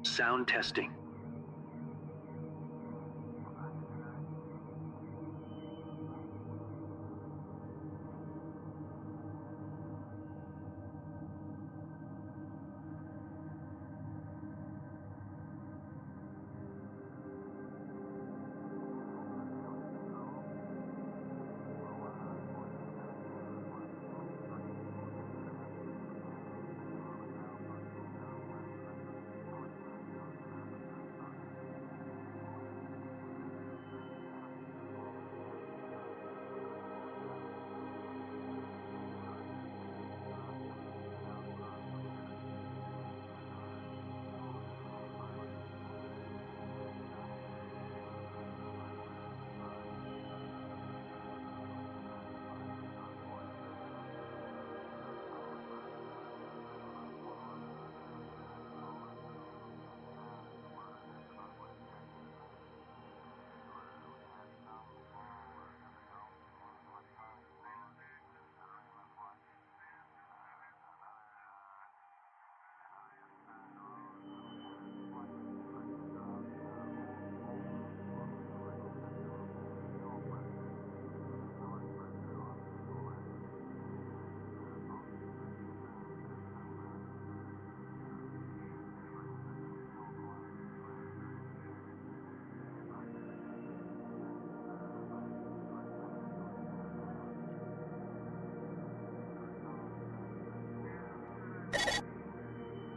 Sound testing.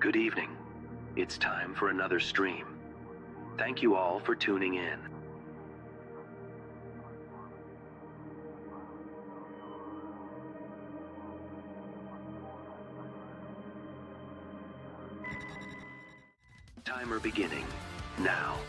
Good evening. It's time for another stream. Thank you all for tuning in. Timer beginning now.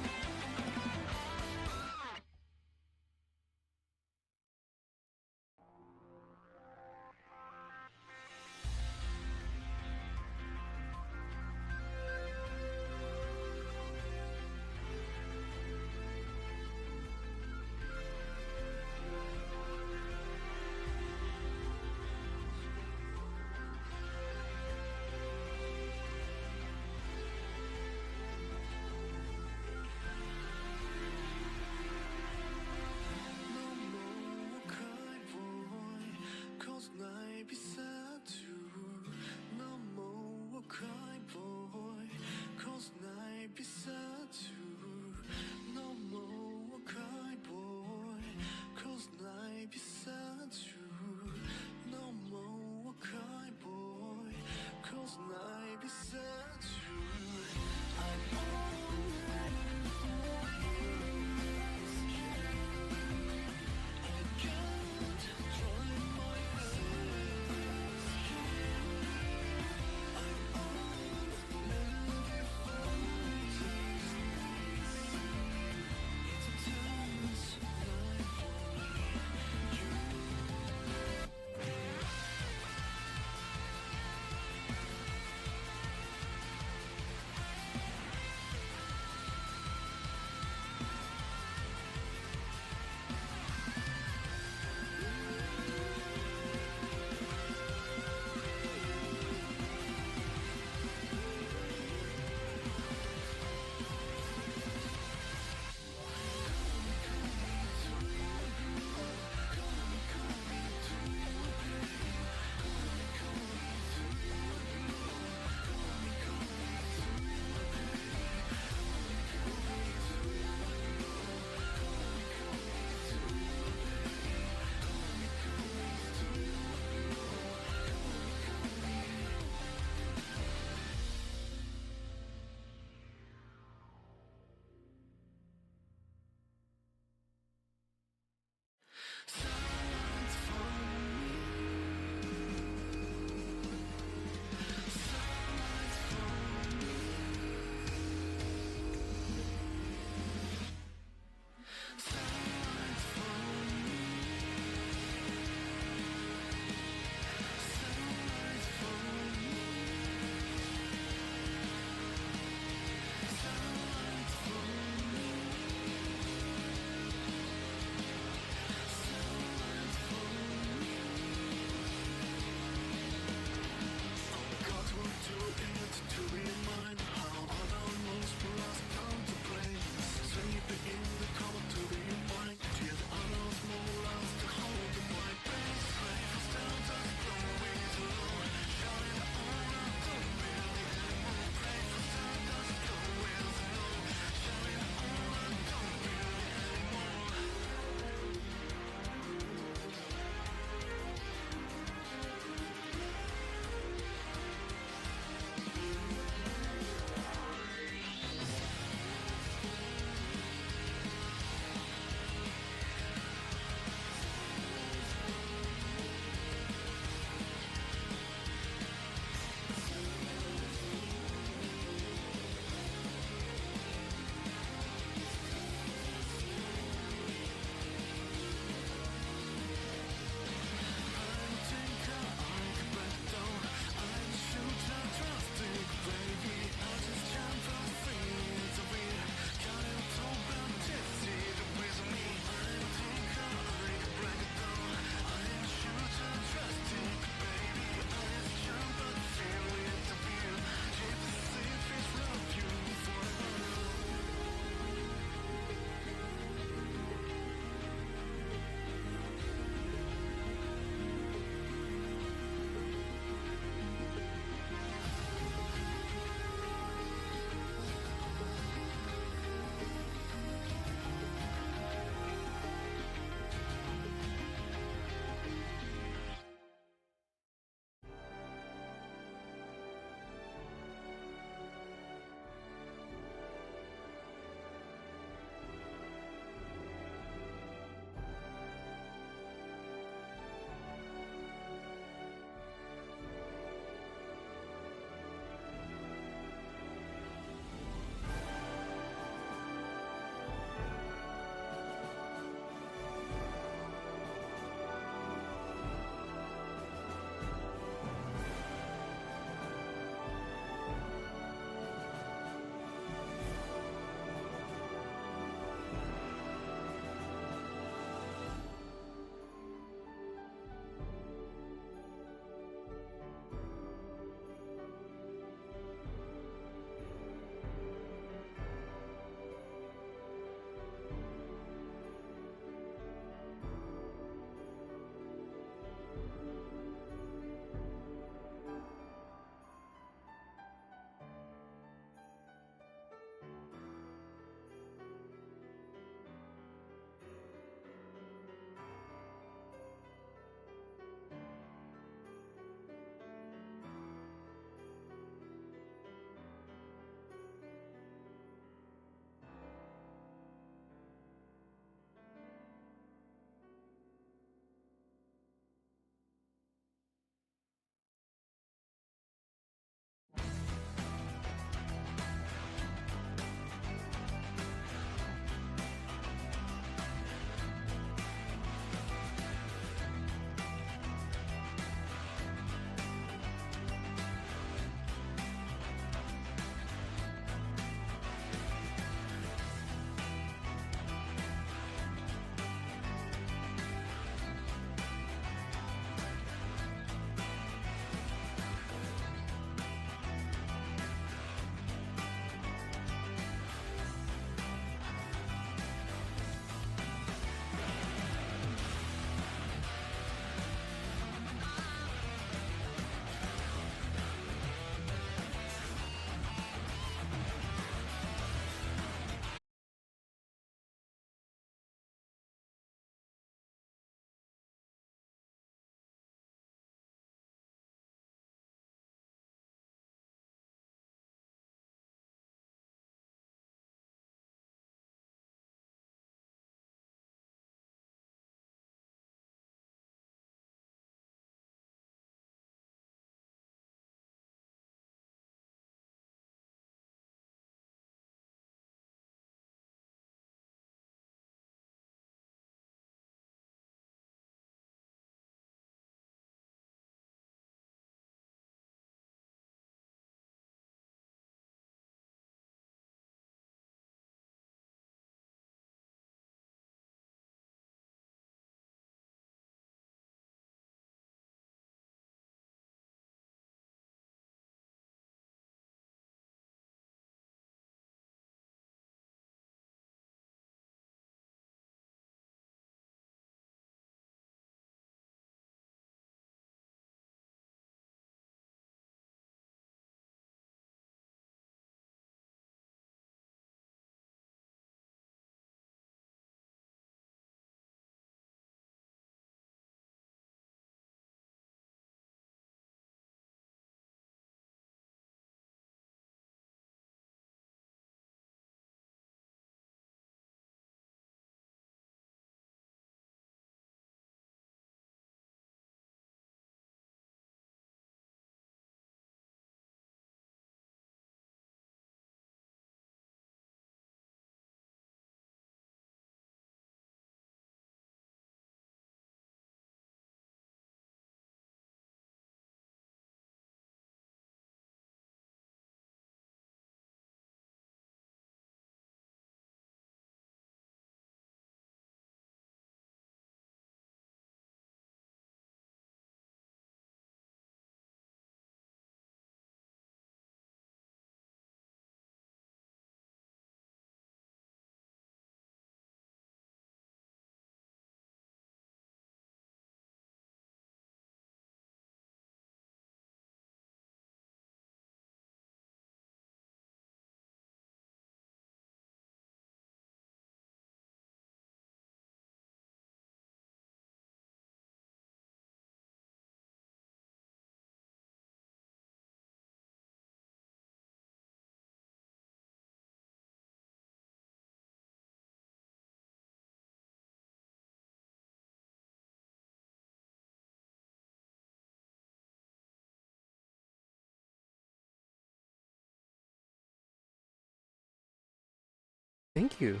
Thank you.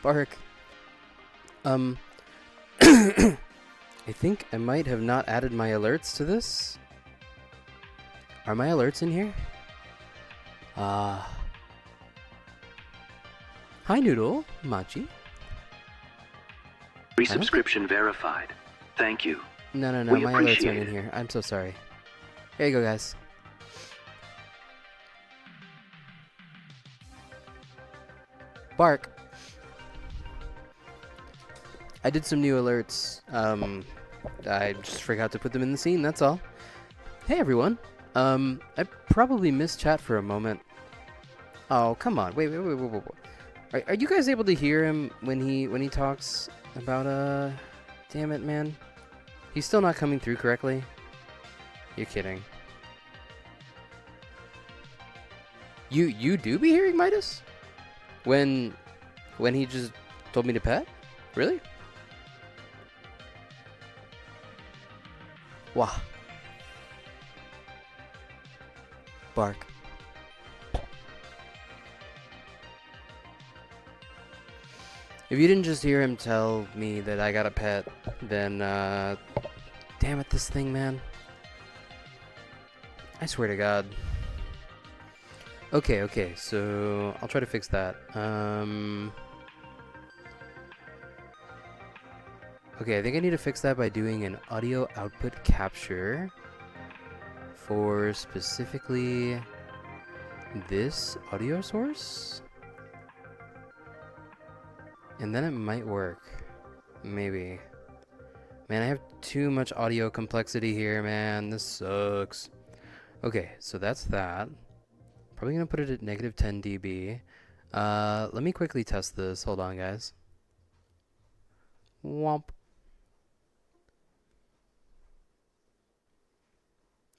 Bark. I think I might have not added my alerts to this. Are my alerts in here? Hi, Noodle. Machi. Resubscription verified. Thank you. No, We my alerts aren't appreciate in it. here. I'm so sorry. Here you go, guys. Bark. I did some new alerts. I just forgot to put them in the scene, that's all. Hey, everyone. I probably missed chat for a moment. Oh, come on. Wait. Are you guys able to hear him when he talks about, damn it, man. He's still not coming through correctly? You're kidding. You do be hearing Midas? When he just told me to pet? Really? Wow. Bark. If you didn't just hear him tell me that I got a pet, then, damn it, this thing, man. I swear to God. Okay, so I'll try to fix that. Okay, I think I need to fix that by doing an audio output capture for specifically this audio source. And then it might work. Maybe. Man, I have too much audio complexity here, man. This sucks. Okay, so that's that. Probably gonna put it at negative 10 dB. Let me quickly test this. Hold on, guys. Womp.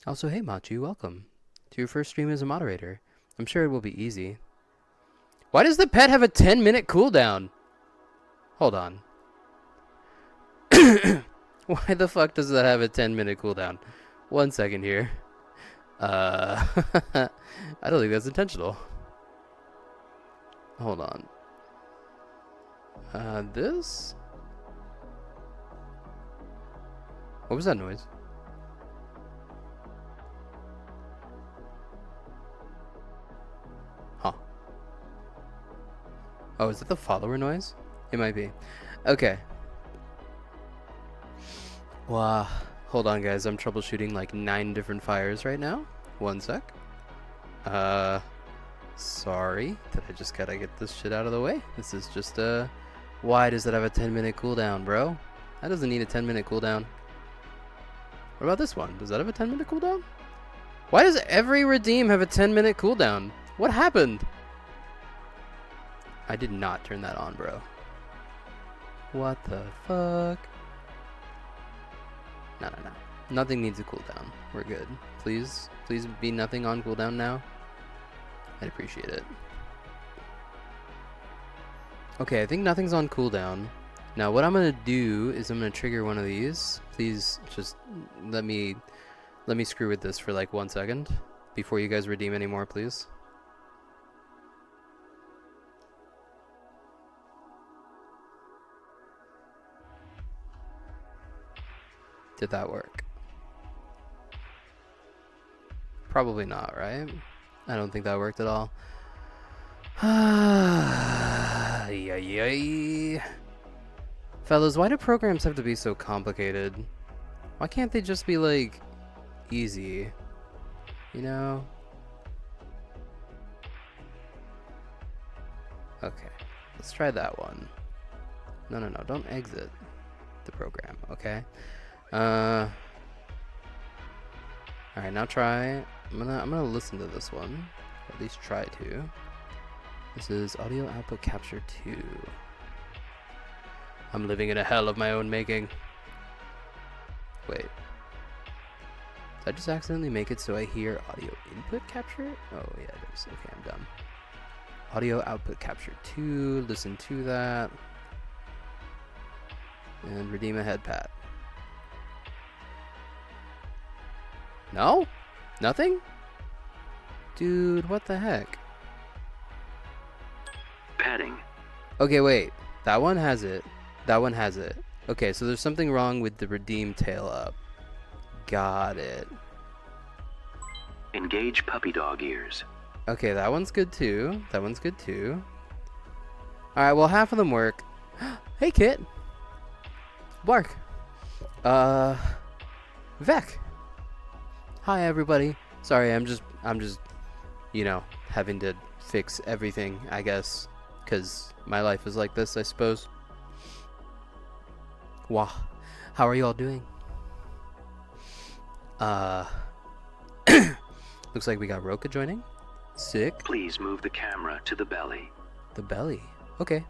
Also, hey, Machu, welcome to your first stream as a moderator. I'm sure it will be easy. Why does the pet have a 10-minute cooldown? Hold on. Why the fuck does that have a 10-minute cooldown? 1 second here. I don't think that's intentional. Hold on. This? What was that noise? Huh. Oh, is it the follower noise? It might be. Okay. Wow. Hold on, guys. I'm troubleshooting like 9 different fires right now. 1 sec. Sorry that I just gotta get this shit out of the way. This is just, why does it have a 10-minute cooldown, bro? That doesn't need a 10-minute cooldown. What about this one? Does that have a 10-minute cooldown? Why does every redeem have a 10-minute cooldown? What happened? I did not turn that on, bro. What the fuck? No. Nothing needs a cooldown. We're good. Please be nothing on cooldown now. I'd appreciate it. Okay, I think nothing's on cooldown. Now what I'm gonna do is I'm gonna trigger one of these. Please just let me screw with this for like 1 second before you guys redeem anymore, please. Did that work? Probably not, right? I don't think that worked at all. Fellas, why do programs have to be so complicated? Why can't they just be, like, easy? You know? Okay, let's try that one. No, don't exit the program, okay? Alright, now try. I'm gonna listen to this one. Or at least try to. This is audio output capture 2. I'm living in a hell of my own making. Wait. Did I just accidentally make it so I hear audio input capture? Oh yeah, it is. Okay, I'm done. Audio output capture 2. Listen to that. And redeem a head pat. No? Nothing? Dude, what the heck? Petting Okay, wait. That one has it. That one has it. Okay, so there's something wrong with the redeem tail up. Got it. Engage puppy dog ears. Okay, that one's good too. That one's good too. Alright, well, half of them work. Hey, Kit. Bark. Vec. Hi, everybody. Sorry, I'm just, you know, having to fix everything, I guess. Because my life is like this, I suppose. Wow. How are you all doing? Looks like we got Roka joining. Sick. Please move the camera to the belly. The belly. Okay.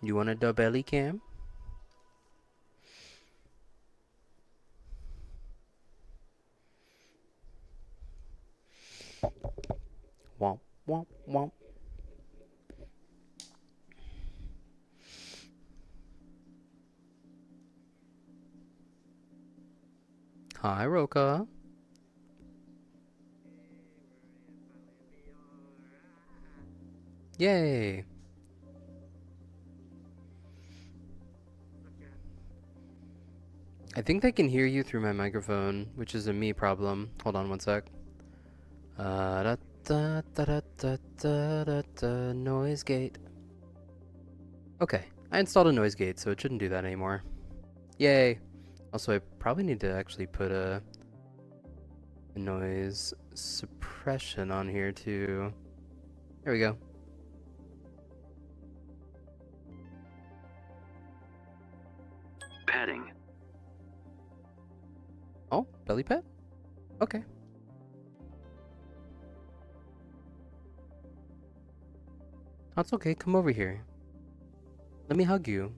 You want a belly cam? Womp, womp, womp. Hi, Roka. Yay. I think they can hear you through my microphone, which is a me problem. Hold on one sec. Da da da da da da da noise gate. Okay, I installed a noise gate, so it shouldn't do that anymore. Yay. Also, I probably need to actually put a noise suppression on here too. There we go. Petting. Oh, belly pet? Okay. That's okay, come over here. Let me hug you.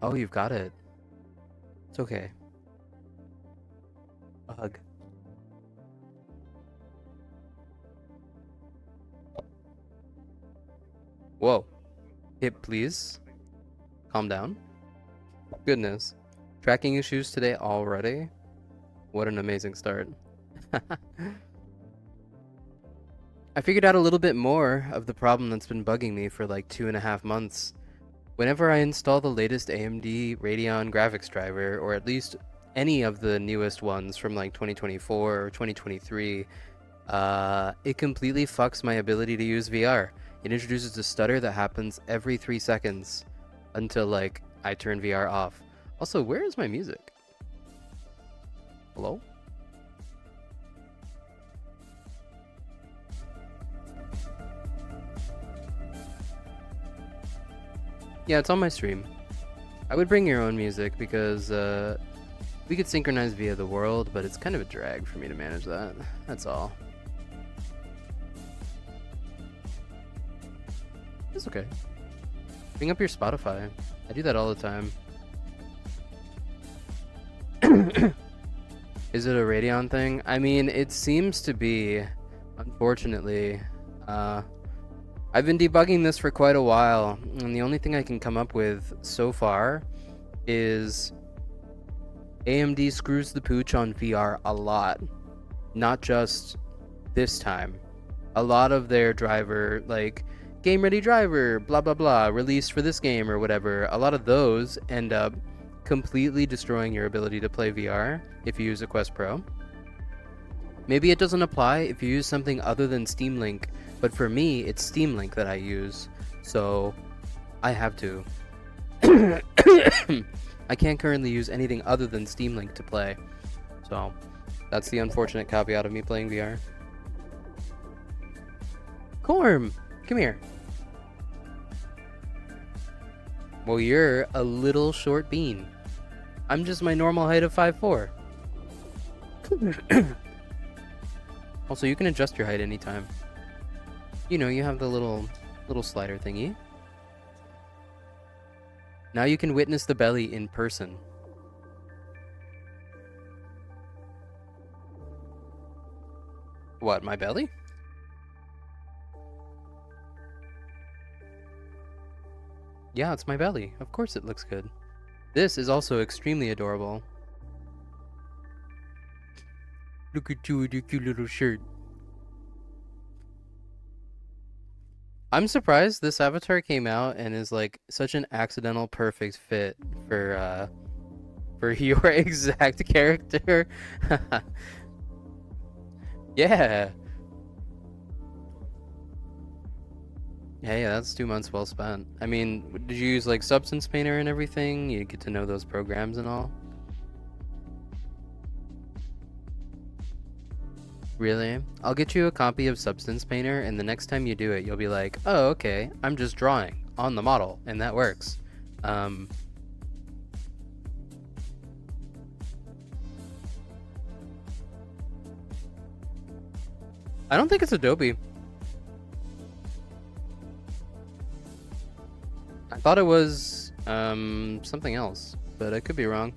Oh, you've got it. It's okay. A hug. Whoa. Hit, please. Calm down. Goodness. Tracking issues today already? What an amazing start. I figured out a little bit more of the problem that's been bugging me for like 2.5 months. Whenever I install the latest AMD Radeon graphics driver, or at least any of the newest ones from like 2024 or 2023, it completely fucks my ability to use VR. It introduces a stutter that happens every 3 seconds until like I turn VR off. Also, where is my music? Hello? Yeah, it's on my stream. I would bring your own music because we could synchronize via the world, but it's kind of a drag for me to manage that. That's all. It's okay. Bring up your Spotify. I do that all the time. Is it a Radeon thing? I mean, it seems to be, unfortunately. I've been debugging this for quite a while, and the only thing I can come up with so far is AMD screws the pooch on VR a lot. Not just this time. A lot of their driver, like game ready driver, blah blah blah, released for this game or whatever, a lot of those end up completely destroying your ability to play VR if you use a Quest Pro. Maybe it doesn't apply if you use something other than Steam Link, but for me, it's Steam Link that I use, so I have to. I can't currently use anything other than Steam Link to play, so that's the unfortunate caveat of me playing VR. Corm, come here. Well, you're a little short bean. I'm just my normal height of 5'4". Also, you can adjust your height anytime. You know, you have the little slider thingy. Now you can witness the belly in person. What, my belly? Yeah, it's my belly. Of course it looks good. This is also extremely adorable. Look at you with your cute little shirt. I'm surprised this avatar came out and is like such an accidental perfect fit for your exact character. Yeah. Yeah, that's 2 months well spent. I mean, did you use like Substance Painter and everything? You get to know those programs and all? Really? I'll get you a copy of Substance Painter, and the next time you do it, you'll be like, oh, okay, I'm just drawing on the model, and that works. I don't think it's Adobe. I thought it was something else, but I could be wrong.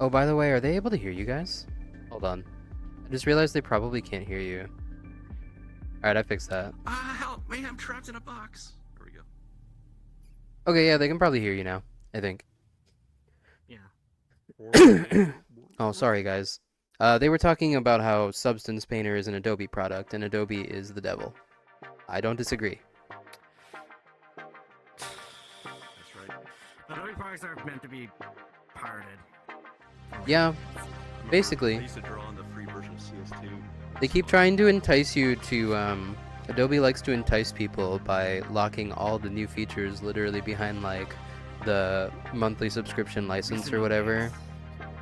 Oh, by the way, are they able to hear you guys? Hold on. I just realized they probably can't hear you. Alright, I fixed that. Help me, I'm trapped in a box. There we go. Okay, yeah, they can probably hear you now, I think. Yeah. Oh, sorry, guys. They were talking about how Substance Painter is an Adobe product, and Adobe is the devil. I don't disagree. That's right. Adobe products are meant to be pirated. Yeah, basically. I used to draw on the free version of CS2. They keep trying to entice you to, Adobe likes to entice people by locking all the new features literally behind, like, the monthly subscription license or whatever.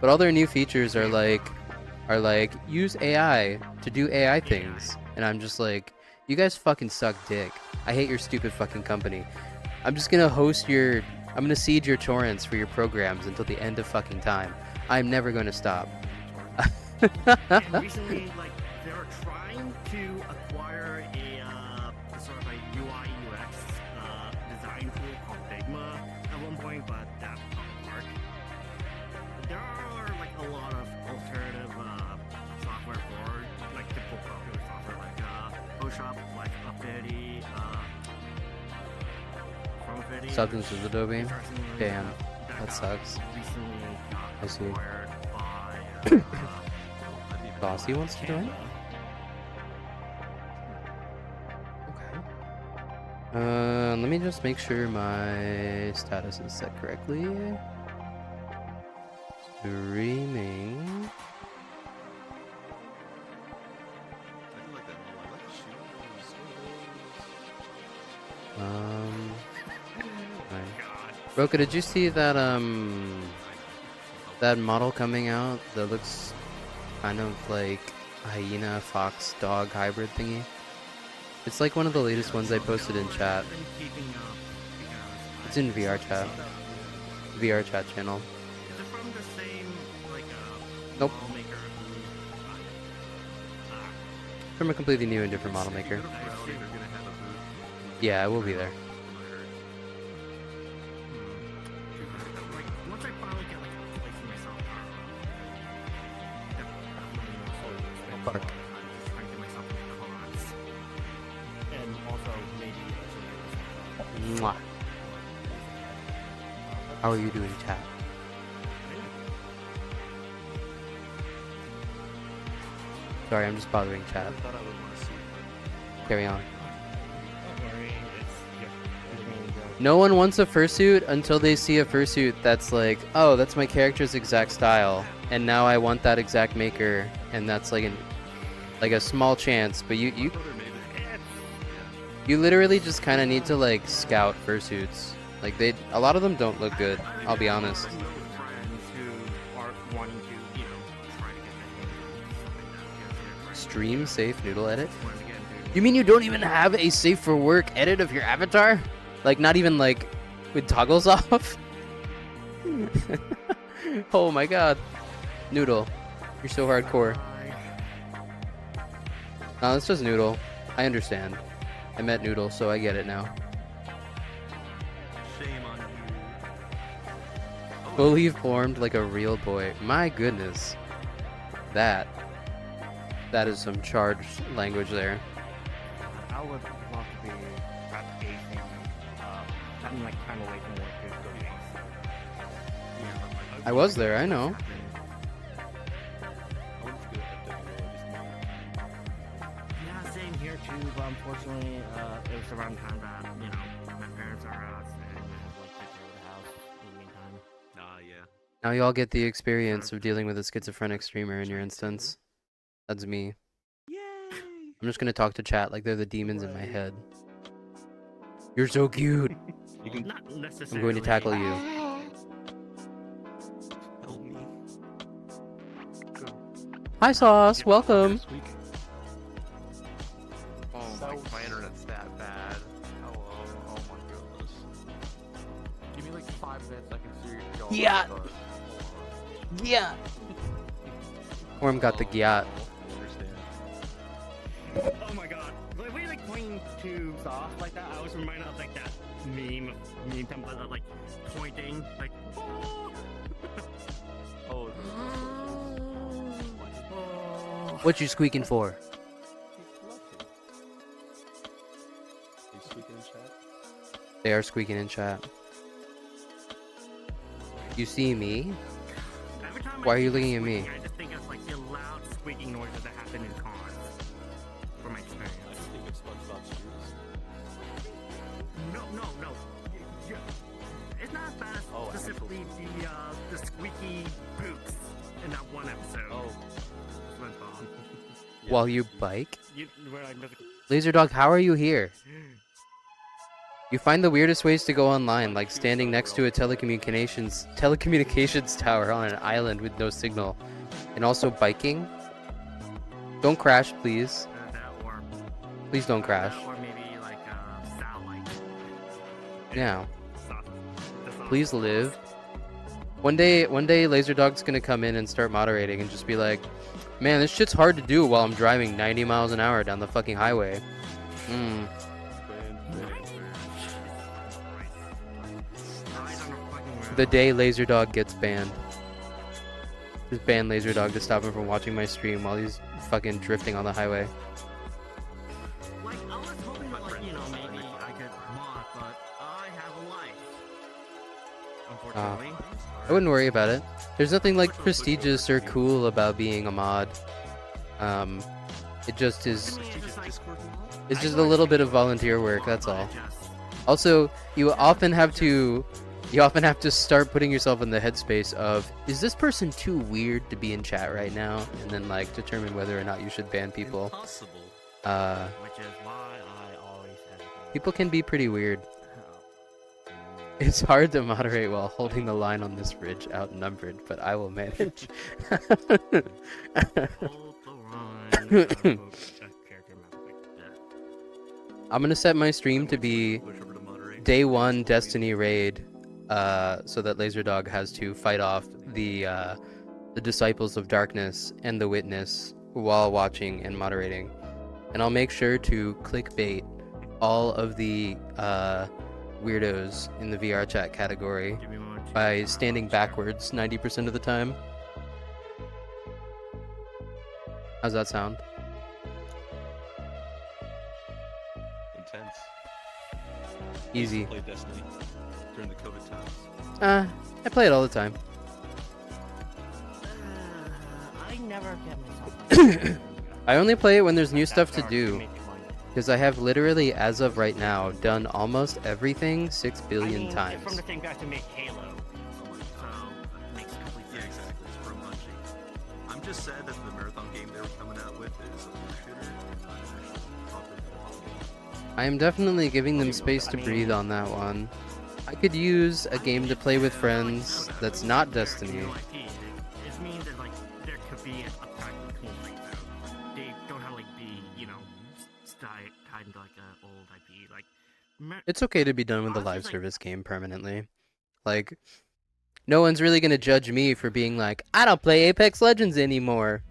But all their new features are like, use AI to do AI things. And I'm just like, you guys fucking suck dick. I hate your stupid fucking company. I'm just gonna I'm gonna seed your torrents for your programs until the end of fucking time. I'm never gonna stop. And recently, like, they were trying to acquire a sort of a UI UX design tool called Figma at one point, but that didn't work. There are like a lot of alternative software for like typical popular software like Photoshop, like Affinity, from Affinity. Substance is Adobe. Damn, that sucks. Recently I see. acquired by Bossy wants to join? Okay. Let me just make sure my status is set correctly. Streaming. I do like that model. I like the shoes. Roka, did you see that that model coming out that looks kind of like a hyena fox dog hybrid thingy? It's like one of the latest ones I posted in chat. It's in VRchat. VRchat channel. Is it from the same, like, Nope. model maker From a completely new and different model maker. Yeah, I will be there. like, once I finally get, like, a place for myself, definitely more Fuck. just trying to get myself into cons. And also, maybe, Mwah. How are you doing, chat? Sorry, I'm just bothering chat. I thought I would want to see. Carry on. don't worry, it's No one wants a fursuit until they see a fursuit that's like, oh, that's my character's exact style, and now I want that exact maker, and that's like a small chance. But you My brother made it. you literally just kind of need to like scout fursuits. Like a lot of them don't look good. I'll be honest. I know friends who are wanting to, try to get the hang of something that Stream safe noodle edit. once again, dude. You mean you don't even have a safe for work edit of your avatar? Like not even like with toggles off? Oh my god. Noodle. You're so hardcore. No, it's just Noodle. I understand. I met Noodle, so I get it now. Shame on you. Oh, Fully formed like a real boy. My goodness. That is some charged language there. I would love to be at 8 p.m. I'm like kind of late from work to go to games. Yeah, but like, I was there, I know. I wanted to go to FWO, Yeah, same here too, but unfortunately, it was around the time that, you know, my parents are out and I have like take care of the house in the meantime. yeah. Now you all get the experience of dealing with a schizophrenic streamer in your instance. That's me. Yay! I'm just gonna talk to chat like they're the demons in my head. You're so cute. You can Not necessarily. I'm going to tackle you. help me. Hi, Sauce. Welcome. This week. Oh my internet's that bad. Hello. Oh my goodness. Give me like 5 minutes, I can see you going. Yeah. Hold on. Yeah. Worm got the gyat. I understand. Oh my god. Like, when you like pointing to soft like that, I was reminded of like that meme template of like pointing, like, oh. Oh, Oh. What you squeaking for? He's speaking in chat. They are squeaking in chat. You see me? Every time Why I are you think of looking at me? squeaking, I just think of like the loud squeaking noises that happen in cars. From my experience. I just think of SpongeBob Shoes. No. Yeah. It's not as bad as Oh, specifically the squeaky boots in that one episode. Oh. SpongeBob. Yeah, While you Shoes. bike? Where like Laserdog, how are you here? You find the weirdest ways to go online, like standing next to a telecommunications tower on an island with no signal, and also biking. Don't crash, please. that or Please don't crash. Or maybe like satellite. Yeah. The soft Please spots. live. One day, Laserdog's gonna come in and start moderating and just be like, "Man, this shit's hard to do while I'm driving 90 miles an hour down the fucking highway." Ban. The day Laserdog gets banned. Just ban Laserdog to stop him from watching my stream while he's fucking drifting on the highway. Like, I was hoping that, like, you know, maybe I could mod, but I have a life. Unfortunately. I wouldn't worry about it. There's nothing like prestigious or cool about being a mod. It just is. To me, it's just like, It's I just a don't little bit actually of volunteer work. want That's to all. mod, but I just- Also, you often have to start putting yourself in the headspace of, is this person too weird to be in chat right now? And then like determine whether or not you should ban people. Impossible. Which is why I always hesitate. People can be pretty weird. Oh. It's hard to moderate while holding the line on this bridge outnumbered, but I will manage. Hold the line. Character map, like, yeah. I'm gonna set my stream to be Push over to moderate. day 1 Destiny raid, so that Laserdog has to fight off the Disciples of Darkness and the Witness while watching and moderating. And I'll make sure to clickbait all of the weirdos in the VRchat category Give me a moment to- by standing backwards 90% of the time. How's that sound? Intense. Easy. Play Destiny during the COVID times. I play it all the time. I never get myself. I only play it when there's new That's stuff to hard do. make it fun. Because I have literally, as of right now, done almost everything 6 billion I mean, times. It's from the same guys who make Halo, so it makes complete Yeah, sense. exactly. It's from Bungie. I'm just sad that the marathon game they were coming out with is a looter shooter and not an actual proper marathon game. I am definitely giving them Okay, space I to mean- breathe on that one. I could use a game to play with friends that's not Destiny. It means that like there could be a practically cool thing though. They don't have to like be, you know, tied into like an old IP. Like, It's okay to be done with a Honestly, live like- service game permanently. Like, no one's really gonna judge me for being like, I don't play Apex Legends anymore.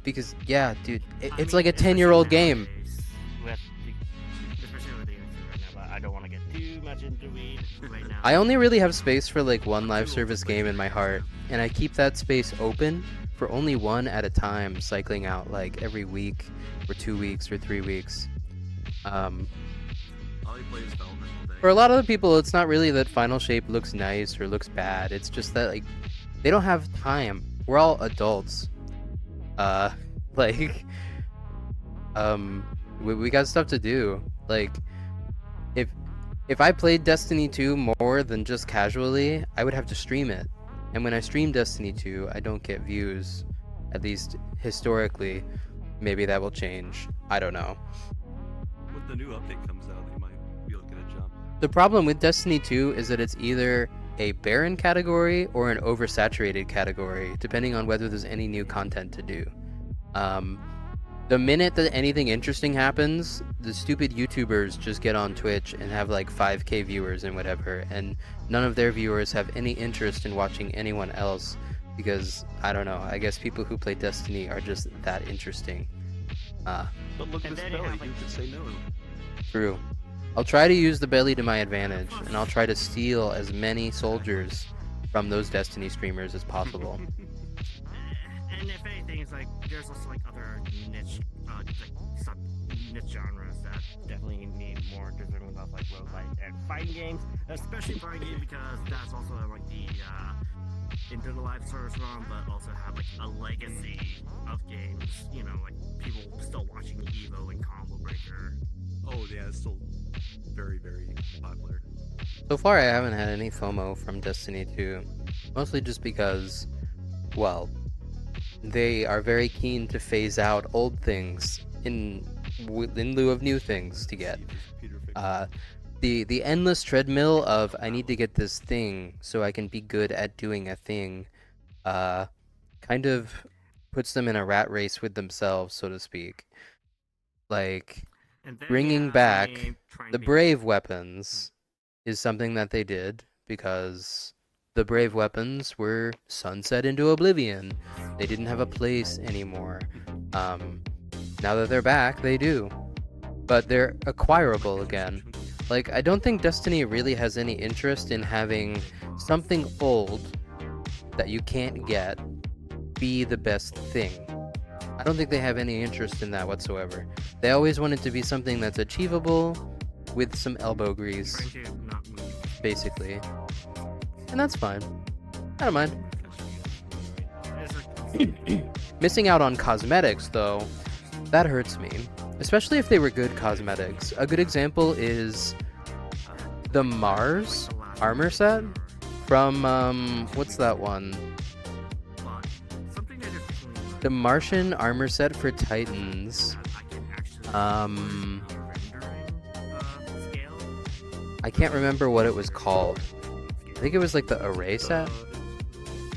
Because, yeah, dude, it's like a 10-year-old game. Especially with the right now, but I don't want to get too much into it right now. I only really have space for like one live service game in my heart, and I keep that space open for only one at a time, cycling out like every week or 2 weeks or 3 weeks. All he plays Development today. For a lot of the people, it's not really that Final Shape looks nice or looks bad. It's just that like they don't have time. We're all adults. Like, we got stuff to do. Like, if I played Destiny 2 more than just casually, I would have to stream it. And when I stream Destiny 2, I don't get views. At least historically. Maybe that will change. I don't know. When the new update comes out, they might be able to get a jump. The problem with Destiny 2 is that it's either a barren category or an oversaturated category, depending on whether there's any new content to do. The minute that anything interesting happens, the stupid YouTubers just get on Twitch and have like 5k viewers and whatever, and none of their viewers have any interest in watching anyone else because, I don't know, I guess people who play Destiny are just that interesting. But look at And this then you belly, have, you like- could say no. True. I'll try to use the belly to my advantage, and I'll try to steal as many soldiers from those Destiny streamers as possible. And if anything, it's like there's also like other niche, like sub niche genres that definitely need more deserving of like roguelike and fighting games, especially fighting games because that's also like the into the live service run, but also have like a legacy of games. You know, like people still watching Evo and Combo Breaker. Oh yeah, it's still very, very popular. So far, I haven't had any FOMO from Destiny 2, mostly just because, well, they are very keen to phase out old things in lieu of new things to get. See this computer fix. The endless treadmill of I need to get this thing so I can be good at doing a thing, kind of puts them in a rat race with themselves, so to speak. Like, And then, bringing yeah, back trying the to be- brave weapons is something that they did because the brave weapons were sunset into oblivion. They didn't have a place anymore. Now that they're back, they do. But they're acquirable again. Like, I don't think Destiny really has any interest in having something old that you can't get be the best thing. I don't think they have any interest in that whatsoever. They always want it to be something that's achievable with some elbow grease, trying to not move. basically. And that's fine. I don't mind. It's like- Missing out on cosmetics, though, that hurts me. Especially if they were good cosmetics. A good example is the Mars armor set from, what's that one? But something that is really The Martian armor set for Titans. I can actually Um, rendering scale. I can't remember what it was called. I think it was like the array set.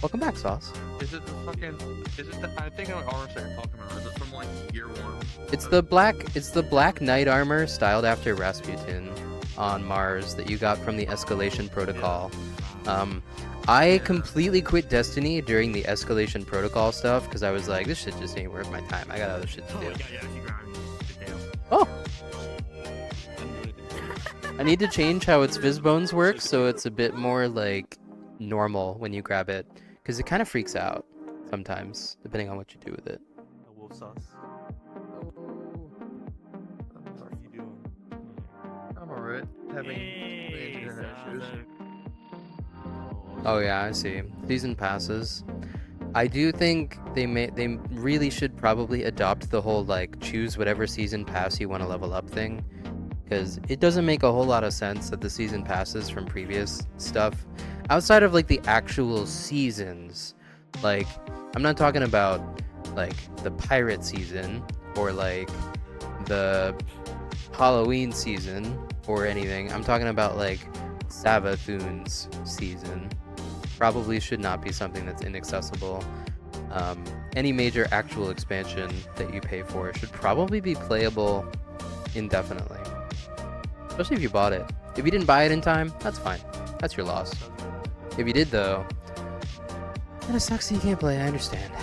Welcome back, Sauce. Is it the fucking? Is it the? I think I know what armor set you're talking about. Is it from like year one? It's the black knight armor styled after Rasputin on Mars that you got from the Escalation Protocol. I completely quit Destiny during the Escalation Protocol stuff because I was like, this shit just ain't worth my time. I got other shit to Oh do. my god, yeah, she grabbed me. Good deal. Oh, I need to change how its Fizbones work so it's a bit more like normal when you grab it because it kind of freaks out sometimes depending on what you do with it. A wolf sauce. How are you doing? I'm alright. Having Hey, internet issues. Oh yeah, I see. Season passes. I do think they really should probably adopt the whole like choose whatever season pass you want to level up thing, because it doesn't make a whole lot of sense that the season passes from previous stuff, outside of like the actual seasons. Like, I'm not talking about like the pirate season or like the Halloween season or anything. I'm talking about like Savathun's season. Probably should not be something that's inaccessible. Any major actual expansion that you pay for should probably be playable indefinitely. Especially if you bought it. If you didn't buy it in time, that's fine. That's your loss. If you did though, then it sucks that you can't play, I understand.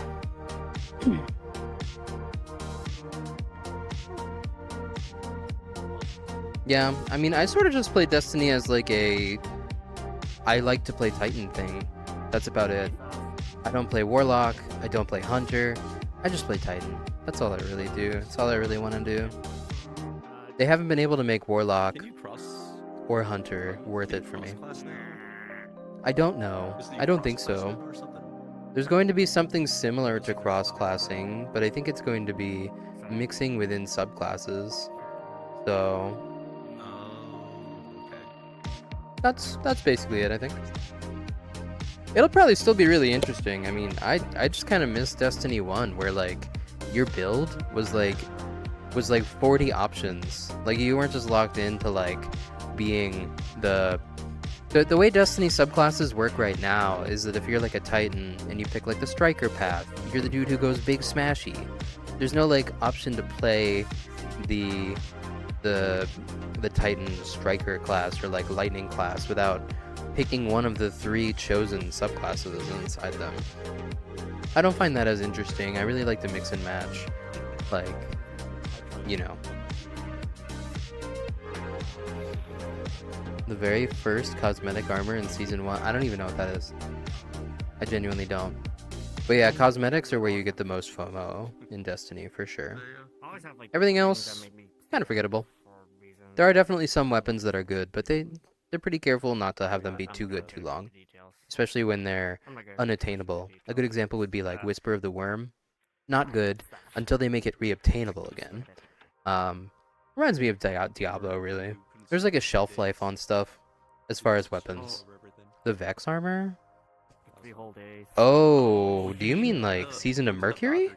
Yeah, I mean, I sort of just play Destiny as like I like to play Titan thing. That's about it. I don't play Warlock, I don't play Hunter, I just play Titan. That's all I really do. That's all I really want to do. They haven't been able to make Warlock Can you cross? or Hunter worth can it you for me. cross-class now? I don't know. Isn't it I don't think cross-class so. now or something? There's going to be something similar to cross-classing, but I think it's going to be mixing within subclasses. So Oh, okay. that's basically it, I think. It'll probably still be really interesting. I mean, I just kind of miss Destiny 1 where like your build was like 40 options. Like you weren't just locked into like being the way Destiny subclasses work right now is that if you're like a Titan and you pick like the striker path, you're the dude who goes big smashy. There's no like option to play the Titan striker class or like lightning class without picking one of the 3 chosen subclasses inside them. I don't find that as interesting. I really like to mix and match, like, you know. The very first cosmetic armor in Season 1. I don't even know what that is. I genuinely don't. But yeah, cosmetics are where you get the most FOMO in Destiny, for sure. There you go. I always have, like, Everything things else, that make me kind of forgettable. for reasons. There are definitely some weapons that are good, but they're pretty careful not to have them be too good too long. Especially when they're unattainable. A good example would be like Whisper of the Worm. Not good until they make it reobtainable again. Reminds me of Diablo, really. There's like a shelf life on stuff as far as weapons. The Vex armor? 3 whole days. Oh, do you mean like Season of Mercury?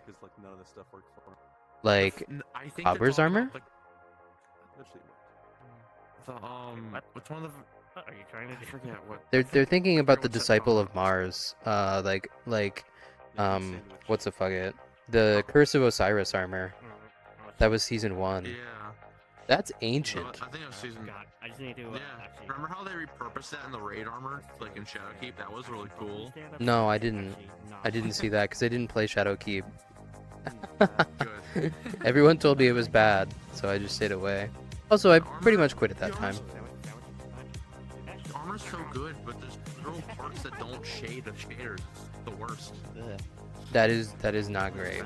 Like I think they're Cobber's talking armor? about which one of the? What are you trying to I do? forget what. They're thinking about the what set Disciple song of Mars. What's the fuck it? The Curse of Osiris armor. That was Season 1. Yeah. That's No, ancient. I think it was season. God, I just need to Yeah. actually. Remember how they repurposed that in the raid armor, like in Shadowkeep? That was really cool. No, I didn't. I didn't see that because I didn't play Shadowkeep. Good. Everyone told me it was bad, so I just stayed away. Also, I pretty much quit at that time. The armor's so good, but there's little parts that don't shade of shaders. It's the worst. That is not great.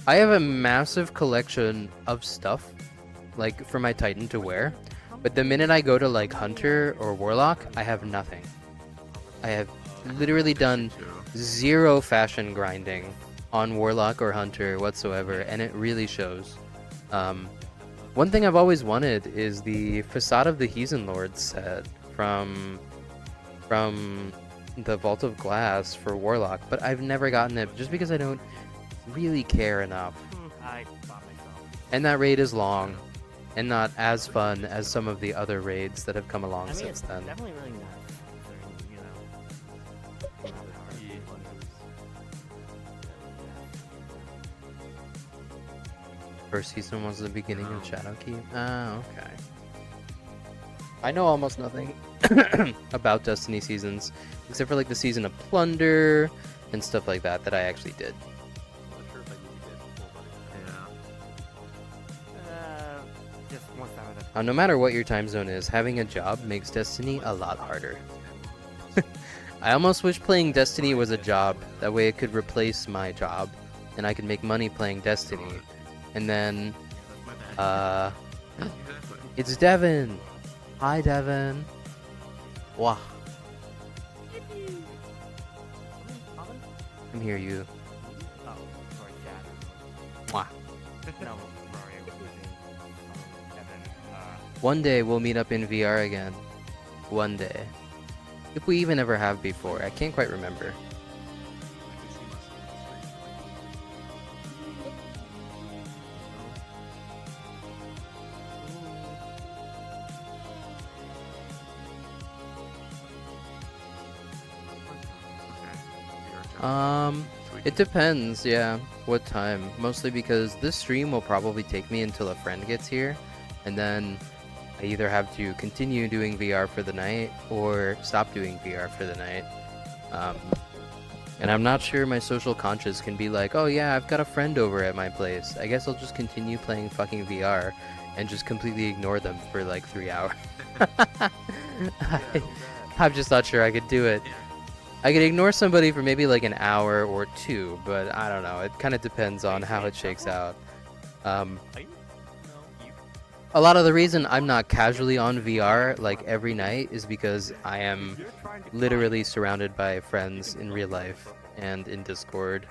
I have a massive collection of stuff, like for my Titan to wear, but the minute I go to like Hunter or Warlock, I have nothing. I have literally done 0 fashion grinding on Warlock or Hunter whatsoever, and it really shows. One thing I've always wanted is the Facade of the Heathen Lords set from the Vault of Glass for Warlock, but I've never gotten it just because I don't really care enough. I bought myself. And that raid is long and not as fun as some of the other raids that have come along I mean, since it's then. definitely really nice, you know. First season was the beginning of Shadowkeep. Ah, okay. I know almost nothing about Destiny seasons, except for like the season of Plunder and stuff like that that I actually did. Just one side of the No matter what your time zone is, having a job makes Destiny a lot harder. I almost wish playing Destiny was a job, that way it could replace my job, and I could make money playing Destiny. And then, it's Devin! Hi, Devin! Wow. Come here, you. Oh, sorry, Chad. Mwah. No, sorry, it was Kevin. One day we'll meet up in VR again. One day. If we even ever have before, I can't quite remember. It depends, yeah, what time. Mostly because this stream will probably take me until a friend gets here, and then I either have to continue doing VR for the night or stop doing VR for the night. And I'm not sure my social conscience can be like, oh yeah, I've got a friend over at my place. I guess I'll just continue playing fucking VR and just completely ignore them for like 3 hours. I'm just not sure I could do it. I could ignore somebody for maybe like an hour or 2, but I don't know. It kind of depends on how it shakes out. You A lot of the reason I'm not casually on VR like every night is because I am literally surrounded by friends in real life and in Discord,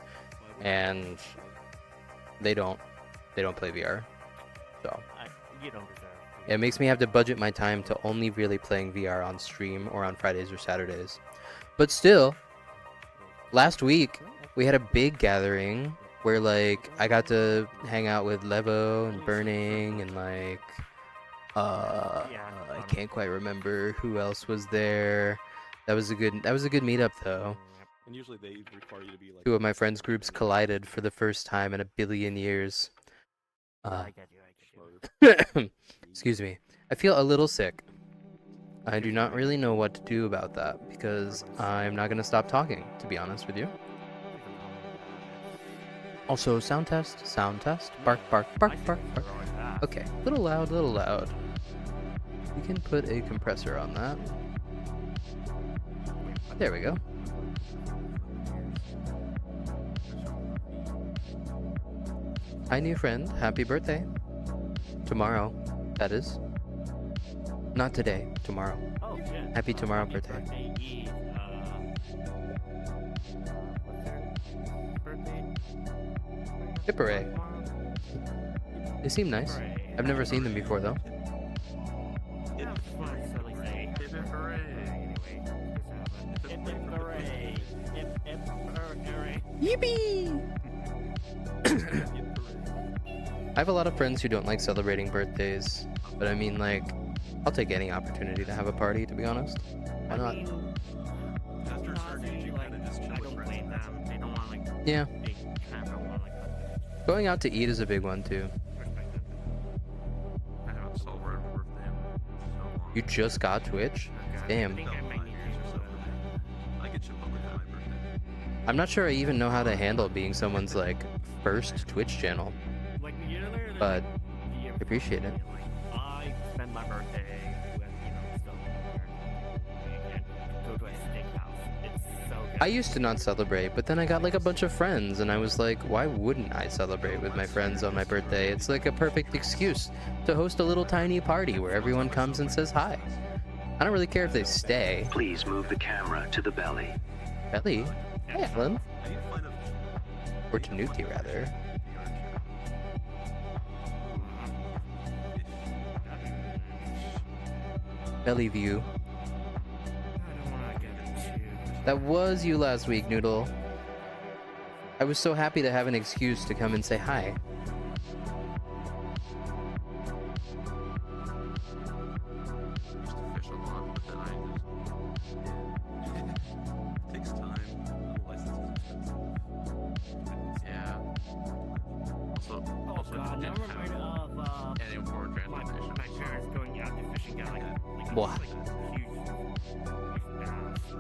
and they don't play VR. So You don't deserve. it makes me have to budget my time to only really playing VR on stream or on Fridays or Saturdays. But still, last week we had a big gathering where like I got to hang out with Levo and Burning and like I can't quite remember who else was there. That was a good meetup though. And usually they require you to be like. Two of my friends' groups collided for the first time in a billion years. I get you. Excuse me. I feel a little sick. I do not really know what to do about that because I'm not going to stop talking, to be honest with you. Also, sound test. Bark, bark, bark, bark, bark. Okay, little loud. We can put a compressor on that. There we go. Hi, new friend. Happy birthday. Tomorrow, that is. Not today, tomorrow. Oh shit. Happy tomorrow birthday. Eve. What's their birthday? Hipperay. They seem nice. I've never seen them before though. Yeah, I just want to silly say. Hip hooray. Anyway, hip hooray. Hip hooray. Yippee! I have a lot of friends who don't like celebrating birthdays, but I mean, like, I'll take any opportunity to have a party, to be honest. Why not? After a certain age, you kind of just chill I with don't friends. blame them. They don't want like. Yeah. They kind of don't want like. Going out to eat is a big one, too. Respect them. I haven't celebrated my birthday in so long. You just got Twitch? Damn. I think I might need to. I get chipped over my birthday. I'm not sure I even know how to handle being someone's, like, first Twitch channel, Like literally. but the year I appreciate it. before, like, I spend my birthday with stuff and go to a steakhouse. It's so good. I used to not celebrate, but then I got, like, a bunch of friends, and I was like, why wouldn't I celebrate with my friends on my birthday? It's, like, a perfect excuse to host a little tiny party where everyone comes and says hi. I don't really care if they stay. Please move the camera to the belly. Belly? Hey, Alan. I need to find a. Or Tanuki, rather. Belly view. I don't want to get too. That was you last week, Noodle. I was so happy to have an excuse to come and say hi. Used to fish a lot, but then It takes time. The license is expensive. yeah. Also, Oh also god, now didn't I'm reminded have of any important my transportation. parents going out to fishing down like Wah. like huge bass.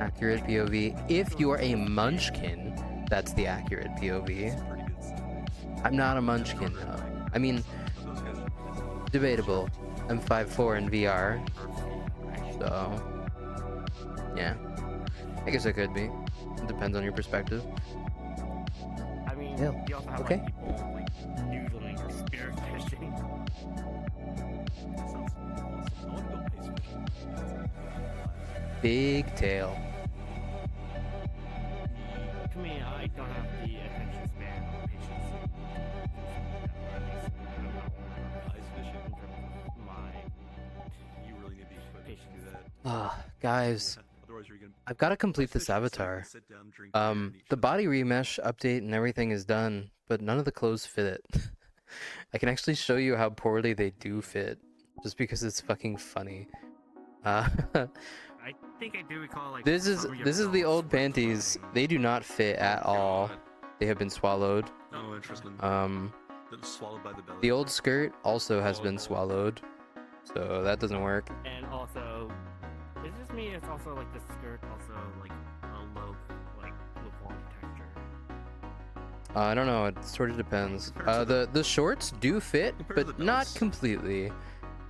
Accurate POV. If you're a munchkin, that's the accurate POV. Pretty good size. I'm not a munchkin, though. I mean, But those guys. debatable. I'm 5'4" in VR, so yeah. I guess I could be. It depends on your perspective. I mean, Yeah, you also have okay. like people like noodling or spear fishing. That sounds awesome. I want to go ice fishing. Big tail. To me, I don't have the attention span or patience. Ice fishing. My You really need the equipment to do that. Ah, guys, Otherwise, you're gonna. I've got to complete Ice this fishing is so you avatar. can sit down, drink beer, and eat The sugar. body remesh update and everything is done, but none of the clothes fit it. I can actually show you how poorly they do fit, just because it's fucking funny. I think I do recall like this is some of your the films old were panties. funny. They do not fit at all. God. They have been swallowed. Oh, interesting. That was swallowed by the belly. The old skirt also has been swallowed, so that doesn't work. And also, is this me? It's also like the skirt, also like a lukewarm texture. I don't know. It sort of depends. The shorts do fit, Compared to but the not belts. completely.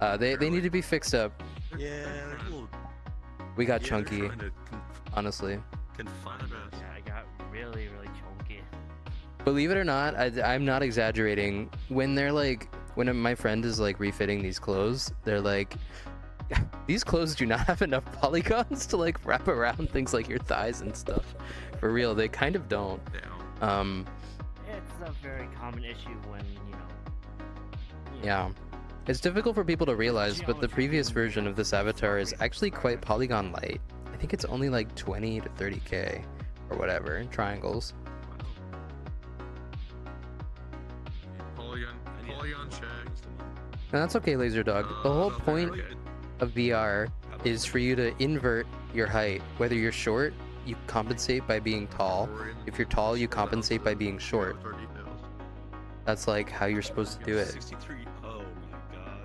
They need to be fixed up. Yeah, like a little. We got yeah, they're chunky, trying to honestly. confine us. Yeah, I got really chunky. Believe it or not, I'm not exaggerating. When they're like, when my friend is like refitting these clothes, they're like, these clothes do not have enough polygons to like wrap around things like your thighs and stuff. For real, they kind of don't. Damn. It's a very common issue when, Yeah. It's difficult for people to realize, but the previous version of this avatar is actually quite polygon light. I think it's only like 20 to 30k or whatever in triangles. Polygon check. And that's okay, Laser Dog. The whole no, point they're good. of VR is for you to invert your height. Whether you're short, you compensate by being tall. If you're tall, you compensate by being short. That's like how you're supposed to do it. 63. Oh my god.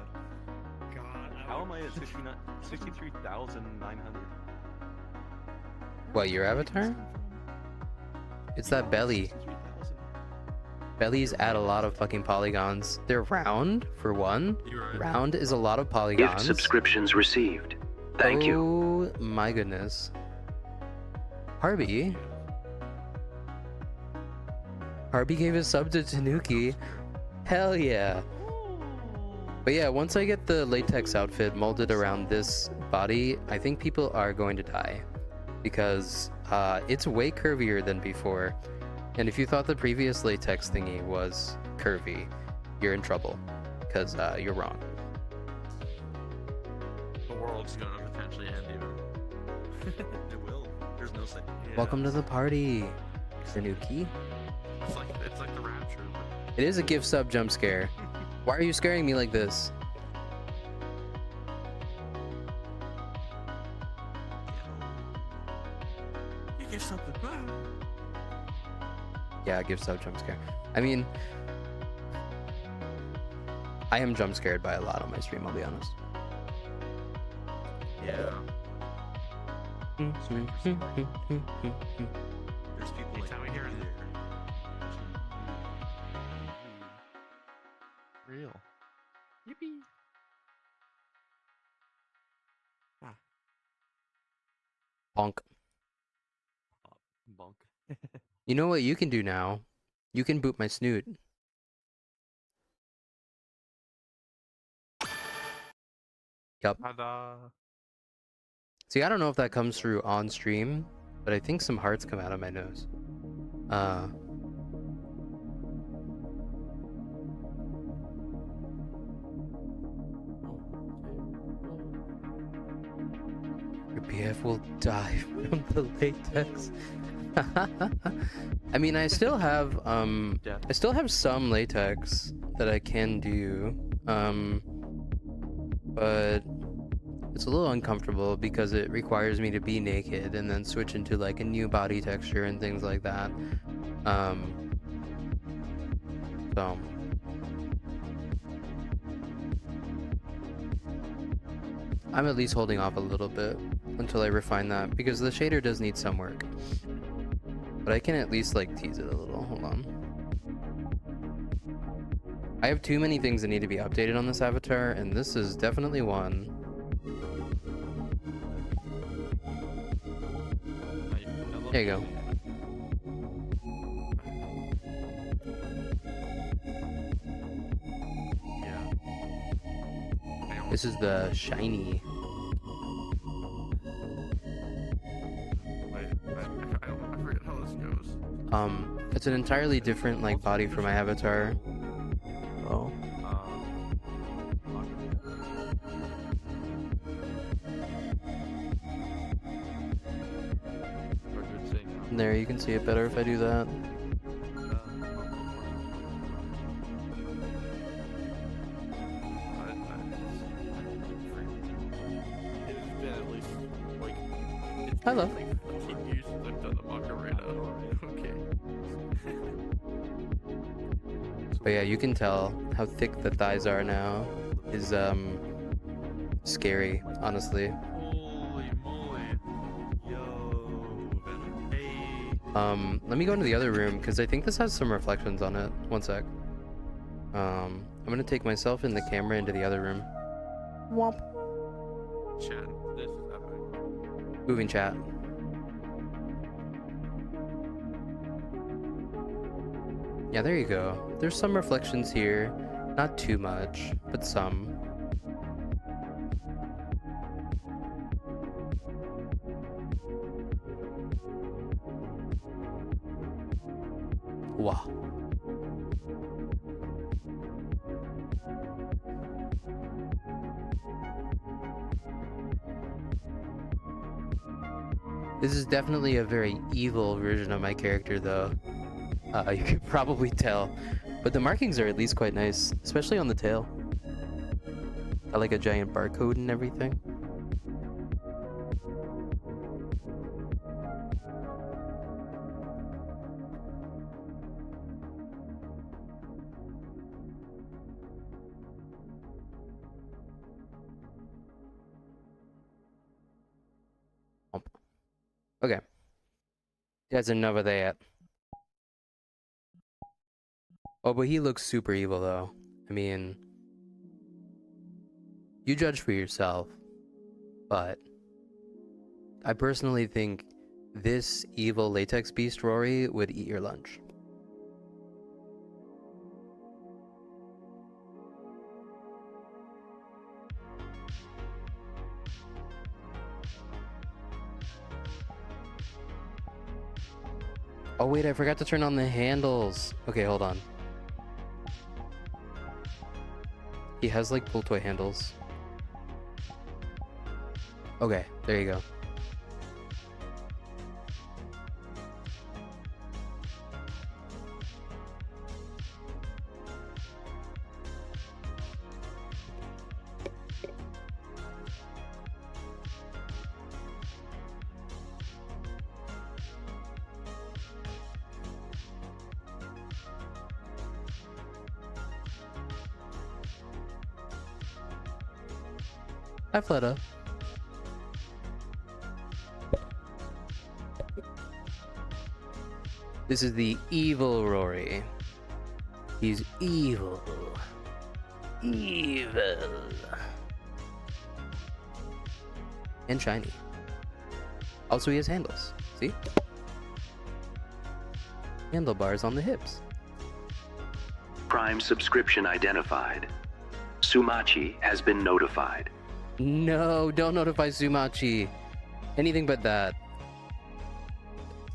God, How am I at 63,900? What, your avatar? It's that belly. 63,000. Bellies add a lot of fucking polygons. They're round, for one. You're right. Round is a lot of Gift polygons. subscriptions received. Thank you. Oh my goodness. Harby. Harby gave a sub to Tanuki. Hell yeah. But yeah, once I get the latex outfit molded around this body, I think people are going to die. Because it's way curvier than before. And if you thought the previous latex thingy was curvy, you're in trouble. Because you're wrong. The world's gonna potentially end even. It will. There's no second. Welcome to the party, Tanuki. It's like the rapture. But It is a gift sub jump scare. Why are you scaring me like this? you get something back. Yeah, gift sub jump scare. I mean, I am jump scared by a lot on my stream, I'll be honest. Yeah. There's people like Anytime I hear it. Real. Yippee. Bonk. Bunk. You know what you can do now? You can boot my snoot. Yup. Ta-da. See, I don't know if that comes through on stream, but I think some hearts come out of my nose. Your BF will die from the latex. I mean, I still have Yeah. I still have some latex that I can do, but it's a little uncomfortable because it requires me to be naked and then switch into like a new body texture and things like that. So I'm at least holding off a little bit until I refine that because the shader does need some work. But I can at least like tease it a little. Hold on. I have too many things that need to be updated on this avatar, and this is definitely one. There you go. Yeah. This is the shiny. Wait, I forget how this goes. It's an entirely different like body for my avatar. Oh. There, you can see it better if I do that. It's been at least like. It's Hello. been, like 15 years since I've done the Macarena. Okay. But yeah, you can tell how thick the thighs are now is scary, honestly. Holy moly. Yo, Venom. Hey. Let me go into the other room because I think this has some reflections on it. One sec. I'm gonna take myself and the camera into the other room. Womp. Chat. This is epic. Moving chat. Yeah, there you go. There's some reflections here. Not too much, but some. Wow. This is definitely a very evil version of my character, though. You could probably tell. But the markings are at least quite nice, especially on the tail. I like a giant barcode and everything. Okay. That's enough of that. Oh, but he looks super evil, though. I mean, you judge for yourself, but I personally think this evil latex beast Rory would eat your lunch. Oh wait, I forgot to turn on the handles. Okay, hold on. He has like pull toy handles. Okay, there you go. Hi, Fleta. This is the evil Rory. He's evil. Evil. And shiny. Also, he has handles. See? Handlebars on the hips. Prime subscription identified. Sumachi has been notified. No, don't notify Sumachi. Anything but that.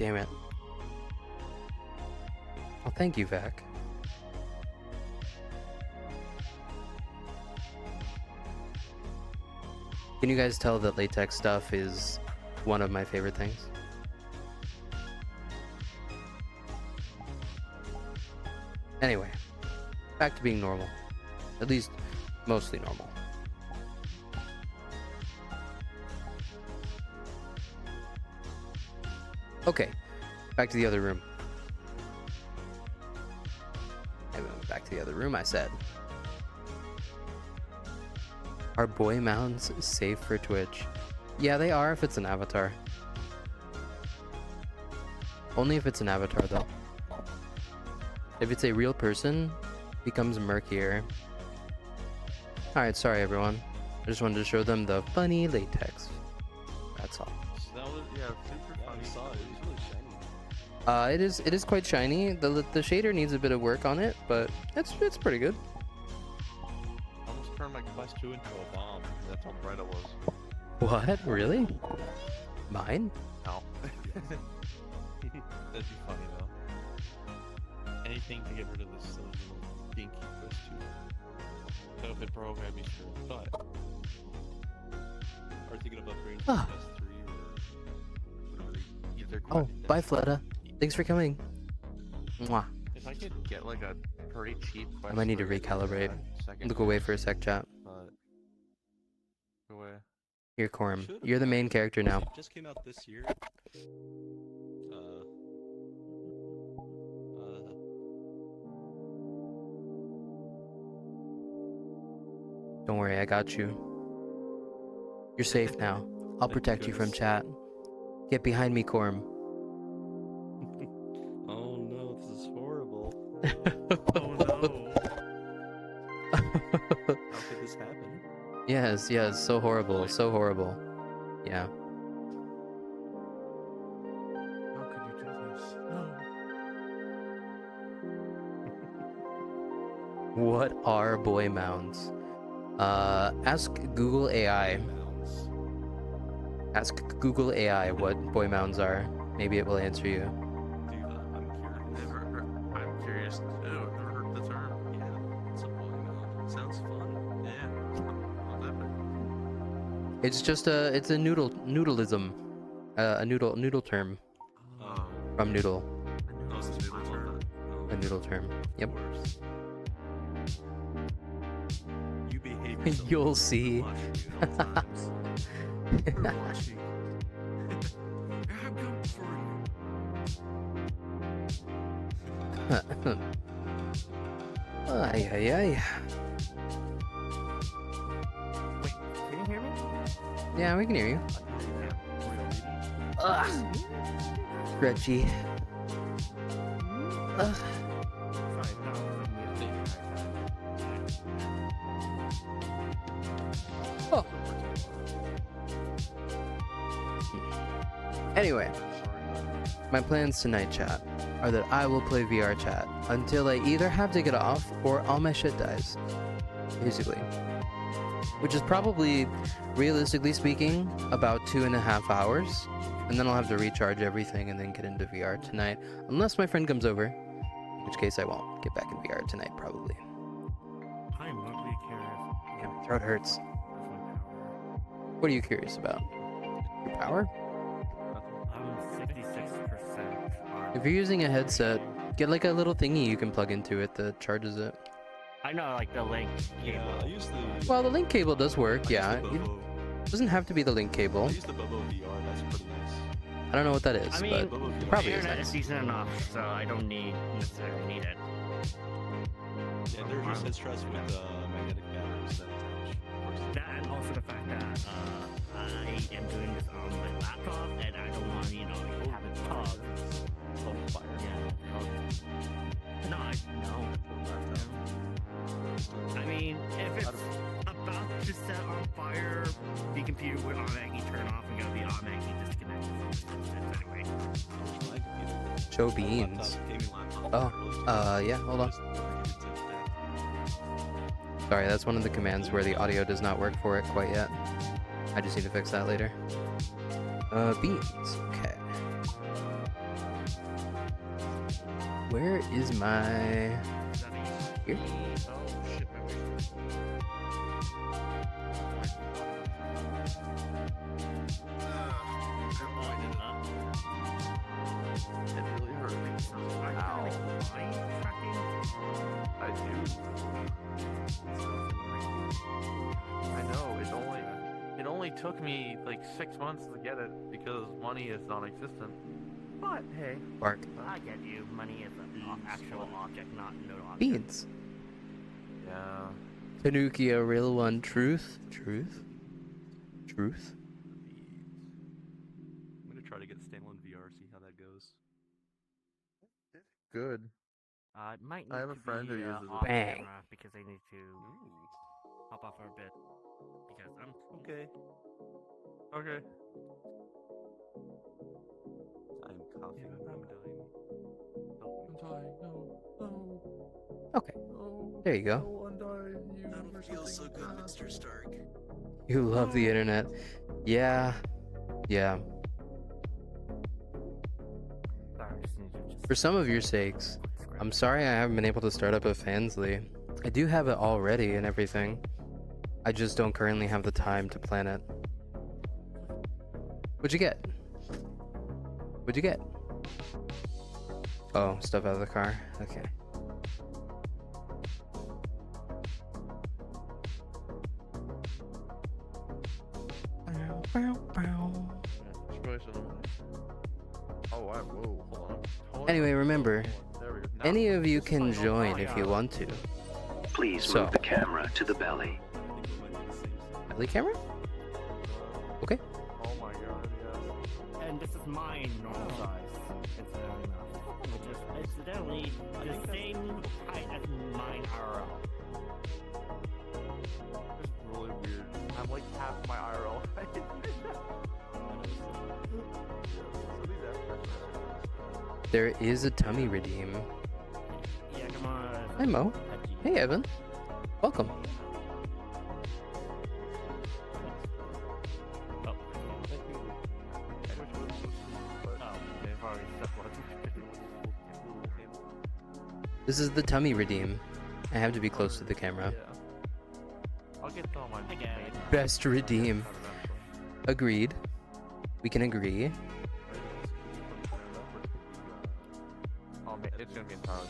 Damn it. Oh, thank you, Vac. Can you guys tell that latex stuff is one of my favorite things? Anyway, back to being normal. At least, mostly normal. Okay, back to the other room. Back to the other room, I said. Are boy mounds safe for Twitch? Yeah, they are if it's an avatar. Only if it's an avatar, though. If it's a real person, it becomes murkier. Alright, sorry everyone. I just wanted to show them the funny latex. That's all. That was, yeah, super funny. I saw it. It was really shiny. It is quite shiny. The shader needs a bit of work on it, but it's pretty good. I almost turned my Quest 2 into a bomb. That's how bright it was. What? Really? Mine? No. That'd be funny though. Anything to get rid of this little dinky Quest 2. So if it broke, I'd be sure. But are you thinking of upgrading to Quest 3 or whatever? Either Oh, bye, Fleta. Thanks for coming. Mwah. If I could get like a pretty cheap Quest I might need to 3, recalibrate. second Look away for a sec, chat. but go away. Here, Corum. Should've You're the main character now. Just came out this year. Don't worry, I got you. You're safe now. I'll Thank protect you from goodness. chat. Get behind me, Corum. Oh no, this is horrible. Oh no. How could this happen? Yes, so horrible, so horrible. Yeah. How could you do this? No. What are boy mounds? Ask Google AI. Ask Google AI what boy mounds are. Maybe it will answer you. Dude, I'm curious. I'm curious too. I've never heard the term. Yeah, it's a boy mode. Sounds fun. Yeah. Not that bad. It's just it's a noodleism. A noodle term Oh, from noodle. oh, it's a noodle term. A noodle term. Yep. Of course. You behave yourself. You'll We're see. watching you at all times. We're watching. I'm coming for you. Ay ay ay. Wait, can you hear me? Yeah, we can hear you. Ugh. Stretchy. Ugh. Sorry, no, I'm muted. Oh. Anyway, my plans tonight, chat, are that I will play VRchat until I either have to get off or all my shit dies. Basically. Which is probably, realistically speaking, about 2.5 hours. And then I'll have to recharge everything and then get into VR tonight. Unless my friend comes over. In which case I won't get back in VR tonight, probably. I am really curious. Yeah, my throat hurts. Where's my power? What are you curious about? Your power? I'm 66%. If you're using a headset, get like a little thingy you can plug into it that charges it. I know, like the link Yeah, I cable. used the. Well, the link cable does work, yeah. I used the Bobo. It doesn't have to be the link cable. I used the Bobo VR. That's pretty nice. I don't know what that is, I mean, but Bobo it VR. probably the is internet nice. is decent enough, so I don't necessarily need it. Yeah, there just his stress with magnetic batteries that attach. Of course. That and also the fact that I am doing this on my laptop and I don't want, like, have it pause. Oh, fire. Yeah. No, no. I mean, if it's about to set on fire, the computer will automatically turn off and it'll be automatically disconnected from the system anyway. My computer. Show Laptop, beans. gaming laptop. Oh, yeah, hold on. Just overheated to death. Sorry, that's one of the commands where the audio does not work for it quite yet. I just need to fix that later. Beans. Okay. Where is my... Here? It really hurt me. Ow. I do. I know. It only took me like 6 months to get it because money is non-existent. But hey, Bark. I get you. Money is an actual object, not no object. Beans. yeah. Tanuki, a real one. Truth? Truth? Truth? I'm gonna try to get standalone VR, see how that goes. Good. It might I need have a to friend who be, uses it. off Bang. camera because I need to hop off for a bit. Because I'm Okay. Okay. I'm coughing. I'm dying. I'm dying. No. No. Okay. No. There you go. No, I'm dying. You or something like that. Mr. Stark. You love the internet. Yeah. Yeah. sorry, I just need to just For some of your sakes, I'm sorry I haven't been able to start up a Fansly. I do have it already and everything. I just don't currently have the time to plan it. What'd you get? What'd you get? Oh, stuff out of the car. Okay. It's really so annoying. Oh, whoa, hold on. Totally- Anyway, remember, There we go. Now, any of you this is can like a join lot. if you want to. Please So- move the camera to the belly. I think we might do the same thing. Belly camera? Okay. Oh my god, yes. And this is my normal size, incidentally enough. Which is incidentally the same height as mine IRL. This is really weird. I'm like half my IRL height. So these aspects are- There is a tummy redeem. Yeah, come on, Hi, Mo. Hey, Evan. Welcome. Oh, They've already said what This is the tummy redeem. I have to be close to the camera. Yeah. I'll get all my Again. Best redeem. Agreed. We can agree. Oh man, it's gonna be entirely.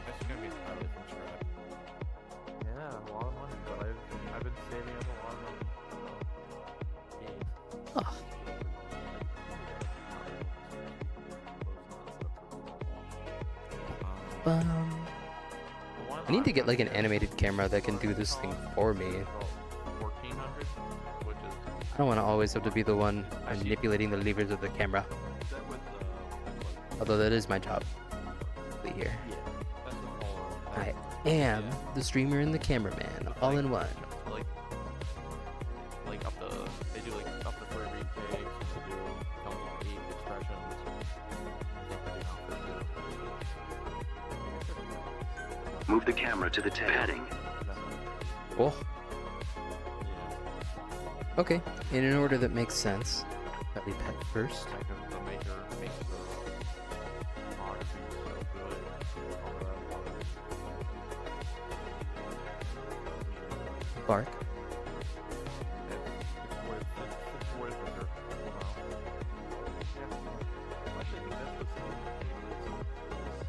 It's gonna be entirely from scratch. Yeah, a lot of money, but I've been saving up a lot of money. Oh, I need to get like an animated camera that can do this thing for me. 1400, which is I don't want to always have to be the one manipulating the levers of the camera. Is that with Although that is my job. Here. that's with all I am the streamer and the cameraman, all in one. like up to they do like up to 3 retakes, and they do comes with 8 expressions. Move the camera to the padding. Oh. Okay, in an order that makes sense. Let me pet first. Like the maker makes the photography so good. All that. Bark.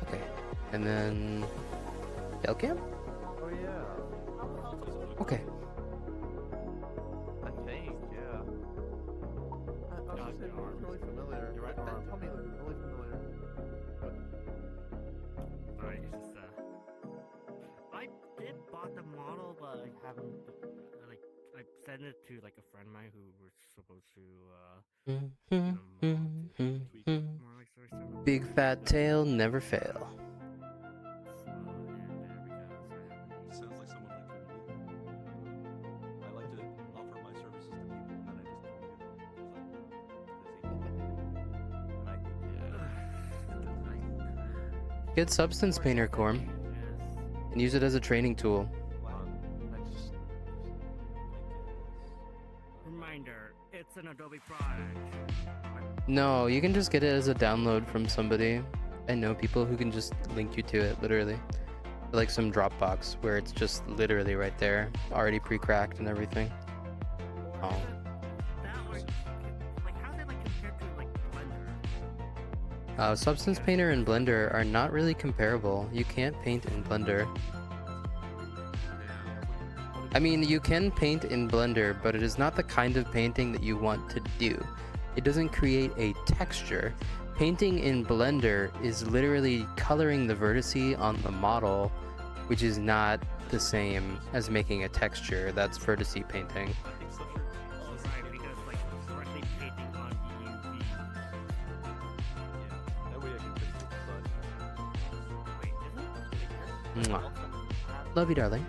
Okay, and then Delcam? Oh yeah. Okay. I think, yeah. I was just saying, it's really familiar. You're right. Tell me, it's really familiar. Alright, it's just I did bought the model, but I haven't like I sent it to like a friend of mine who was supposed to more like sort of Big fat tail never fail. Sounds like someone like me. I like to offer my services to people, and I just don't do them because I'm busy. Get Substance Painter, Corm, and use it as a training tool. I just Reminder, it's an Adobe product. No, you can just get it as a download from somebody. I know people who can just link you to it, literally. Like some Dropbox, where it's just literally right there, already pre-cracked and everything. Oh. That like how's it like compared to like Blender? Substance Painter and Blender are not really comparable. You can't paint in Blender. I mean, you can paint in Blender, but it is not the kind of painting that you want to do. It doesn't create a texture. Painting in Blender is literally coloring the vertice on the model, which is not the same as making a texture. That's vertice painting. Right, because like directly painting on the UV. that way I can fix it, Wait, isn't it? Mwah. Love you, darling.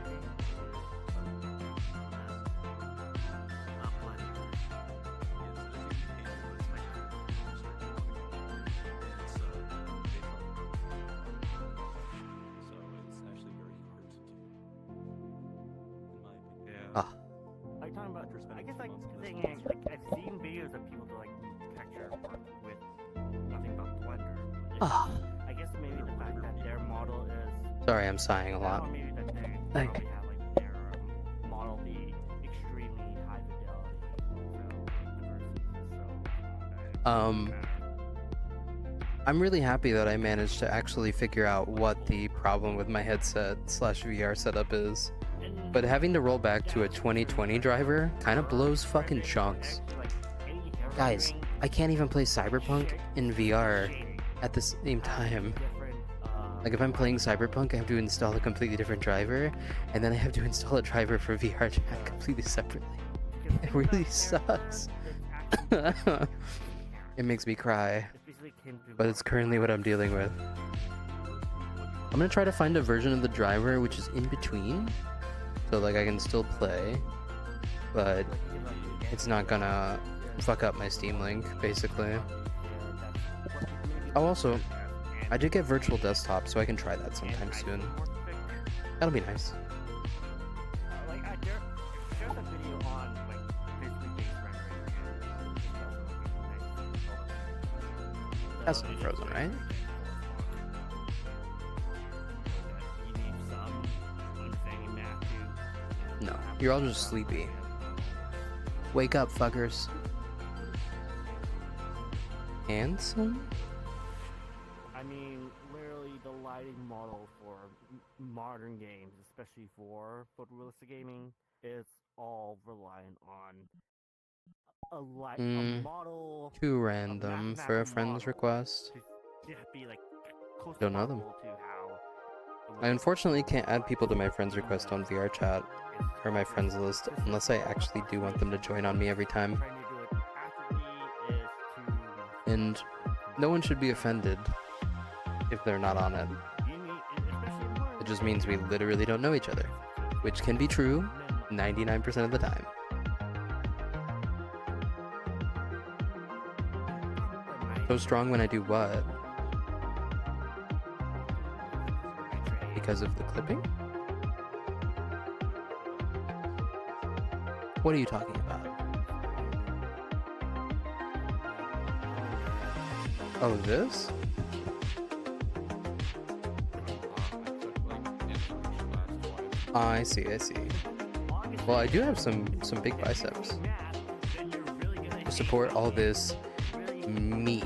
Not Blender. Ah. Are you talking about? I guess like the thing is, like I've seen videos of people do like texture work with nothing but Blender. It's- Ah. I guess maybe the fact that their model is. Sorry, I'm sighing a lot. Or maybe that they Like- probably have like their model be extremely high fidelity. So I'm really happy that I managed to actually figure out what the problem with my headset / VR setup is. But having to roll back to a 2020 driver kind of blows fucking chunks. Guys, I can't even play Cyberpunk in VR at the same time. Like if I'm playing Cyberpunk, I have to install a completely different driver, and then I have to install a driver for VRchat completely separately. It really sucks. It makes me cry, but it's currently what I'm dealing with. I'm gonna try to find a version of the driver which is in between, so like I can still play, but it's not gonna fuck up my Steam Link, basically. Oh, also, I did get virtual desktop, so I can try that sometime soon. That'll be nice. Like, there's a video on, like, basically base rendering, and it does look nice. That's not frozen, right? You need some understanding math to... No, you're all just sleepy. Wake up, fuckers. Handsome? I mean, literally the lighting model for modern games, especially for photorealistic gaming, is all reliant on a model. Too random for a friend's model request. To be like close Don't know them. to how I unfortunately can't add people to my friends request on VRchat or my friends list unless I actually do want them to join on me every time. trying to do it accurately is too And no one should be offended if they're not on it. It just means we literally don't know each other, which can be true 99% of the time. So strong when I do what? Because of the clipping? What are you talking about? Oh, this? I see, I see. Well, I do have some big biceps to support all this meat.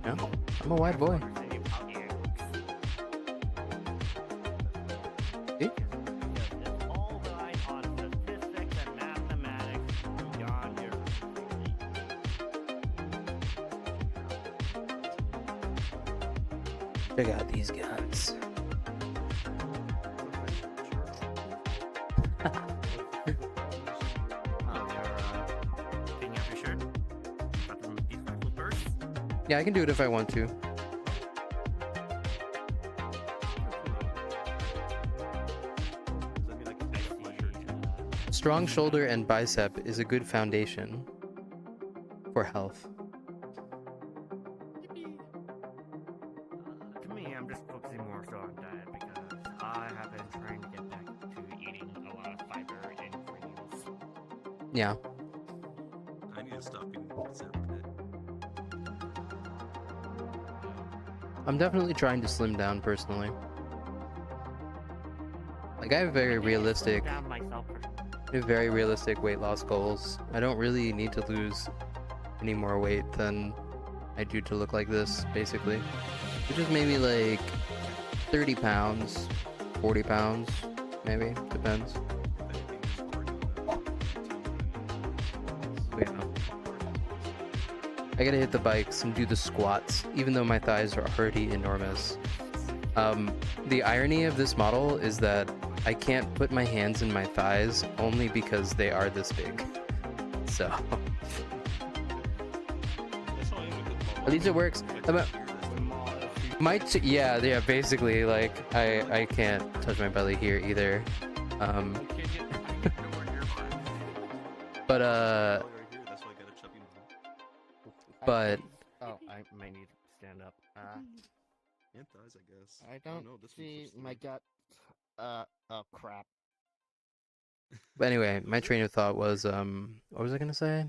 Yeah, I'm a white boy. See? Check out these guns. Yeah, I can do it if I want to. Strong shoulder and bicep is a good foundation for health. To me, I'm just focusing more so on diet because I have been trying to get back to eating a lot of fiber and greens. Yeah. I need to stop eating pizza every day. I'm definitely trying to slim down personally. Like I have very realistic weight loss goals. I don't really need to lose any more weight than I do to look like this, basically. Which is maybe like 30 pounds, 40 pounds, maybe, depends. Yeah. I gotta hit the bikes and do the squats, even though my thighs are already enormous. The irony of this model is that I can't put my hands in my thighs only because they are this big. So, at least it works. Yeah, basically, like, I can't touch my belly here either. But, Oh, I might need to stand up. And thighs, I guess. I don't know, this see one's just my weird. gut. Oh crap. But anyway, my train of thought was, what was I gonna say?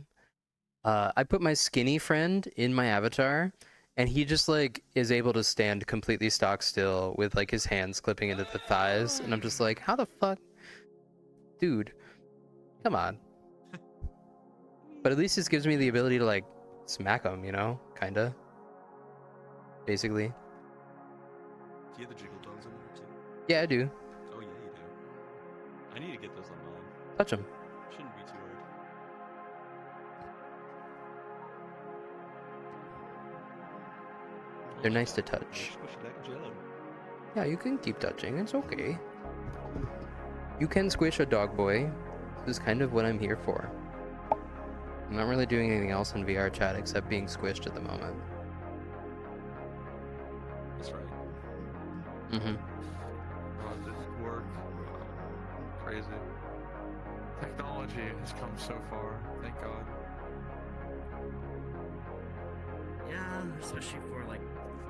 I put my skinny friend in my avatar, and he just, like, is able to stand completely stock still with, like, his hands clipping into the thighs, and I'm just like, how the fuck? Dude, come on. But at least this gives me the ability to, like, smack him, you know? Kinda. Basically. Do you have the jiggle bones in there too? Yeah, I do. Oh yeah, you do. I need to get those on mine. Touch him. Shouldn't be too hard. They're nice to touch. Squish that jello. Yeah, you can keep touching. It's okay. You can squish a dog boy. This is kind of what I'm here for. I'm not really doing anything else in VR chat except being squished at the moment. That's right. Mm-hmm. This work. Crazy. Technology has come so far. Thank God. Yeah, especially for like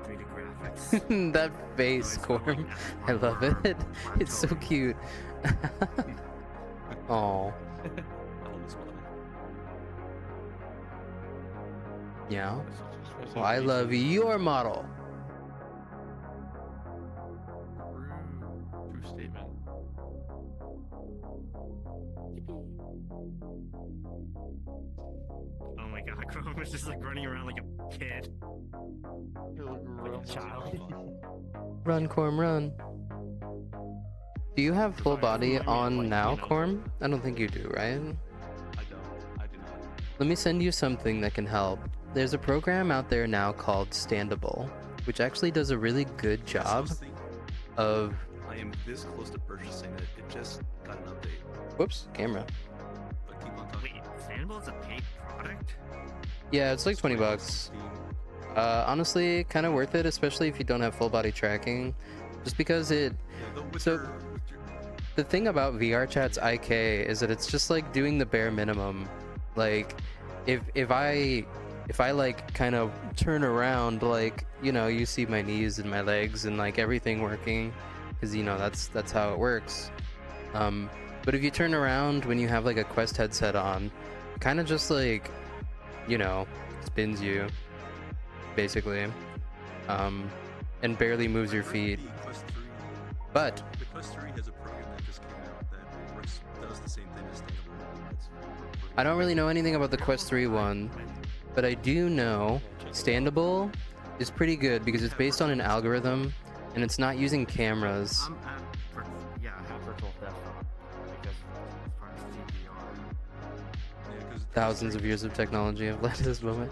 3D graphics. That face, It's for, like, Corm. I love armor, it. It's so plateauing. cute. Oh, I love this model. yeah. That's Well, I love your model. True statement. Oh my god, Chrome was just like running around like a kid. Like a child. Run, Corm, run. Do you have full Sorry, body remind me of, on like, now, you know- Corm? I don't think you do, right? I don't. I do not. Let me send you something that can help. There's a program out there now called Standable, which actually does a really good That's job the thing. of... I am this close to purchasing it. It just got an update. Whoops, camera. But keep on talking. Wait, Sanibel is a paid product? Yeah, it's like 20 bucks. Steam. Honestly, kind of worth it, especially if you don't have full body tracking. Just because it... Yeah, though with So- your, with your, The thing about VRchat's IK is that it's just like doing the bare minimum. Like, if I like kind of turn around, like, you know, you see my knees and my legs and like everything working, because you know that's how it works. But if you turn around when you have like a Quest headset on, it kind of just like, you know, spins you, basically, and barely moves your I heard feet. the Quest 3, But the Quest 3 has a program that just came out that works, does the same thing as Standable. It's I don't really know anything about the Quest 3 one, but I do know Standable is pretty good because it's based on an algorithm and it's not using cameras. I'm at I have virtual desktop because as far as CPR. Yeah, 'cause Thousands of years of technology have led to this moment.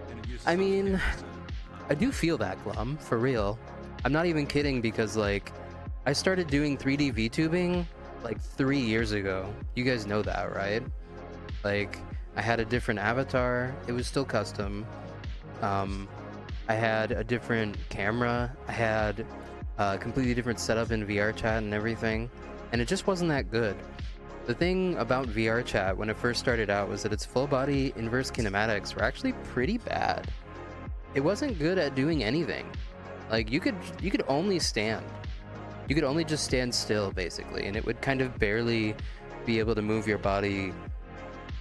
and it uses I those mean, cameras I do feel that, Glum, for real. I'm not even kidding because, like, I started doing 3D VTubing like 3 years ago. You guys know that, right? Like, I had a different avatar. It was still custom. I had a different camera. I had a completely different setup in VRChat and everything. And it just wasn't that good. The thing about VRChat when it first started out was that its full body inverse kinematics were actually pretty bad. It wasn't good at doing anything. Like, you could only stand. You could only just stand still, basically, and it would kind of barely be able to move your body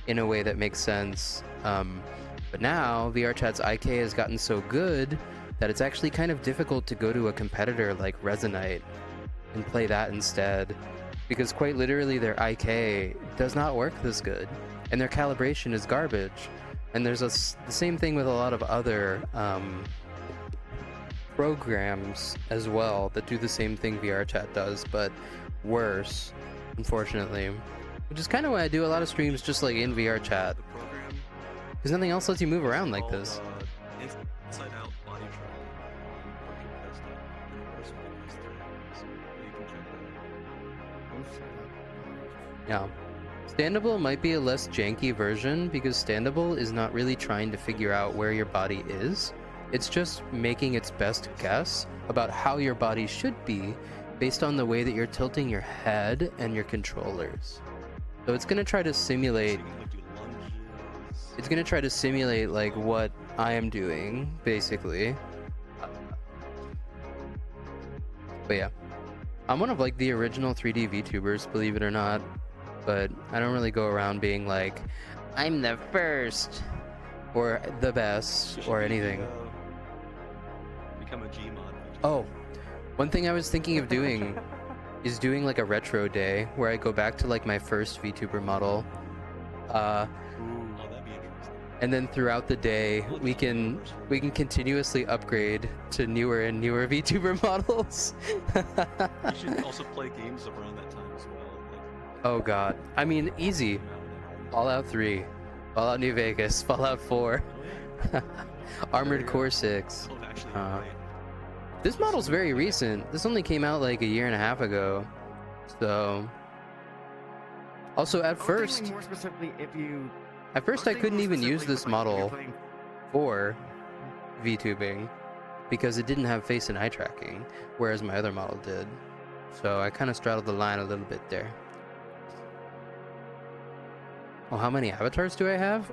in a way that makes sense. But now, VRChat's IK has gotten so good that it's actually kind of difficult to go to a competitor like Resonite and play that instead. Because quite literally, their IK does not work this good, and their calibration is garbage. And there's the same thing with a lot of other programs as well that do the same thing VRChat does, but worse, unfortunately. Which is kind of why I do a lot of streams just like in VRChat, The program because nothing else lets you move around is like called, this. Inside Out Body Track on virtual desktop. And it works with the Quest 3, so you can check that out. Yeah. Standable might be a less janky version because Standable is not really trying to figure out where your body is. It's just making its best guess about how your body should be based on the way that you're tilting your head and your controllers. So it's going to try to simulate So you can like do lunges. it's going to try to simulate like what I am doing basically. But yeah. I'm one of like the original 3D VTubers, believe it or not. But I don't really go around being like, I'm the first, or the best, You should or be, anything. Become a Gmod. Oh, one thing I was thinking of doing is doing like a retro day where I go back to like my first VTuber model. Ooh, oh, that'd be interesting. And then throughout the day, we can continuously upgrade to newer and newer VTuber models. You should also play games around that time as well. Like, Oh god. I mean, easy. came out and Fallout 3, Fallout New Vegas, Fallout 4, Armored Core 6. everything. Actually, Uh, This model's very recent. This only came out like a year and a half ago. So... Also, at I was thinking, first, like, more specifically, if you I couldn't even use this model Playing... for VTubing because it didn't have face and eye tracking, whereas my other model did. So I kind of straddled the line a little bit there. Oh, how many avatars do I have?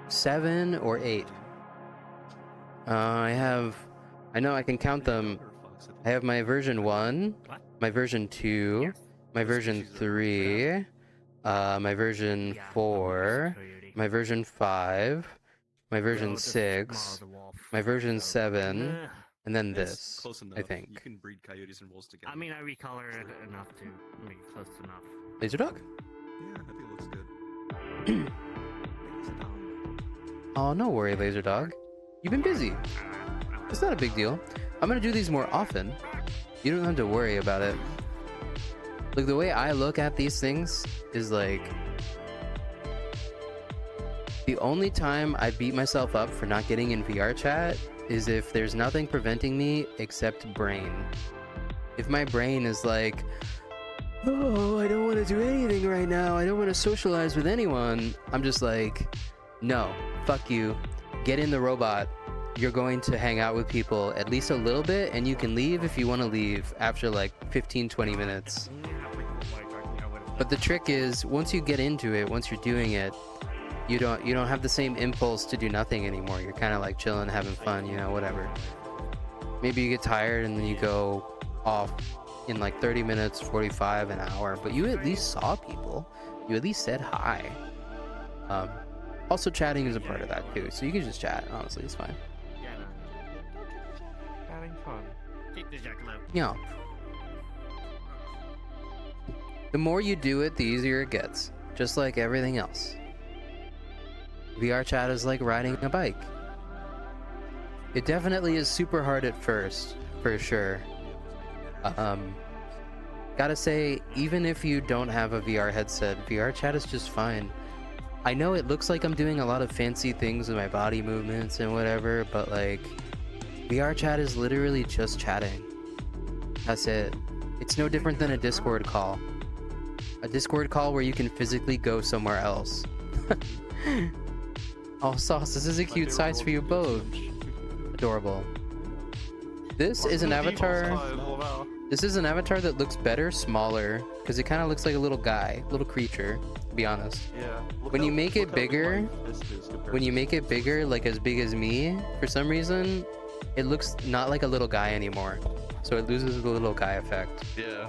7 or 8. I know I can count them. I have my version 1, What? my version 2, Yes. my version 3, my version Yeah, 4, coyote. my version 5, my version Go to 6, small the wolf. my version So, 7, ugh. and then It's this, close enough. I think. You can breed coyotes and wolves together. I mean, I recolored it enough to make it close enough. Laser Dog? yeah, I think it looks good. Oh, no worry, Laser Dog. You've been busy. It's not a big deal. I'm gonna do these more often. You don't have to worry about it. Look, the way I look at these things is like... The only time I beat myself up for not getting in VR chat is if there's nothing preventing me except brain. If my brain is like, oh, I don't want to do anything right now, I don't want to socialize with anyone, I'm just like, no, fuck you. Get in the robot. You're going to hang out with people at least a little bit, and you can leave if you want to leave after like 15-20 minutes. But the trick is, once you get into it, once you're doing it, you don't have the same impulse to do nothing anymore. You're kind of like chilling, having fun, you know, whatever. Maybe you get tired and then you go off in like 30 minutes, 45, an hour, but you at least saw people. You at least said hi. Also, chatting is a part of that too, so you can just chat. Honestly, it's fine. Yeah, no. Having fun. Keep the jackalope. Yeah. The more you do it, the easier it gets. Just like everything else. VR chat is like riding a bike. It definitely is super hard at first, for sure. Gotta say, even if you don't have a VR headset, VR chat is just fine. I know it looks like I'm doing a lot of fancy things with my body movements and whatever, but like, VR chat is literally just chatting. That's it. It's no different than a Discord call. A Discord call where you can physically go somewhere else. Oh, Sauce, this is a cute size for you both. Adorable. This is an avatar. This is an avatar that looks better, smaller, because it kind of looks like a little guy, little creature, to be honest. Yeah. When you make it bigger, when you make it bigger, like as big as me, for some reason, it looks not like a little guy anymore. So it loses the little guy effect. Yeah.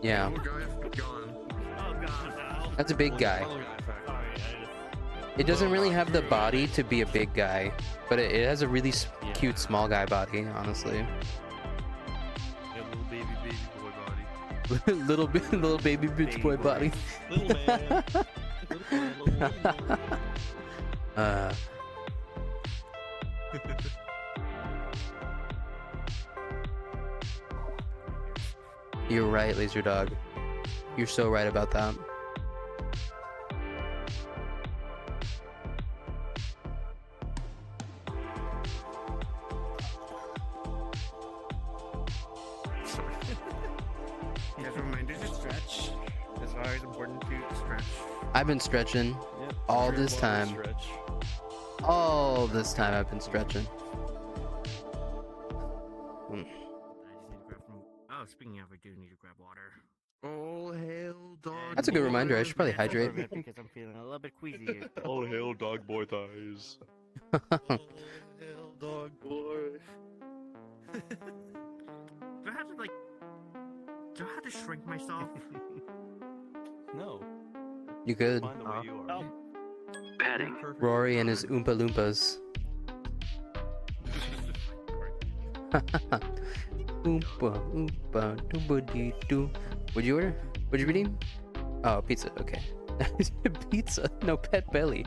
Yeah, Poor guy, gone. Oh god, no. that's a big guy. Sorry, It doesn't really have the body to be a big guy, but it has a really cute small guy body, honestly. Yeah, little baby boy body. little baby bitch boy body. Little man. Little man. You're right, Laser Dog. You're so right about that. Just a reminder to stretch. It's always important to stretch. I've been stretching all this time. All this time I've been stretching. I just need to grab from. Oh, speaking of, I do need to grab water. Oh, hell, dog. That's a good reminder. I should probably hydrate. Because I'm feeling a little bit queasy. All hail dog boy thighs. Hell, dog boy. Do I have to like? Do I have to shrink myself? No. You good? Find the way you are. Padding. Rory and his Oompa Loompas. Oompa Oompa Doompa Dee Doo. What'd you order? What'd you redeem? Oh, pizza. Okay. Pizza. No, Pet Belly.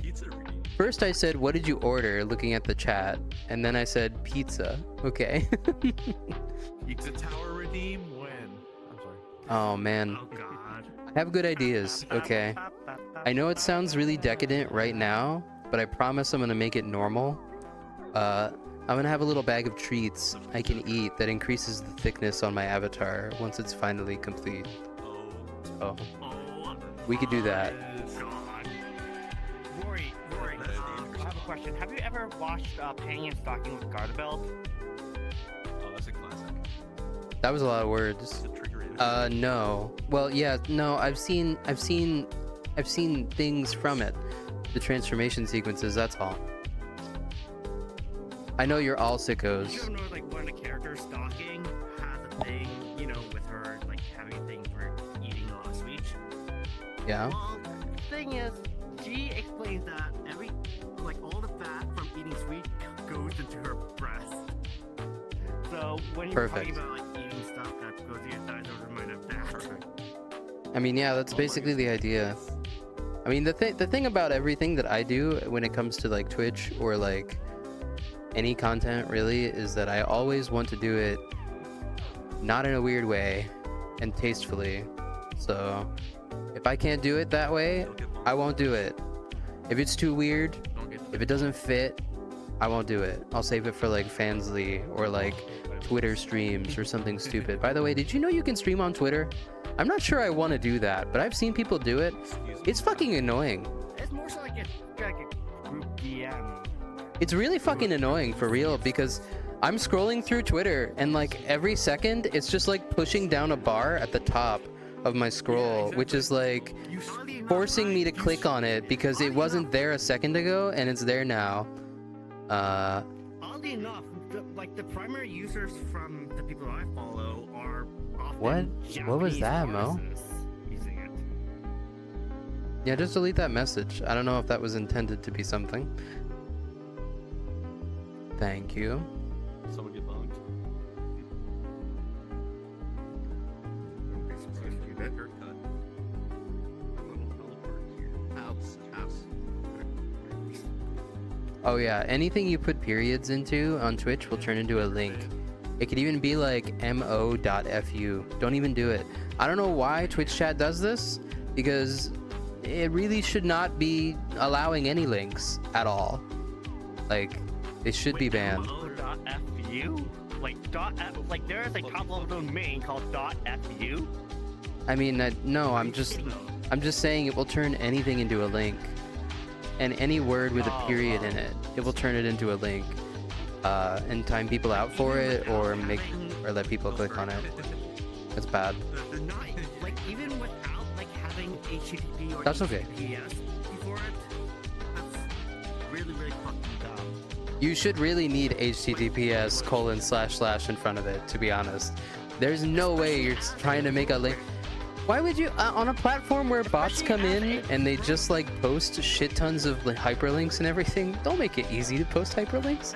Pizza reading. First I said, what did you order? Looking at the chat. And then I said, pizza. Okay. Pizza Tower redeem when? I'm sorry. Oh, man. Oh god. I have good ideas. Okay. I know it sounds really decadent right now, but I promise I'm gonna make it normal. I'm gonna have a little bag of treats I can eat that increases the thickness on my avatar once it's finally complete. Oh, Oh. we could do that. God. Rory, I have a question. Have you ever watched Hanging and Stalking with Garda Belt? Oh, that's a classic. That was a lot of words. The trigger is. No. Well, yeah, no, I've seen things from it. The transformation sequences, that's all. I know you're all You sickos. know, like one of the characters stalking has a thing, you know, with her like having a thing for eating a lot of sweets. Yeah. Well, the thing is, she explains that all the fat from eating sweet goes into her breast. So when you're Perfect. talking about like eating stuff that goes to your thighs, those remind of that. Perfect. I mean, yeah, that's basically the idea. I mean, the thing about everything that I do when it comes to like Twitch or like any content really is that I always want to do it not in a weird way and tastefully. So if I can't do it that way, I won't do it. If it's too weird, if it doesn't fit, I won't do it. I'll save it for like Fansly or like Twitter streams or something stupid. By the way, did you know you can stream on Twitter? I'm not sure I want to do that, but I've seen people do it. It's fucking annoying. It's more so like a group DM. It's really fucking annoying for real because I'm scrolling through Twitter and like every second it's just like pushing down a bar at the top of my scroll, which is like forcing me to click on it because it wasn't there a second ago and it's there now. Oddly enough, the primary users from the people I follow are often What was Japanese that, Mo? artists using it. Yeah, just delete that message. I don't know if that was intended to be something. Thank you. Someone get bonked. Haircut. Little part here. Ow, ow. Oh yeah, anything you put periods into on Twitch will turn into a link. It could even be like mo.fu. Don't even do it. I don't know why Twitch chat does this, because it really should not be allowing any links at all. Like, they should be banned. .fu? Like there is a top level domain called .fu? I mean, no, I'm just saying it will turn anything into a link. And any word with a period in it, it will turn it into a link. And time people out for it, or let people click on it. It's bad. Not, like, even without having HTTP or That's okay. HTTPS before it, that's really, really fucking dumb. You should really need HTTPS:// in front of it, to be honest. There's no way you're trying to make a link. Why would you, on a platform where bots come in and they just like post shit tons of hyperlinks and everything, don't make it easy to post hyperlinks.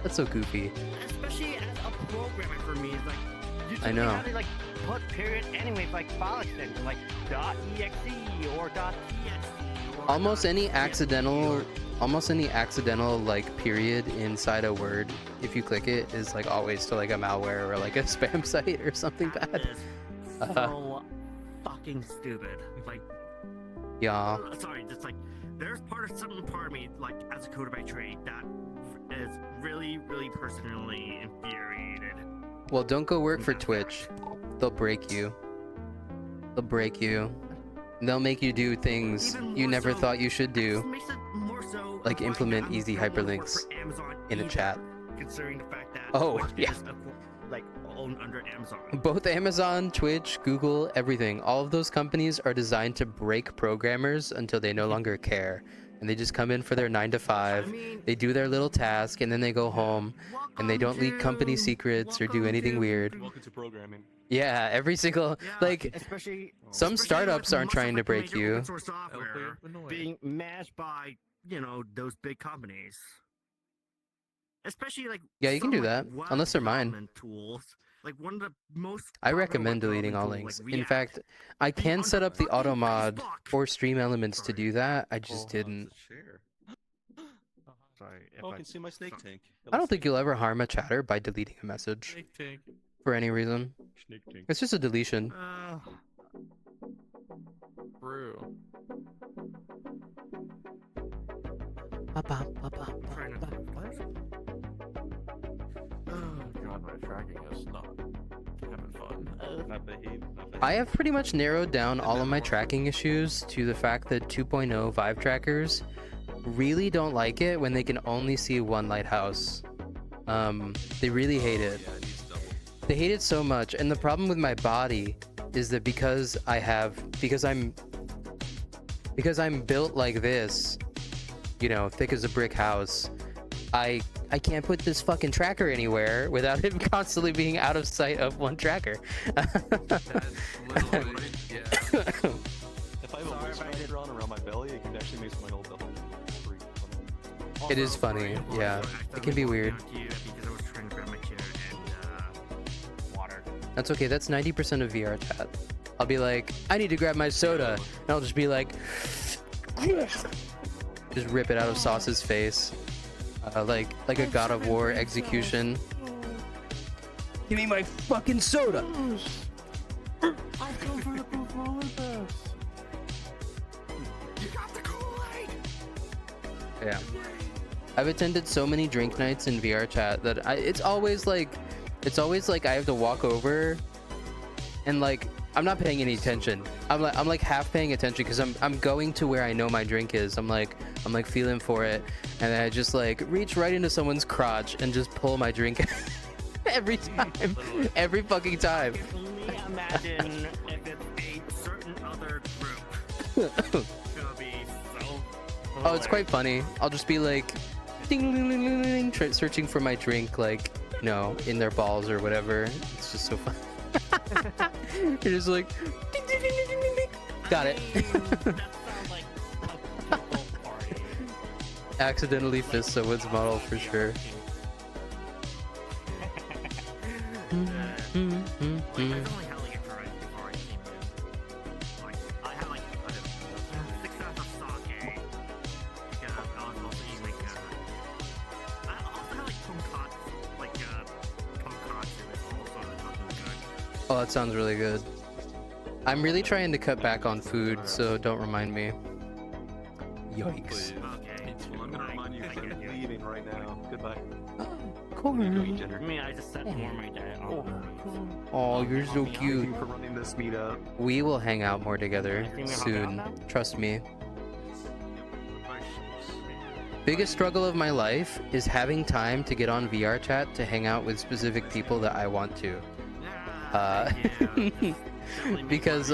That's so goofy. Especially as a programmer for me, it's like, you I know. have to put period anyway, file extension, .exe or .txt. Or Almost any accidental period inside a word, if you click it, is always to a malware or a spam site or something That bad. is so fucking stupid. Yeah. Sorry, just there's part of me, as a coder by trade, that is really, really personally infuriated. Well, don't go work for Twitch. They'll break you. They'll break you. They'll make you do things Even you more never so, thought you should This do. makes it more so Like why implement I'm easy no longer work hyperlinks for Amazon in a either, chat. Considering the fact that Oh, Twitch yeah. is owned under Amazon. Both Amazon, Twitch, Google, everything. All of those companies are designed to break programmers until they no longer care. And they just come in for their 9 to 5. I mean, They do their little task and then they go home. And they don't leak company secrets or do anything weird. Welcome to programming. Yeah, every single... especially some especially startups with aren't most trying of to the break major you. open source software Illinois. being managed by those big companies. Especially Yeah, you can some, do that, web unless they're mine. development tools. One of the most I popular recommend web deleting all development links. tools, In React, fact, I being can under set up the fucking auto mod Facebook. for stream elements to Sorry. do that. I just Oh, didn't. it's a share. Sorry, if Oh, I I can see my snake tank. I don't think you'll ever harm a chatter by deleting a message Snake tank. for any reason. Snake tank. It's just a deletion. Brew. trying not to flash. Oh god, my tracking is not having fun. Not behave. I have pretty much narrowed down all of my tracking issues to the fact that 2.0 Vive trackers really don't like it when they can only see one lighthouse. They really hate it. Yeah, it needs double. They hate it so much, and the problem with my body is that because I'm built like this, thick as a brick house, I I can't put this fucking tracker anywhere without it constantly being out of sight of one tracker. That's literally, yeah. If I have a moisturizer on around my belly, it can actually make my whole belly freak. It is funny, yeah. It can be weird. Because I was trying to grab my chair and water. That's okay, that's 90% of VR chat. I'll be like, I need to grab my soda, and I'll just be like, just rip it out of Sauce's face. Like a God of War execution. Give me my fucking soda! I've come for the polar bears. You got the Kool-Aid! Yeah. I've attended so many drink nights in VR chat that it's always like I have to walk over and like I'm not paying any attention. I'm like half paying attention because I'm going to where I know my drink is. I'm like feeling for it, and then I just like reach right into someone's crotch and just pull my drink every time, every fucking time. I can only imagine if it's a certain other group. It's gonna be so. Oh, it's quite funny. I'll just be like, ding, ding, ding, ding, ding, searching for my drink, like, you know, in their balls or whatever. It's just so fun. You're just like, ding, ding, ding, ding, ding, ding. Got it. That sounds like a people party. Accidentally fist someone's model for sure. Like, I've only had like a drink before I came in. Like, I had like 6 ounces of sake. Because I was also eating like, I also had like tonkatsu. Like, tonkatsu is also fucking good. Oh, that sounds really good. I'm really trying to cut back on food, so don't remind me. Yikes. Please. Okay. Well, I'm gonna remind you I because get I'm you. leaving right now. Goodbye. Corn. Go eat dinner. I mean, I just set more my day. Oh, you're so Thank cute. you for running this meetup. We will hang out more together soon. Trust me. Biggest struggle of my life is having time to get on VR chat to hang out with specific people that I want to. Because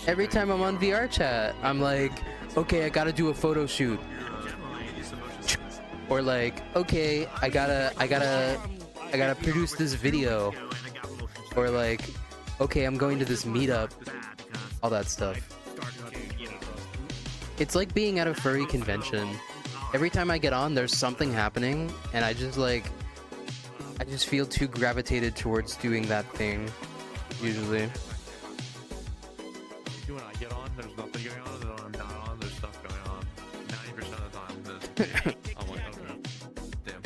every time I'm on VR chat, I'm like, okay, I gotta do a photo shoot. Or like, okay, I gotta produce this video. Or like, okay, I'm going to this meetup. All that stuff. It's like being at a furry convention. Every time I get on, there's something happening, and I just feel too gravitated towards doing that thing, usually. When I get on, there's nothing going on, and when I'm not on, there's stuff going on. 90% of the time, I'm like, okay, damn.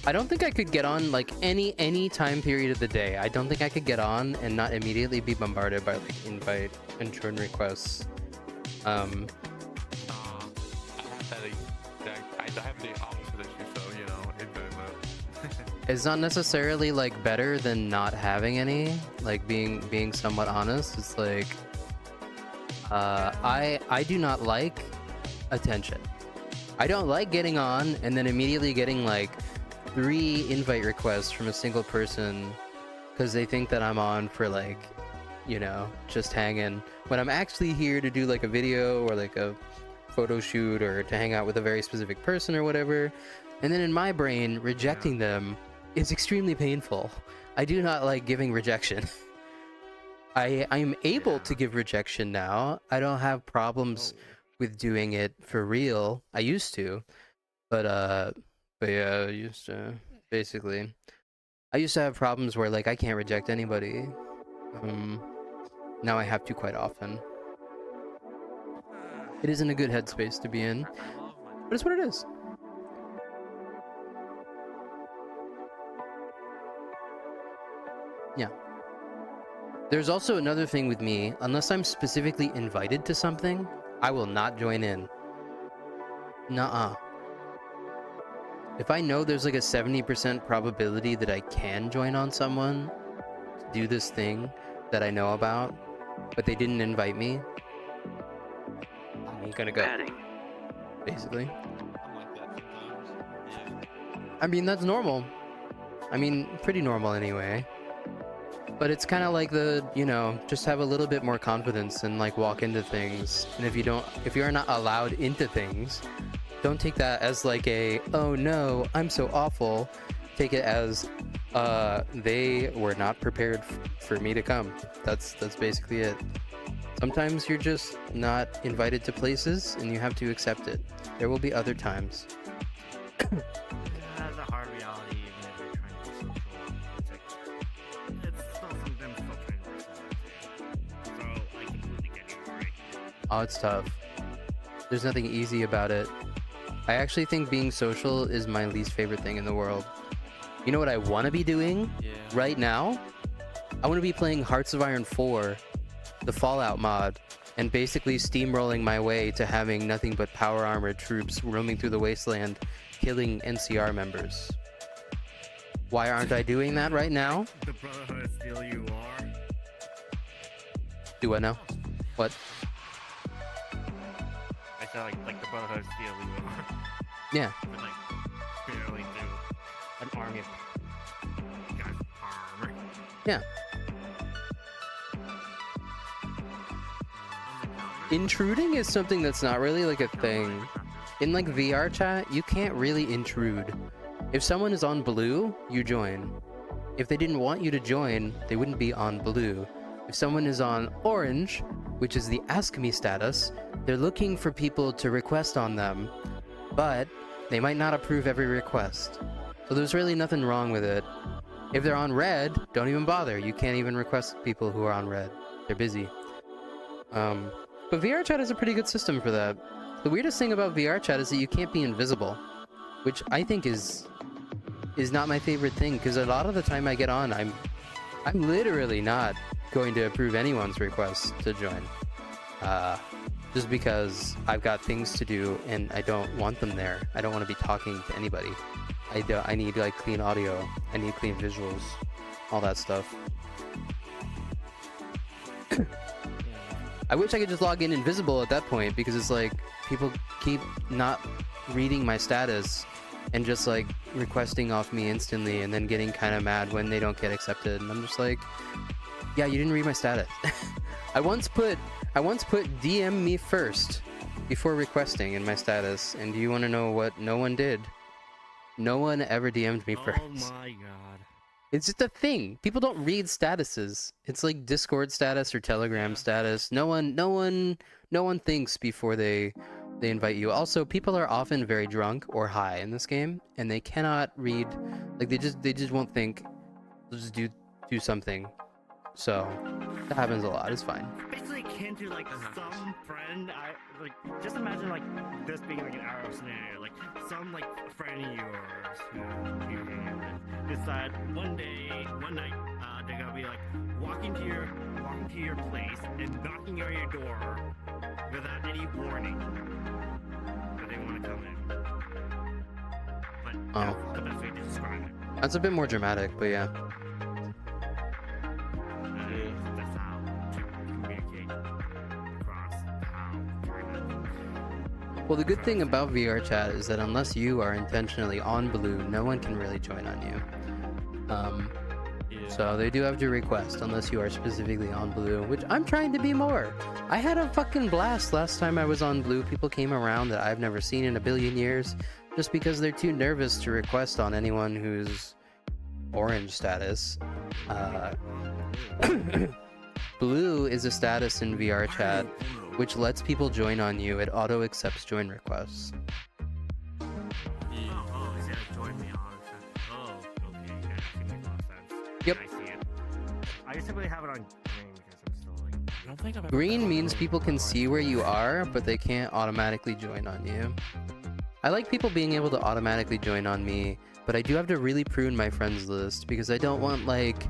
I don't think I could get on like any time period of the day. I don't think I could get on and not immediately be bombarded by like invite and join requests. I have I have the opposite issue, so you know, it goes It's not necessarily like better than not having any. Like being somewhat honest, it's like I do not like attention. I don't like getting on and then immediately getting like 3 invite requests from a single person because they think that I'm on for like, you know, just hanging, when I'm actually here to do like a video or like a photo shoot or to hang out with a very specific person or whatever. And then in my brain, rejecting them is extremely painful. I do not like giving rejection. I'm able to give rejection now. I don't have problems with doing it for real. I used to, but yeah, I used to have problems where like I can't reject anybody. Now I have to quite often. It isn't a good headspace to be in, but it's what it is. Yeah. There's also another thing with me. Unless I'm specifically invited to something, I will not join in. Nuh-uh. If I know there's like a 70% probability that I can join on someone to do this thing that I know about, but they didn't invite me, I ain't gonna go. Padding. Basically. I'm like that sometimes. Yeah. I mean, that's normal. I mean, pretty normal anyway. But it's kind of like the, you know, just have a little bit more confidence and like walk into things. And if you are not allowed into things, don't take that as like a, oh no, I'm so awful. Take it as, they were not prepared for me to come. That's basically it. Sometimes you're just not invited to places and you have to accept it. There will be other times. That's a hard reality, even if you're trying to be social. It's still sometimes still trying to be social. So I completely get you, right? Oh, it's tough. There's nothing easy about it. I actually think being social is my least favorite thing in the world. You know what I want to be doing right now? I want to be playing Hearts of Iron 4, the Fallout mod, and basically steamrolling my way to having nothing but power armored troops roaming through the wasteland, killing NCR members. Why aren't I doing that right now? The Brotherhood of Steel you are. Do I know? What? I feel like the Brotherhood of Steel you are. Yeah. But like, barely do an army of guys with power armor. Yeah. Intruding is something that's not really like a thing. In like VR chat, you can't really intrude. If someone is on blue, you join. If they didn't want you to join, they wouldn't be on blue. If someone is on orange, which is the Ask Me status, they're looking for people to request on them, but they might not approve every request. So there's really nothing wrong with it. If they're on red, don't even bother. You can't even request people who are on red. They're busy. But VRchat is a pretty good system for that. The weirdest thing about VRchat is that you can't be invisible, which I think is not my favorite thing, because a lot of the time I get on, I'm literally not going to approve anyone's request to join. Just because I've got things to do and I don't want them there. I don't want to be talking to anybody. I need like clean audio. I need clean visuals. All that stuff. I wish I could just log in invisible at that point, because it's like people keep not reading my status and just like requesting off me instantly and then getting kind of mad when they don't get accepted. And I'm just like, yeah, you didn't read my status. I once put DM me first before requesting in my status, and do you want to know what no one did? No one ever DM'd me first. Oh my god. It's just a thing. People don't read statuses. It's like Discord status or Telegram status. No one thinks before they invite you. Also, people are often very drunk or high in this game, and they cannot read. Like they just won't think. They'll just do something. So that happens a lot. It's fine. Basically akin to like some friend, just imagine like this being like an arrow scenario, like some like friend of yours who you hang out with decide one night they're gonna be like walking to your place and knocking on your door without any warning that they want to come in. But that's the best way to describe it. That's a bit more dramatic, but yeah. That's how to communicate across how China. Well, the good thing about VRchat is that unless you are intentionally on blue, no one can really join on you. So they do have to request unless you are specifically on blue, which I'm trying to be more. I had a fucking blast last time I was on blue. People came around that I've never seen in a billion years just because they're too nervous to request on anyone who's orange status. Blue is a status in VRchat which lets people join on you. It auto accepts join requests. Oh, is that join me on? Oh, okay. That actually makes a lot of sense. Yep. I see it. I just simply have it on green because I'm still like. I don't think I've ever Green done means it. people can see where you are, but they can't automatically join on you. I like people being able to automatically join on me, but I do have to really prune my friends list because I don't want like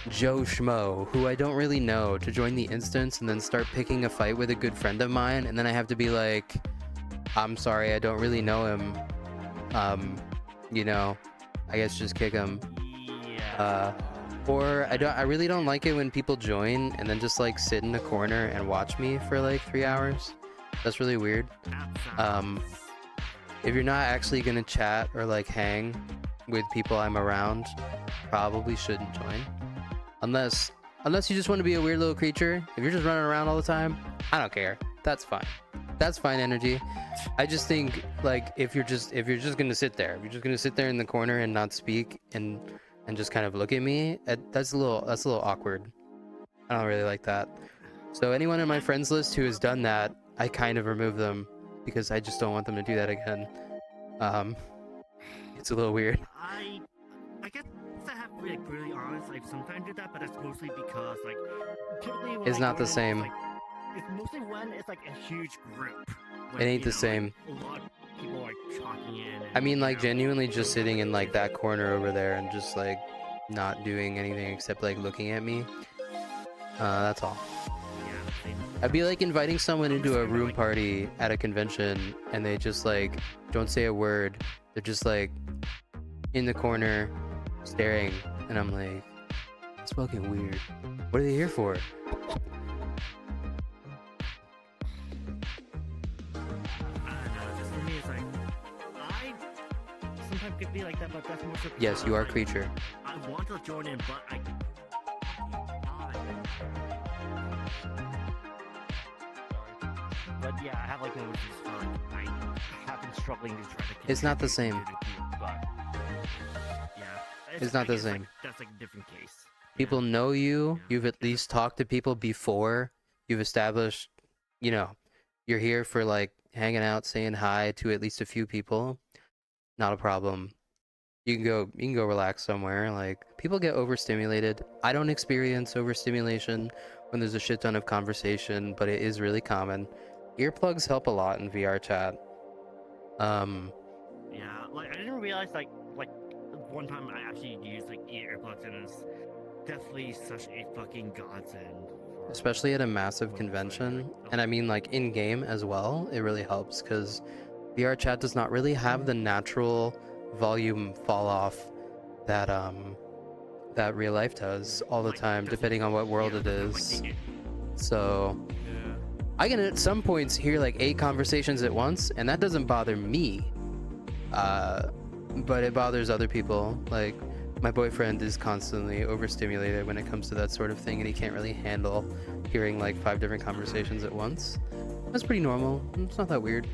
Joe Schmo, who I don't really know, to join the instance and then start picking a fight with a good friend of mine, and then I have to be like, I'm sorry, I don't really know him. You know, I guess just kick him. Yeah. Or I really don't like it when people join and then just like sit in a corner and watch me for like 3 hours. That's really weird. If you're not actually gonna chat or like hang with people I'm around, probably shouldn't join. Unless you just want to be a weird little creature. If you're just running around all the time, I don't care. That's fine. That's fine energy. I just think like if you're just gonna sit there, if you're just gonna sit there in the corner and not speak and just kind of look at me, that's a little awkward. I don't really like that. So anyone in my friends list who has done that, I kind of remove them because I just don't want them to do that again. It's a little weird. I guess I have to be like really honest. I sometimes do that, but that's mostly because like typically when It's I not the join, same. It's mostly when it's like a huge group. It ain't the same. Like, a lot of people are talking in. And, I mean, like you know, genuinely just sitting in like that corner over there and just like not doing anything except like looking at me. That's all. yeah, same. I'd be like inviting someone into a room party at a convention and they just like don't say a word. They're just like in the corner staring and I'm like, that's fucking weird. What are they here for? I don't know. Just for me, it's like I sometimes could be like that, but that's more so Yes, you are a because, creature. I want to join in, but I. But yeah, I have like no issues for like I have been struggling to try to. It's not the contribute same. to the group, but yeah, It's not I the guess, like, same. that's like a different case. People Yeah. know you. Yeah. You've at least talked to people before. You've established, you know, you're here for like hanging out, saying hi to at least a few people. Not a problem. You can go relax somewhere. Like people get overstimulated. I don't experience overstimulation when there's a shit ton of conversation, but it is really common. Earplugs help a lot in VR chat. Yeah, like I didn't realize like one time I actually used like earplugs and it's definitely such a fucking godsend. For, especially at a massive when it's, like, convention, and I mean like in game as well. It really helps because VR chat does not really have the natural volume fall off that that real life does all the like, time, doesn't- depending on what world yeah, it doesn't, like, is. take it. So Yeah. I can at some points hear like 8 conversations at once, and that doesn't bother me. But it bothers other people. Like my boyfriend is constantly overstimulated when it comes to that sort of thing, and he can't really handle hearing like 5 different conversations at once. That's pretty normal. It's not that weird.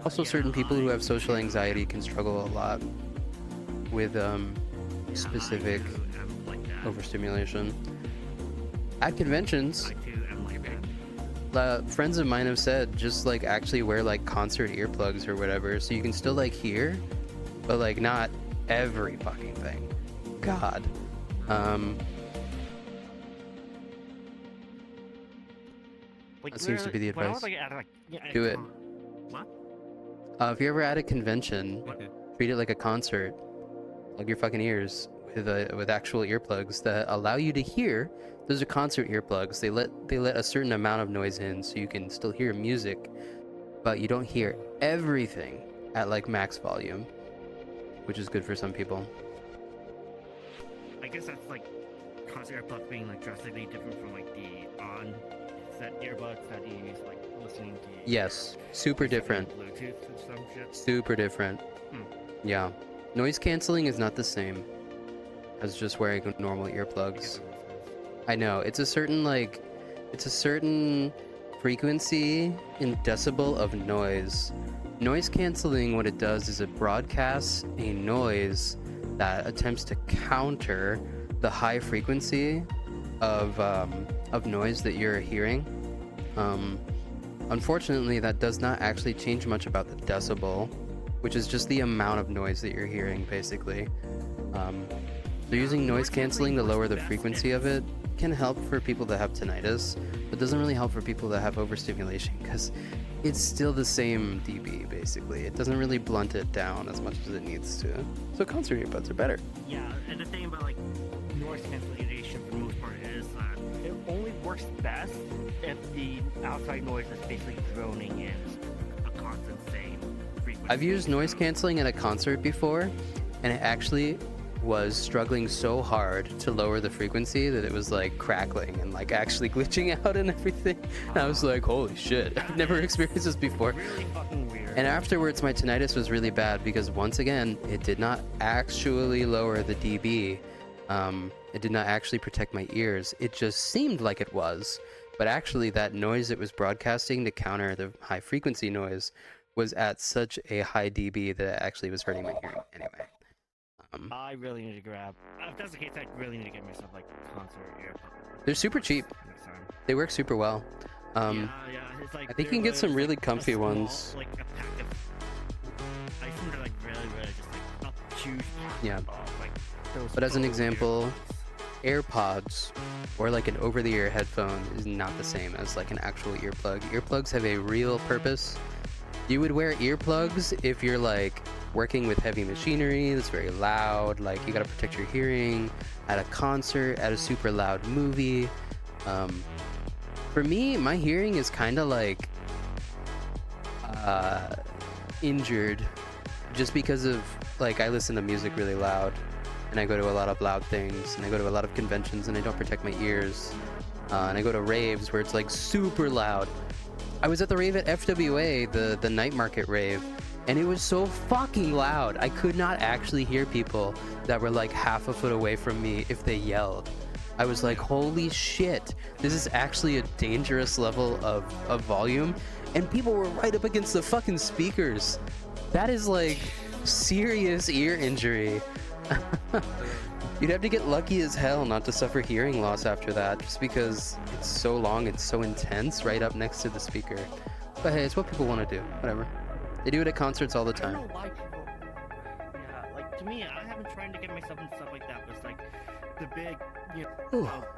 Also, Yeah, certain people who I- have social anxiety can struggle a lot with Yeah, specific I too am like that. overstimulation. At conventions, I too am like that. friends of mine have said just like actually wear like concert earplugs or whatever, so you can still like hear, but like not every fucking thing. God. Like, That seems to be the when I was, advice. like, at, like, yeah, Do it. What? If you're ever at a convention, Okay. treat it like a concert. Plug your fucking ears with actual earplugs that allow you to hear. Those are concert earplugs. They let a certain amount of noise in, so you can still hear music, but you don't hear everything at like max volume, which is good for some people. I guess that's like concert earplugs being like drastically different from like the on-set earbuds that you use like listening to. Yes, super different. Bluetooth and some shit. Super different. Hmm. Yeah. Noise canceling is not the same as just wearing normal earplugs. I know, it's a certain frequency in decibel of noise. Noise canceling, what it does is it broadcasts a noise that attempts to counter the high frequency of noise that you're hearing. Unfortunately, that does not actually change much about the decibel, which is just the amount of noise that you're hearing, basically. So using noise canceling to lower the frequency of it can help for people that have tinnitus, but doesn't really help for people that have overstimulation because it's still the same dB, basically. It doesn't really blunt it down as much as it needs to. So concert earbuds are better. Yeah, and the thing about like noise cancellation for the most part is that it only works best if the outside noise is basically droning in a constant same frequency. I've used noise canceling at a concert before, and it actually was struggling so hard to lower the frequency that it was like crackling and like actually glitching out and everything. And I was like, holy shit, I've never experienced this before. Really fucking weird. And afterwards, my tinnitus was really bad because once again, it did not actually lower the dB. It did not actually protect my ears. It just seemed like it was but actually that noise it was broadcasting to counter the high frequency noise was at such a high dB that it actually was hurting my hearing anyway. I really need to grab. If that's the case, I really need to get myself like concert earpods. They're super cheap. Next time. They work super well. Yeah. It's like I think you can get some really comfy a small, ones. Like a pack of. I think they're like really just like a huge pack Yeah. of, like, those But as an full example, earpods. AirPods or like an over-the-ear headphone is not the same as like an actual earplug. Earplugs have a real purpose. You would wear earplugs if you're like working with heavy machinery that's very loud, like you gotta protect your hearing at a concert, at a super loud movie. For me, my hearing is kind of like injured just because of like I listen to music really loud and I go to a lot of loud things and I go to a lot of conventions and I don't protect my ears, and I go to raves where it's like super loud. I was at the rave at FWA, the night market rave, and it was so fucking loud. I could not actually hear people that were like half a foot away from me if they yelled. I was like, holy shit, this is actually a dangerous level of volume, and people were right up against the fucking speakers. That is like serious ear injury. You'd have to get lucky as hell not to suffer hearing loss after that, just because it's so long and so intense right up next to the speaker. But hey, it's what people want to do. Whatever. They do it at concerts all the I don't time. know why people. Yeah, like to me, I haven't tried to get myself into stuff like that. But it's like the big,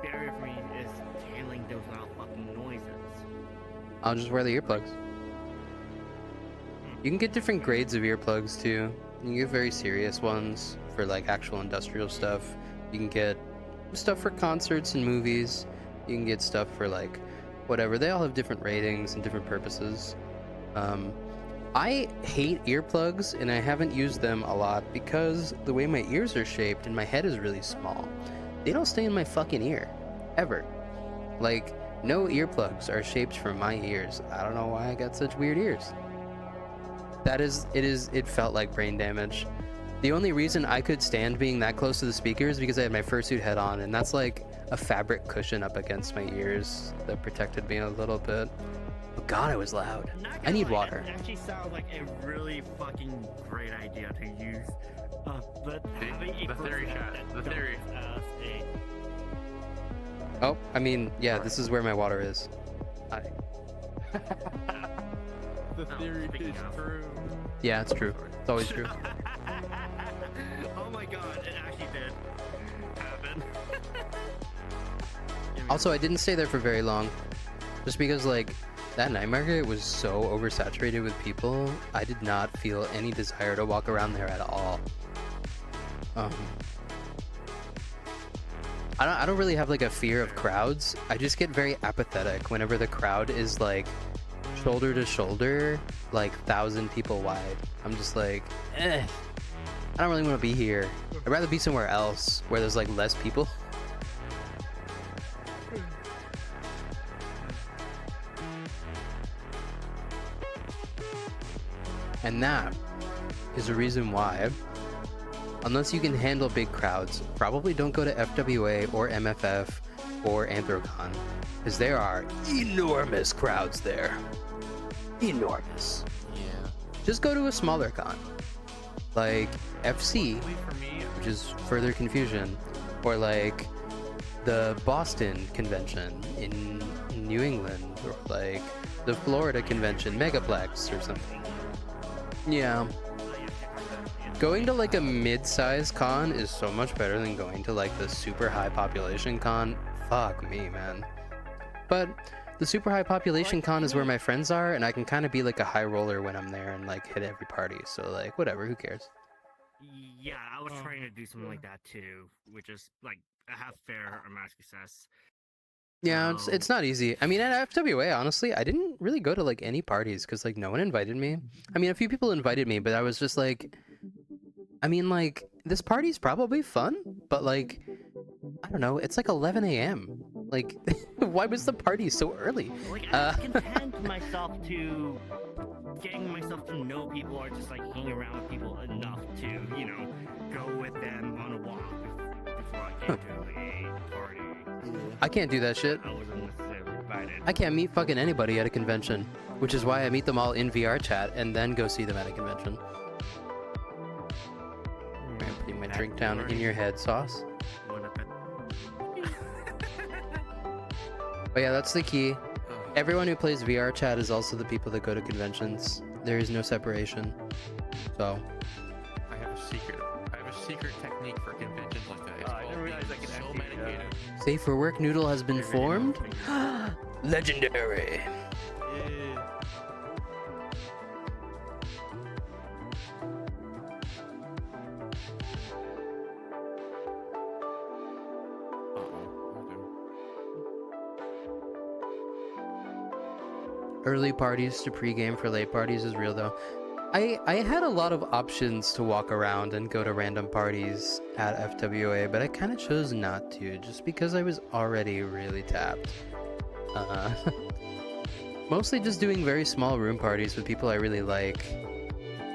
barrier for me is handling those loud fucking noises. I'll just wear the earplugs. You can get different grades of earplugs too. You can get very serious ones for like actual industrial stuff. You can get stuff for concerts and movies. You can get stuff for like whatever. They all have different ratings and different purposes. I hate earplugs and I haven't used them a lot because the way my ears are shaped and my head is really small. They don't stay in my fucking ear. Ever. Like, no earplugs are shaped for my ears. I don't know why I got such weird ears. It felt like brain damage. The only reason I could stand being that close to the speaker is because I had my fursuit head on, and that's like a fabric cushion up against my ears that protected me a little bit. But God, it was loud. Not I gonna need lie, water. It actually sounds like a really fucking great idea to use. But having a the theory person chat, that the theory. doubles as a Oh, I mean, yeah, this is where my water is. Hi. The Oh, theory speaking is of. true. Yeah, it's true. It's always true. Oh my god, it actually did happen. Also, I didn't stay there for very long. Just because, like, that night market was so oversaturated with people, I did not feel any desire to walk around there at all. I don't really have, like, a fear of crowds. I just get very apathetic whenever the crowd is, like, shoulder to shoulder, like, 1,000 people wide. I'm just like, I don't really want to be here. I'd rather be somewhere else where there's, like, less people. And that is the reason why, unless you can handle big crowds, probably don't go to FWA or MFF or Anthrocon, because there are enormous crowds there. Enormous. Yeah. Just go to a smaller con, like FC, Luckily for me, which is further confusion, or like the Boston convention in New England, or like the Florida convention, Megaplex or something. Yeah. Going to like a mid-size con is so much better than going to like the super high population con. Fuck me, man. But the super high population con is where my friends are, and I can kind of be like a high roller when I'm there and like hit every party. So like whatever, who cares? Yeah, I was trying to do something like that too, which is like a half fair amount of success. Yeah, it's not easy. I mean, at FWA, honestly, I didn't really go to like any parties because like no one invited me. I mean, a few people invited me, but I was just like, I mean, like this party's probably fun, but like, I don't know, it's like 11 a.m. Like, why was the party so early? Like, I content myself to getting myself to know people or just like hang around with people enough to, you know, go with them on a walk before I get to a party. I can't do that shit. I wasn't necessarily invited. I can't meet fucking anybody at a convention, which is why I meet them all in VR chat and then go see them at a convention. I'm putting my drink down in your head, Sauce. But yeah, that's the key. Everyone who plays VR chat is also the people that go to conventions. There is no separation. So. I have a secret technique for conventions like that. It's I didn't realize I could so actually, medicated. Safe for Work Noodle has been formed. Yeah. Legendary. Yeah. Early parties to pregame for late parties is real though. I had a lot of options to walk around and go to random parties at FWA, but I kind of chose not to just because I was already really tapped. Mostly just doing very small room parties with people I really like.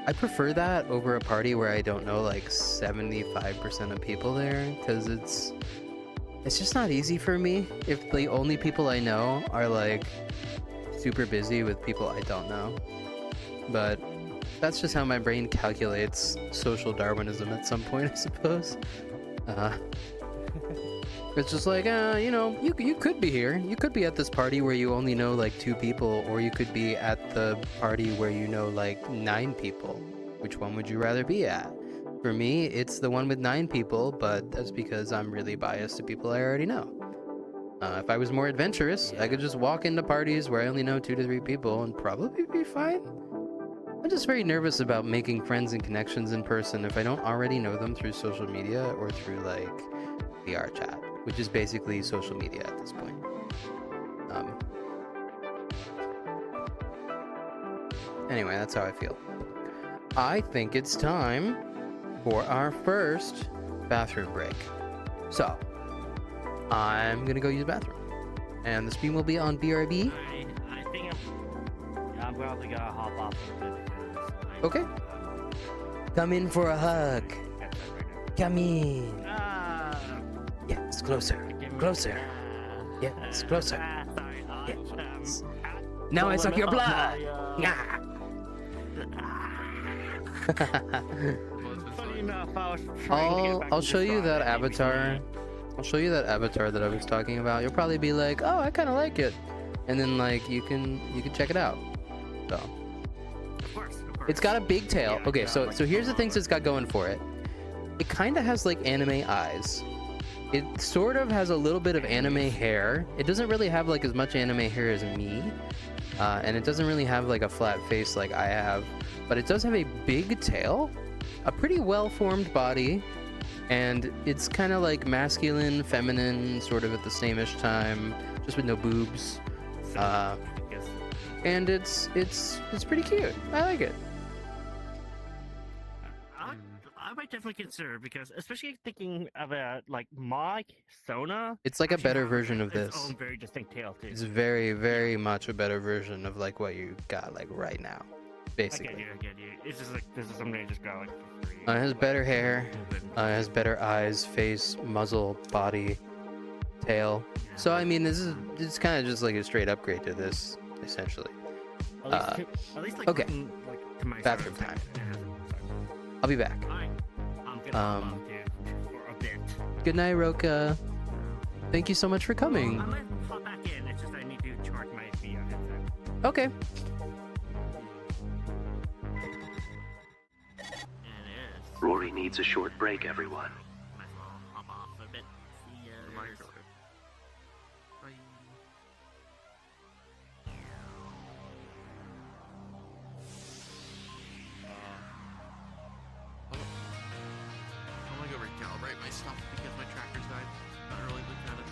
I prefer that over a party where I don't know like 75% of people there, because it's just not easy for me if the only people I know are like super busy with people I don't know. But that's just how my brain calculates social Darwinism at some point, I suppose. It's just like, you know, you could be here. You could be at this party where you only know like 2 people, or you could be at the party where you know like 9 people. Which one would you rather be at? For me, it's the one with 9 people, but that's because I'm really biased to people I already know. If I was more adventurous, I could just walk into parties where I only know 2 to 3 people and probably be fine. I'm just very nervous about making friends and connections in person if I don't already know them through social media or through like VRchat, which is basically social media at this point. Anyway, that's how I feel. I think it's time for our first bathroom break. So, I'm gonna go use the bathroom. And the stream will be on BRB. I think I'm probably gonna hop off a bit because Okay. Come in for a hug. Come in. Yes, closer. Closer. Yes, closer. Sorry. Yes. Now I suck your blood. Nah. Funny enough, I was trying to get back I'll into show you that Friday avatar. recently. I'll show you that avatar that I was talking about. You'll probably be like, "Oh, I kind of like it," and then like you can check it out. So Of course. it's got a big tail. Yeah, Okay, yeah, so like here's the full things on. it's got going for it. It kind of has like anime eyes. It sort of has a little bit of anime hair. It doesn't really have like as much anime hair as me, and it doesn't really have like a flat face like I have. But it does have a big tail, a pretty well-formed body, and it's kind of like masculine, feminine, sort of at the same-ish time, just with no boobs. Yes. And it's pretty cute. I like it. I might definitely consider, because especially thinking of a like my Sona. It's like a actually better has version of its this. own very distinct tail too. It's very, very much a better version of like what you got like right now, I basically. get you. It's just like this is something I just got like for free. It has like, better hair. open. It has better eyes, face, muzzle, body, tail. So I mean, it's kind of just like a straight upgrade to this, essentially. At least like okay. looking, like, to my Bathroom side, time. it has it. I'll be back. Alright. I'm gonna hop off too for a bit. Good night, Roka. Thank you so much for coming. I might hop back in. It's just I need to charge my VR headset. Okay. And it is. Rory needs a short break, everyone. Might as well hop off a bit. See ya. Bye. I want to go recalibrate my stuff because my tracker's died. Not really looking at it.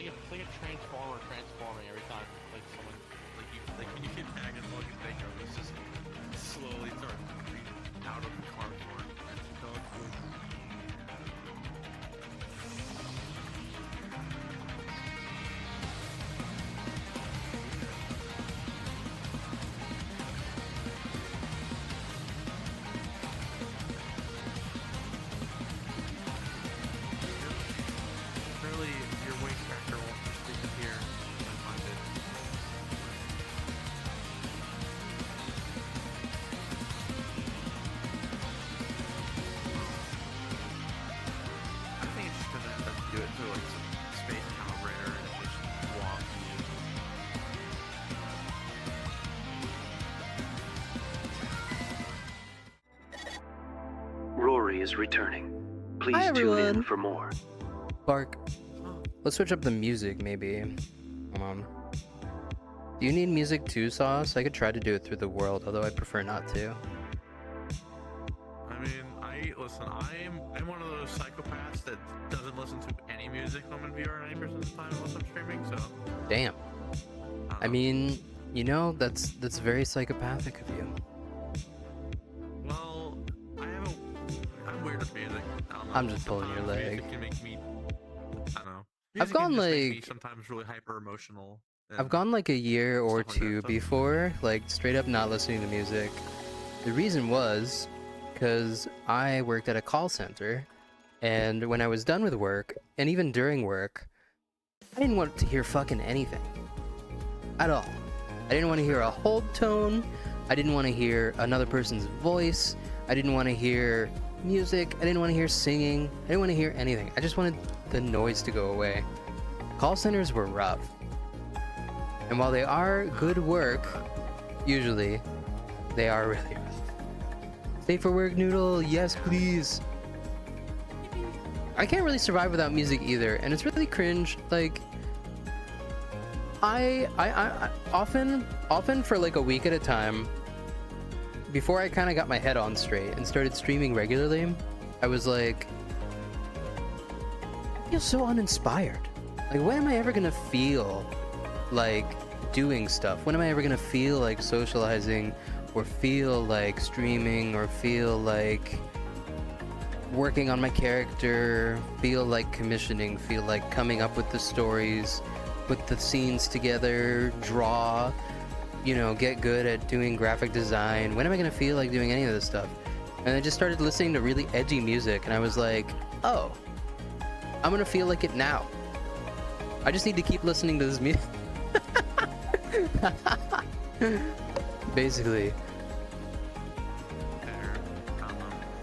it's like a transformer transforming every time like someone Like when you get back and fucking finger, it's just slowly start breathing out of the cardboard. Really, your waste factor won't just disappear and find it. I think it's just gonna have to do it through like some space calibrator and just walk you. Rory is returning. Please Hi, tune in everyone. for more. Bark. Let's switch up the music, maybe. Hold on. Do you need music too, Sauce? I could try to do it through the world, although I prefer not to. I mean, I'm one of those psychopaths that doesn't listen to any music when I'm in VR 90% of the time unless I'm streaming. So Damn. I mean, you know, that's very psychopathic of you. well, I'm weird with music. I don't know. I'm just pulling your Sometimes leg. Music can make me, I don't know. I've Music gone, can just make me like- sometimes really hyper emotional. I've gone like a year or stuff like that two stuff. before, like straight up not listening to music. The reason was because I worked at a call center, and when I was done with work, and even during work, I didn't want to hear fucking anything. At all. I didn't want to hear a hold tone. I didn't want to hear another person's voice. I didn't want to hear music. I didn't want to hear singing. I didn't want to hear anything. I just wanted the noise to go away. Call centers were rough. And while they are good work, usually, they are really rough. Stay for work, Noodle. Yes, please. I can't really survive without music either, and it's really cringe. Like, I often for like a week at a time, before I kind of got my head on straight and started streaming regularly, I was like, I feel so uninspired. Like, when am I ever gonna feel like doing stuff? When am I ever gonna feel like socializing, or feel like streaming, or feel like working on my character, feel like commissioning, feel like coming up with the stories, put the scenes together, draw, you know, get good at doing graphic design? When am I gonna feel like doing any of this stuff? And I just started listening to really edgy music, and I was like, oh, I'm gonna feel like it now. I just need to keep listening to this music. Basically.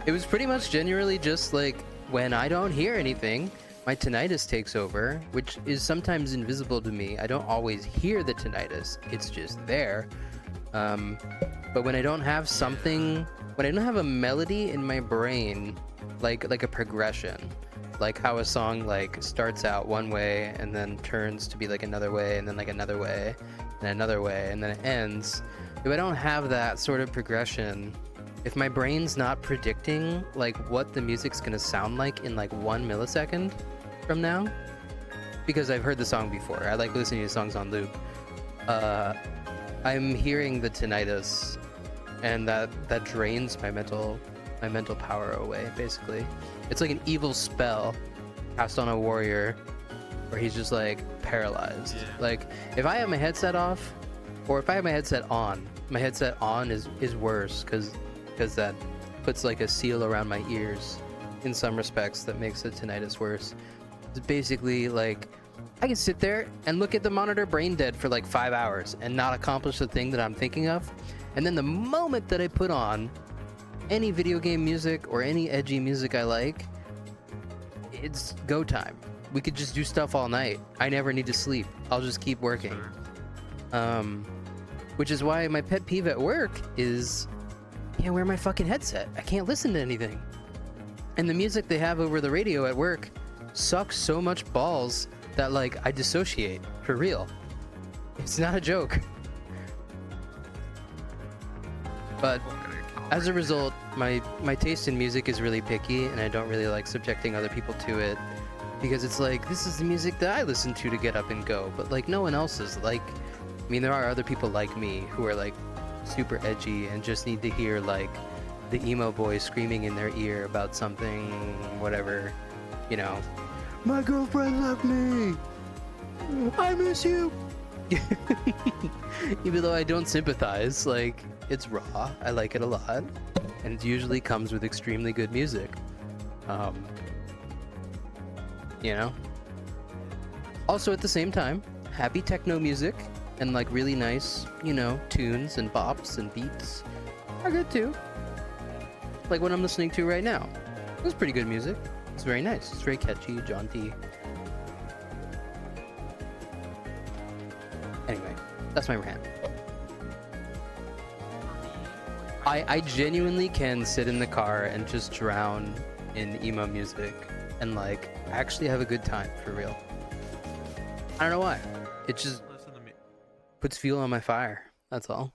It was pretty much genuinely just like, when I don't hear anything, my tinnitus takes over, which is sometimes invisible to me. I don't always hear the tinnitus, it's just there. But when I don't have something, when I don't have a melody in my brain, like a progression, like how a song like starts out one way and then turns to be like another way, and then like another way and another way, and then it ends. If I don't have that sort of progression, if my brain's not predicting like what the music's gonna sound like in like 1 millisecond from now, because I've heard the song before, I like listening to songs on loop, I'm hearing the tinnitus, and that drains my mental power away. Basically, it's like an evil spell cast on a warrior, where he's just like paralyzed. Yeah. Like, if I have my headset off, or if I have my headset on is worse, because that puts like a seal around my ears in some respects that makes the tinnitus worse. It's basically like, I can sit there and look at the monitor brain dead for like 5 hours and not accomplish the thing that I'm thinking of, and then the moment that I put on any video game music or any edgy music I like, it's go time. We could just do stuff all night. I never need to sleep. I'll just keep working. Which is why my pet peeve at work is, I can't wear my fucking headset. I can't listen to anything. And the music they have over the radio at work sucks so much balls that like I dissociate, for real. It's not a joke. But as a result, my taste in music is really picky, and I don't really like subjecting other people to it. because it's like, this is the music that I listen to get up and go, but like no one else is like, I mean, there are other people like me who are like super edgy and just need to hear like the emo boy screaming in their ear about something, whatever, you know, my girlfriend left me, I miss you. Even though I don't sympathize, like, it's raw, I like it a lot, and it usually comes with extremely good music. You know? Also at the same time, happy techno music and like really nice, you know, tunes and bops and beats are good too. Like what I'm listening to right now. It's pretty good music. It's very nice. It's very catchy, jaunty. Anyway, that's my rant. I genuinely can sit in the car and just drown in emo music and like actually have a good time for real. I don't know why. It just Listen to me. puts fuel on my fire. That's all.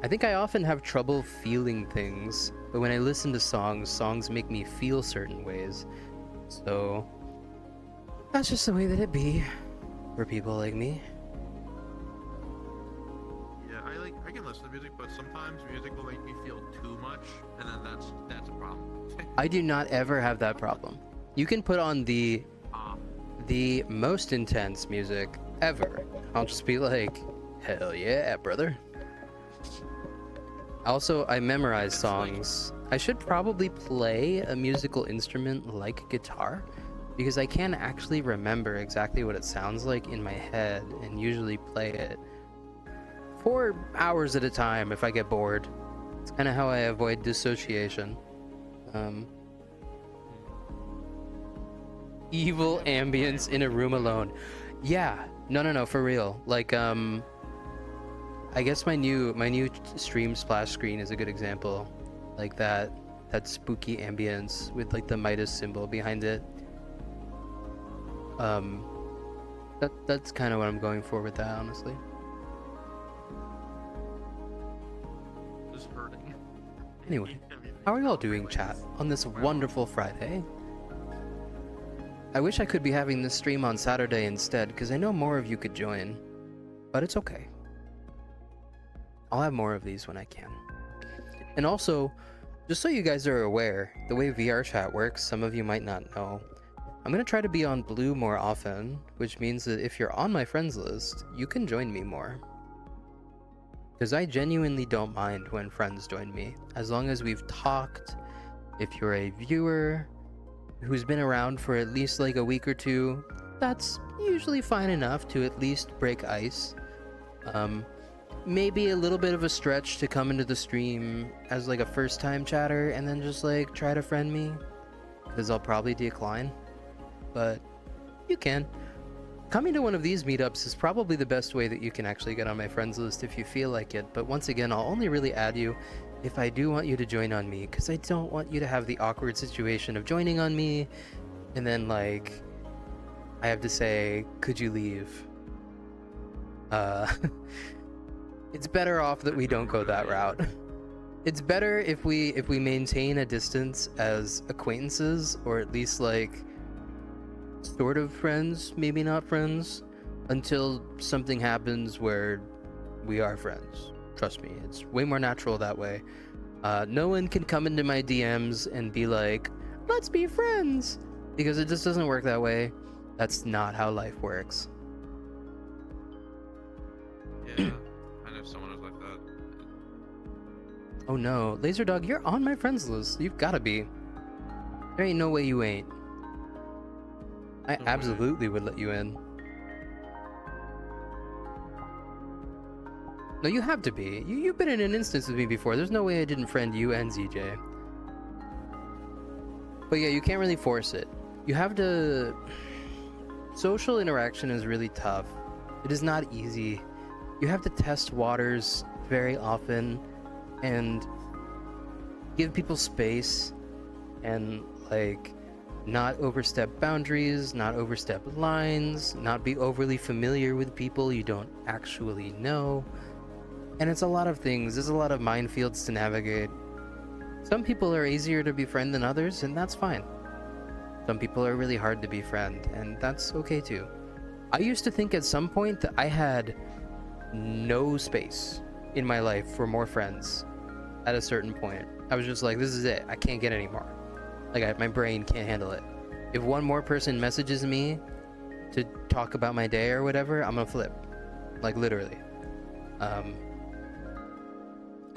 I think I often have trouble feeling things, but when I listen to songs, songs make me feel certain ways. So that's just the way that it be for people like me. Yeah, I can listen to music, but sometimes music will make me feel too much, and then that's a problem. I do not ever have that problem. You can put on the most intense music ever. I'll just be like, hell yeah, brother. Also, I memorize songs. I should probably play a musical instrument like guitar, because I can actually remember exactly what it sounds like in my head and usually play it for hours at a time if I get bored. It's kind of how I avoid dissociation. Evil ambience in a room alone. Yeah, no, for real. Like, I guess my new stream splash screen is a good example. Like that spooky ambience with like the Midas symbol behind it. That's kind of what I'm going for with that, honestly. Just hurting. Anyway, how are y'all doing, chat, on this wonderful Friday? I wish I could be having this stream on Saturday instead, because I know more of you could join. But it's okay. I'll have more of these when I can. And also, just so you guys are aware, the way VRchat works, some of you might not know. I'm going to try to be on Blue more often, which means that if you're on my friends list, you can join me more. Because I genuinely don't mind when friends join me, as long as we've talked. If you're a viewer who's been around for at least like a week or two, that's usually fine enough to at least break ice. Maybe a little bit of a stretch to come into the stream as like a first time chatter and then just like try to friend me, because I'll probably decline. But you can. Coming to one of these meetups is probably the best way that you can actually get on my friends list if you feel like it. But once again, I'll only really add you if I do want you to join on me, because I don't want you to have the awkward situation of joining on me and then like I have to say, could you leave? It's better off that we don't go that route. It's better if we maintain a distance as acquaintances, or at least like sort of friends, maybe not friends, until something happens where we are friends. Trust me, it's way more natural that way. No one can come into my DMs and be like, let's be friends, because it just doesn't work that way. That's not how life works. Yeah, I know someone who's like that. Oh no, Laserdog, you're on my friends list. You've gotta be. There ain't no way you ain't. I No way. absolutely would let you in. No, you have to be. You've been in an instance with me before. There's no way I didn't friend you and ZJ. But yeah, you can't really force it. You have to... Social interaction is really tough. It is not easy. You have to test waters very often and give people space and like not overstep boundaries, not overstep lines, not be overly familiar with people you don't actually know. And it's a lot of things. There's a lot of minefields to navigate. Some people are easier to befriend than others, and that's fine. Some people are really hard to befriend, and that's okay too. I used to think at some point that I had no space in my life for more friends at a certain point. I was just like, this is it. I can't get any more. Like, my brain can't handle it. If one more person messages me to talk about my day or whatever, I'm gonna flip. Like, literally.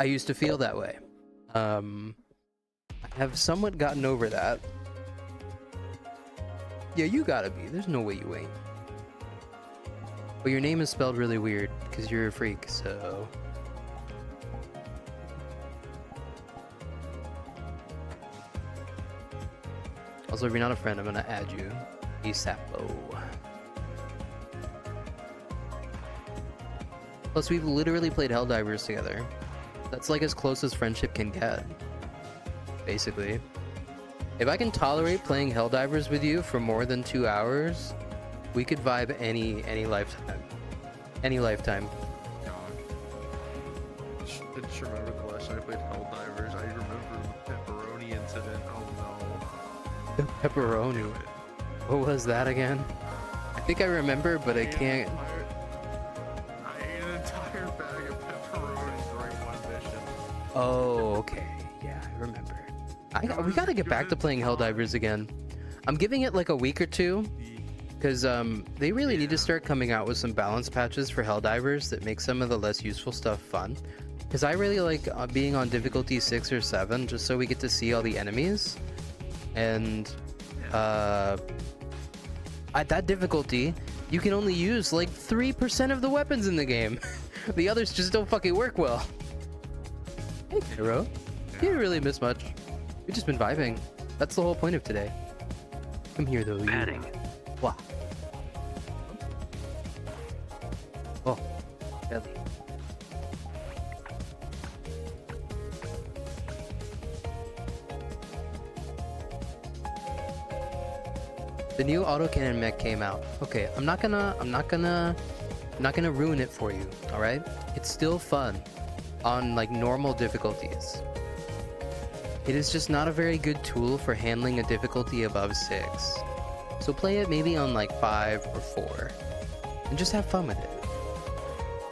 I used to feel that way. I have somewhat gotten over that. Yeah, you gotta be. There's no way you ain't. But your name is spelled really weird because you're a freak, so... Also, if you're not a friend, I'm gonna add you. ASAPO. Plus, we've literally played Helldivers together. That's like as close as friendship can get. Basically. If I can tolerate playing Helldivers with you for more than 2 hours, we could vibe any lifetime. Any lifetime. I just remember the last time I played Helldivers. I remember the pepperoni incident. Oh The pepperoni. What was that again? I think I remember, but I can't. I ate an entire bag of pepperoni during one mission. Oh, okay. Yeah, I remember. We gotta get back to playing Helldivers again. I'm giving it like a week or two, because they really need to start coming out with some balance patches for Helldivers that make some of the less useful stuff fun. Because I really like being on difficulty 6 or 7, just so we get to see all the enemies. And at that difficulty, you can only use like 3% of the weapons in the game. The others just don't fucking work well. Hey, Kiro. You didn't really miss much. We've just been vibing. That's the whole point of today. Come here, though. Padding. What? Oh, belly. The new autocannon mech came out. Okay, I'm not gonna ruin it for you. All right, it's still fun on like normal difficulties. It is just not a very good tool for handling a difficulty above 6. So play it maybe on like 5 or 4, and just have fun with it.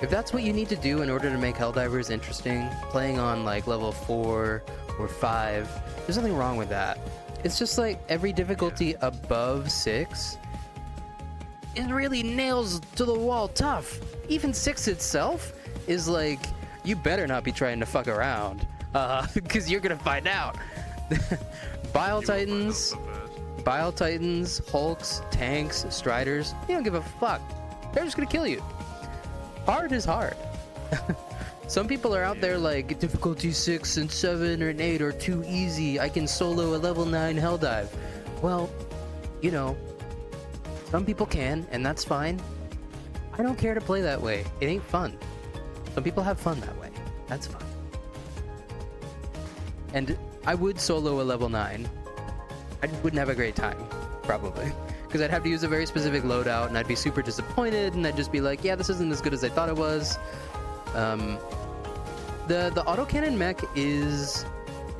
If that's what you need to do in order to make Helldivers interesting, playing on like level 4 or 5, there's nothing wrong with that. It's just like every difficulty above 6 is really nails to the wall tough. Even 6 itself is like, you better not be trying to fuck around. Because you're gonna find out. Bile Titans, Hulks, tanks, Striders, they don't give a fuck. They're just gonna kill you. Hard is hard. Some people are out there like, difficulty 6 and 7 or 8 are too easy. I can solo a level 9 Helldive. Well, you know, some people can, and that's fine. I don't care to play that way. It ain't fun. Some people have fun that way. That's fine. And I would solo a level 9. I just wouldn't have a great time, probably. Because I'd have to use a very specific loadout, and I'd be super disappointed, and I'd just be like, yeah, this isn't as good as I thought it was. The autocannon mech is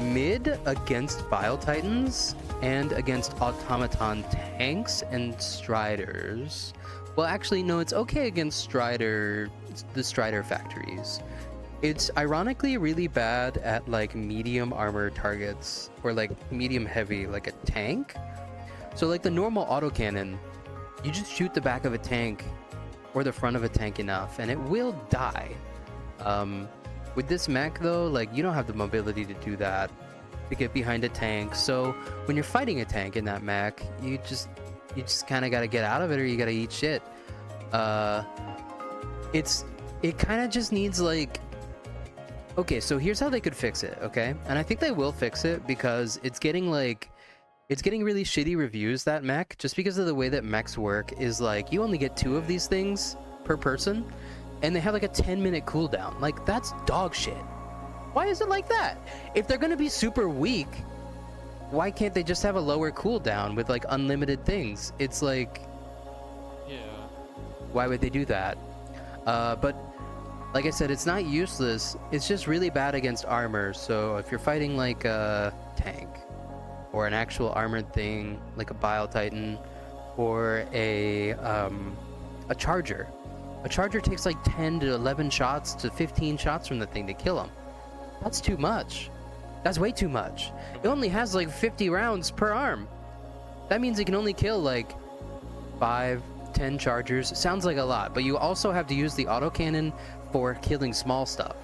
mid against Bile Titans and against automaton tanks and Striders. Well, actually, no, it's okay against the Strider factories. It's ironically really bad at like medium armor targets or like medium heavy, like a tank. So like the normal autocannon, you just shoot the back of a tank or the front of a tank enough and it will die. With this mech though, like you don't have the mobility to do that, to get behind a tank. So when you're fighting a tank in that mech, you just kind of got to get out of it or you got to eat shit. It kind of just needs like, okay, so here's how they could fix it, okay? And I think they will fix it because it's getting really shitty reviews, that mech, just because of the way that mechs work is like, you only get 2 of these things per person, and they have like a 10-minute cooldown. Like, that's dog shit. Why is it like that? If they're gonna be super weak, why can't they just have a lower cooldown with like unlimited things? It's like, Yeah. why would they do that? But like I said, it's not useless. It's just really bad against armor. So if you're fighting like a tank or an actual armored thing like a Bile Titan, or a charger. A charger takes like 10 to 11 shots to 15 shots from the thing to kill him. That's too much. That's way too much. It only has like 50 rounds per arm. That means it can only kill like 5, 10 chargers. Sounds like a lot, but you also have to use the autocannon for killing small stuff,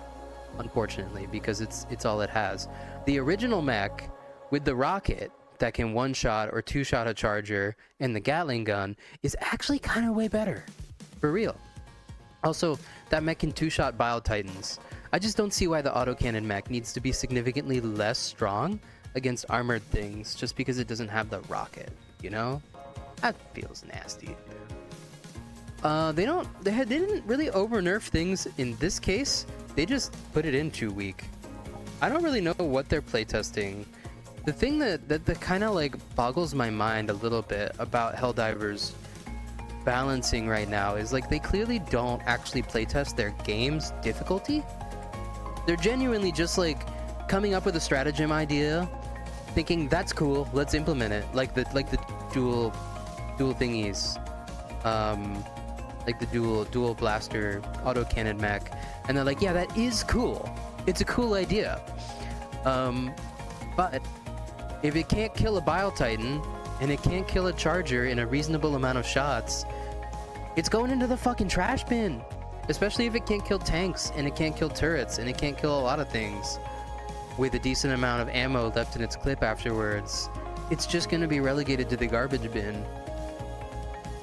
unfortunately, because it's all it has. The original mech with the rocket that can one-shot or two-shot a charger and the Gatling gun is actually kind of way better. For real. Also, that mech can two-shot Bile Titans. I just don't see why the autocannon mech needs to be significantly less strong against armored things just because it doesn't have the rocket, you know? That feels nasty. They didn't really over-nerf things in this case. They just put it in too weak. I don't really know what they're playtesting. The thing that kind of like boggles my mind a little bit about Helldivers balancing right now is like they clearly don't actually playtest their game's difficulty. They're genuinely just like coming up with a stratagem idea, thinking that's cool, let's implement it. Like the dual thingies, like the dual blaster autocannon mech, and they're like, yeah, that is cool. It's a cool idea. But if it can't kill a Bile Titan and it can't kill a charger in a reasonable amount of shots, it's going into the fucking trash bin. Especially if it can't kill tanks and it can't kill turrets and it can't kill a lot of things with a decent amount of ammo left in its clip afterwards. It's just going to be relegated to the garbage bin.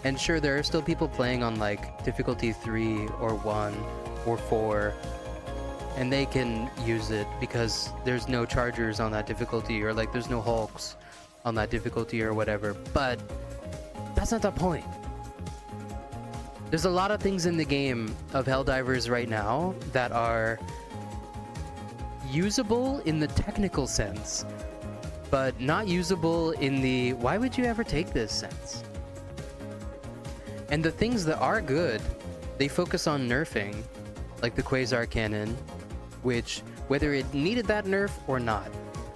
And sure, there are still people playing on like difficulty 3 or 1 or 4, and they can use it because there's no chargers on that difficulty, or like there's no hulks on that difficulty or whatever. But that's not the point. There's a lot of things in the game of Helldivers right now that are usable in the technical sense, but not usable in the why would you ever take this sense. And the things that are good, they focus on nerfing, like the Quasar Cannon, which, whether it needed that nerf or not,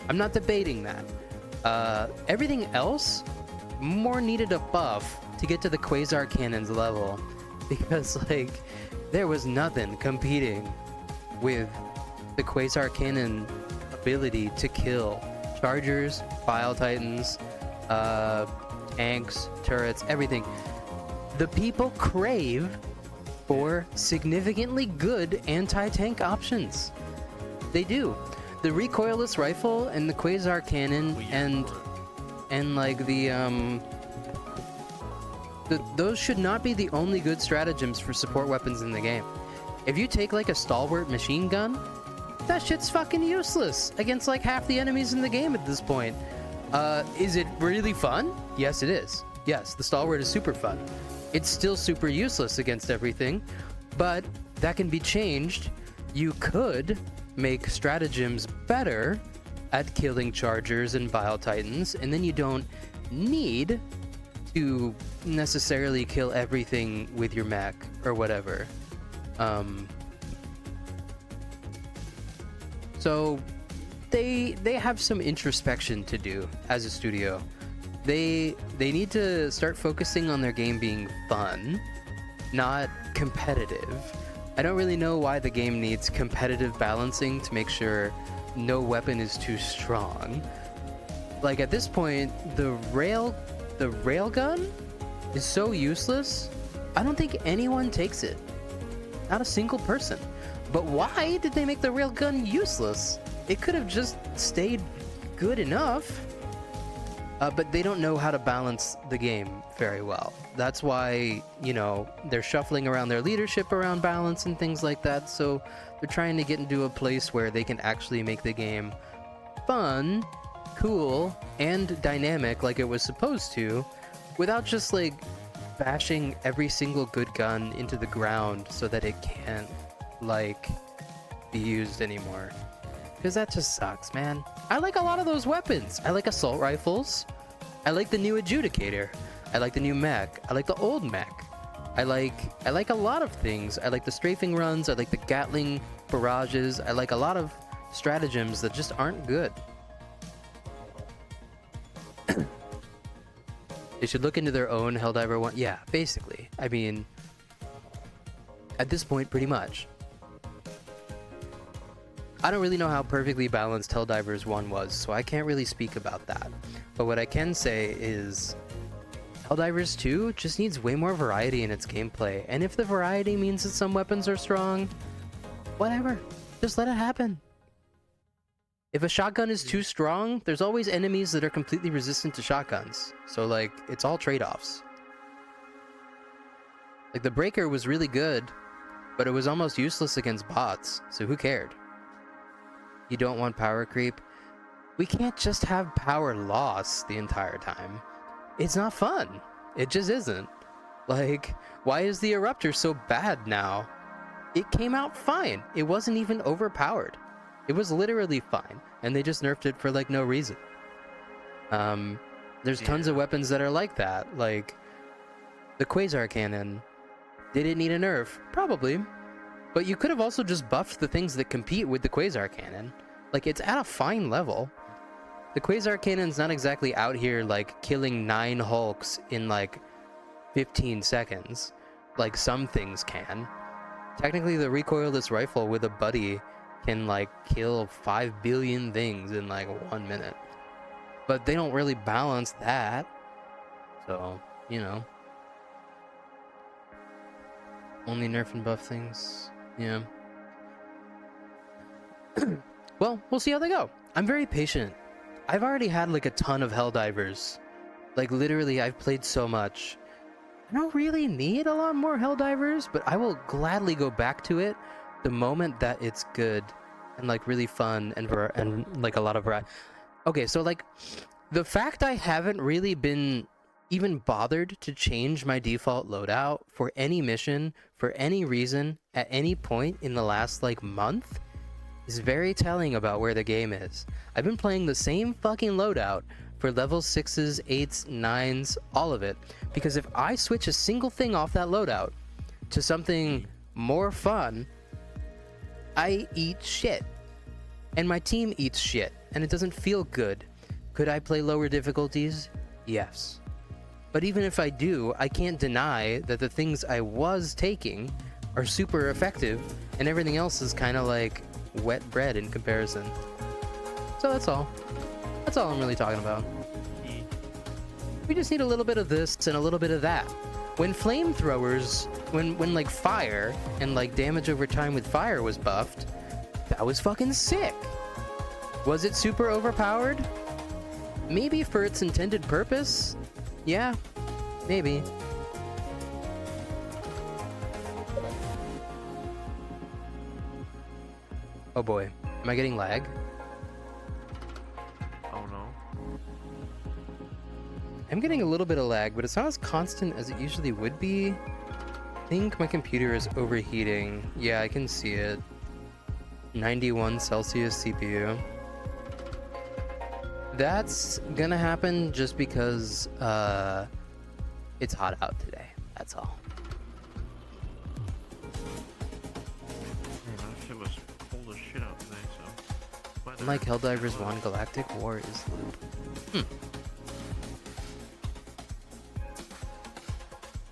I'm not debating that. Everything else more needed a buff to get to the Quasar Cannon's level, because like there was nothing competing with the Quasar Cannon ability to kill chargers, Bile Titans, tanks, turrets, everything. The people crave for significantly good anti-tank options. They do. The recoilless rifle and the Quasar Cannon and like those should not be the only good stratagems for support weapons in the game. If you take like a stalwart machine gun, that shit's fucking useless against like half the enemies in the game at this point. Is it really fun? Yes, it is. Yes, the stalwart is super fun. It's still super useless against everything, but that can be changed. You could make stratagems better at killing chargers and Bile Titans, and then you don't need to necessarily kill everything with your mech or whatever. So they have some introspection to do as a studio. They need to start focusing on their game being fun, not competitive. I don't really know why the game needs competitive balancing to make sure no weapon is too strong. Like at this point, the railgun is so useless. I don't think anyone takes it. Not a single person. But why did they make the railgun useless? It could have just stayed good enough. But they don't know how to balance the game very well. That's why, you know, they're shuffling around their leadership around balance and things like that. So they're trying to get into a place where they can actually make the game fun, cool, and dynamic like it was supposed to, without just like bashing every single good gun into the ground so that it can't like be used anymore. Because that just sucks, man. I like a lot of those weapons. I like assault rifles. I like the new Adjudicator. I like the new mech. I like the old mech. I like a lot of things. I like the strafing runs. I like the Gatling barrages. I like a lot of stratagems that just aren't good. They should look into their own Helldiver 1. Yeah, basically. I mean, at this point, pretty much. I don't really know how perfectly balanced Helldivers 1 was, so I can't really speak about that. But what I can say is Helldivers 2 just needs way more variety in its gameplay, and if the variety means that some weapons are strong, whatever. Just let it happen. If a shotgun is too strong, there's always enemies that are completely resistant to shotguns. So, like, it's all trade-offs. Like, the Breaker was really good, but it was almost useless against bots, so who cared? You don't want power creep? We can't just have power loss the entire time. It's not fun. It just isn't. Like, why is the Eruptor so bad now? It came out fine. It wasn't even overpowered. It was literally fine, and they just nerfed it for, like, no reason. There's tons of weapons that are like that, like the Quasar Cannon. Did it need a nerf? Probably. But you could have also just buffed the things that compete with the Quasar Cannon. Like, it's at a fine level. The Quasar Cannon's not exactly out here, like, killing 9 Hulks in, like, 15 seconds. Like some things can. Technically, the recoilless rifle with a buddy can, like, kill 5 billion things in, like, 1 minute. But they don't really balance that. So, you know. Only nerf and buff things. Yeah. Well, we'll see how they go. I'm very patient. I've already had, like, a ton of Helldivers. Like, literally, I've played so much. I don't really need a lot more Helldivers, but I will gladly go back to it the moment that it's good and, like, really fun and like, a lot of variety. Okay, so, like, the fact I haven't really been even bothered to change my default loadout for any mission, for any reason, at any point in the last, like, month is very telling about where the game is. I've been playing the same fucking loadout for level 6s, 8s, 9s, all of it, because if I switch a single thing off that loadout to something more fun, I eat shit. And my team eats shit, and it doesn't feel good. Could I play lower difficulties? Yes. But even if I do, I can't deny that the things I was taking are super effective, and everything else is kind of like wet bread in comparison. So that's all. That's all I'm really talking about. We just need a little bit of this and a little bit of that. When flamethrowers, when like fire and like damage over time with fire was buffed, that was fucking sick. Was it super overpowered? Maybe for its intended purpose? Yeah, maybe. Oh boy, am I getting lag? Oh no. I'm getting a little bit of lag, but it's not as constant as it usually would be. I think my computer is overheating. Yeah, I can see it. 91 Celsius CPU. That's gonna happen just because it's hot out today. That's all. Man, that shit was cold as shit out today, so. Unlike Helldivers 1, Galactic War is loop.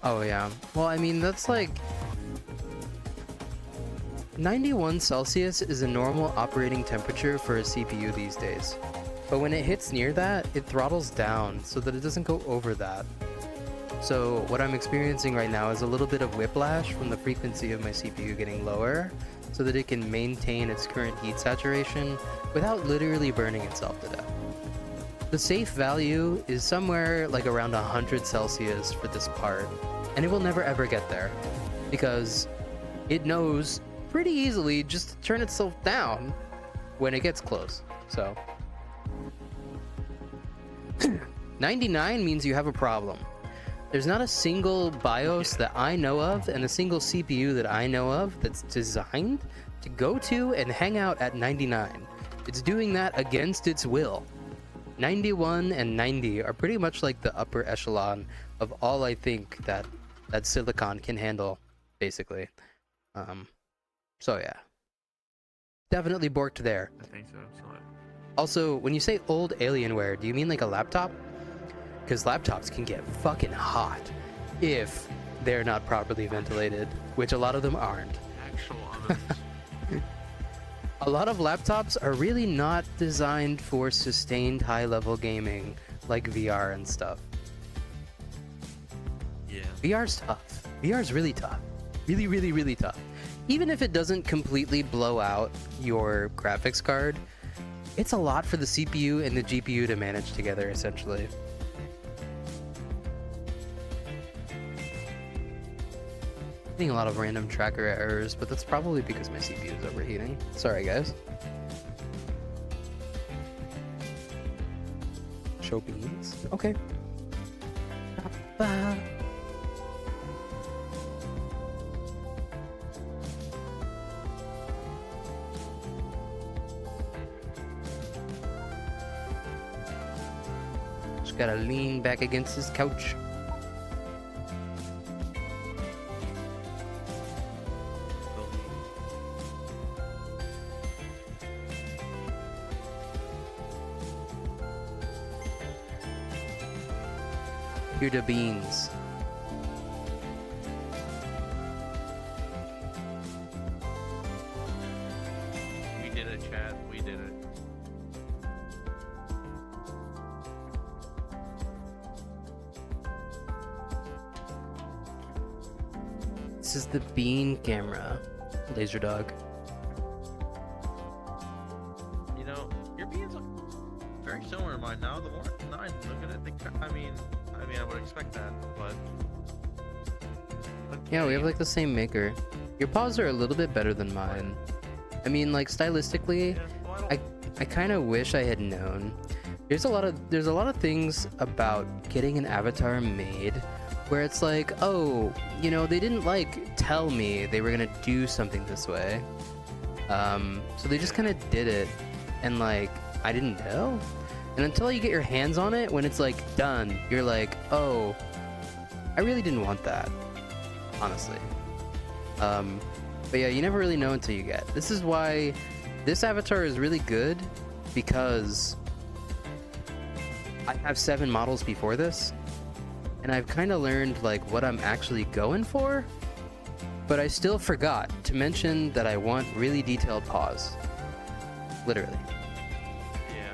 Oh yeah. Well, I mean, that's like 91 Celsius is a normal operating temperature for a CPU these days. But when it hits near that, it throttles down so that it doesn't go over that. So what I'm experiencing right now is a little bit of whiplash from the frequency of my CPU getting lower so that it can maintain its current heat saturation without literally burning itself to death. The safe value is somewhere like around 100 Celsius for this part, and it will never ever get there because it knows pretty easily just to turn itself down when it gets close. So 99 means you have a problem. There's not a single BIOS that I know of and a single CPU that I know of that's designed to go to and hang out at 99. It's doing that against its will. 91 and 90 are pretty much like the upper echelon of all I think that Silicon can handle, basically. So yeah. Definitely borked there. I think so. It's not. Also, when you say old Alienware, do you mean like a laptop? because laptops can get fucking hot if they're not properly ventilated, which a lot of them aren't. Actual ovens. A lot of laptops are really not designed for sustained high-level gaming like VR and stuff. Yeah. VR's tough. VR's really tough. Really, really, really tough. Even if it doesn't completely blow out your graphics card, it's a lot for the CPU and the GPU to manage together, essentially. Getting a lot of random tracker errors, but that's probably because my CPU is overheating. Sorry, guys. Show beans. Okay. Just gotta lean back against his couch. Here the beans. We did it, chat. We did it. This is the bean camera, Laser Dog. You know, your beans look very similar to mine now. The one nine, look at it. I mean, I would expect that, but Yeah, we have like the same maker. Your paws are a little bit better than mine. I mean, like stylistically, yeah, well, I don't, I kind of wish I had known. There's a lot of things about getting an avatar made where it's like, oh, you know, they didn't like tell me they were gonna do something this way. So they just kind of did it, and like I didn't know. And until you get your hands on it, when it's like done, you're like, oh, I really didn't want that, honestly. But yeah, you never really know until you get. This is why this avatar is really good, because I have 7 models before this, and I've kind of learned like what I'm actually going for, but I still forgot to mention that I want really detailed paws. Literally. yeah.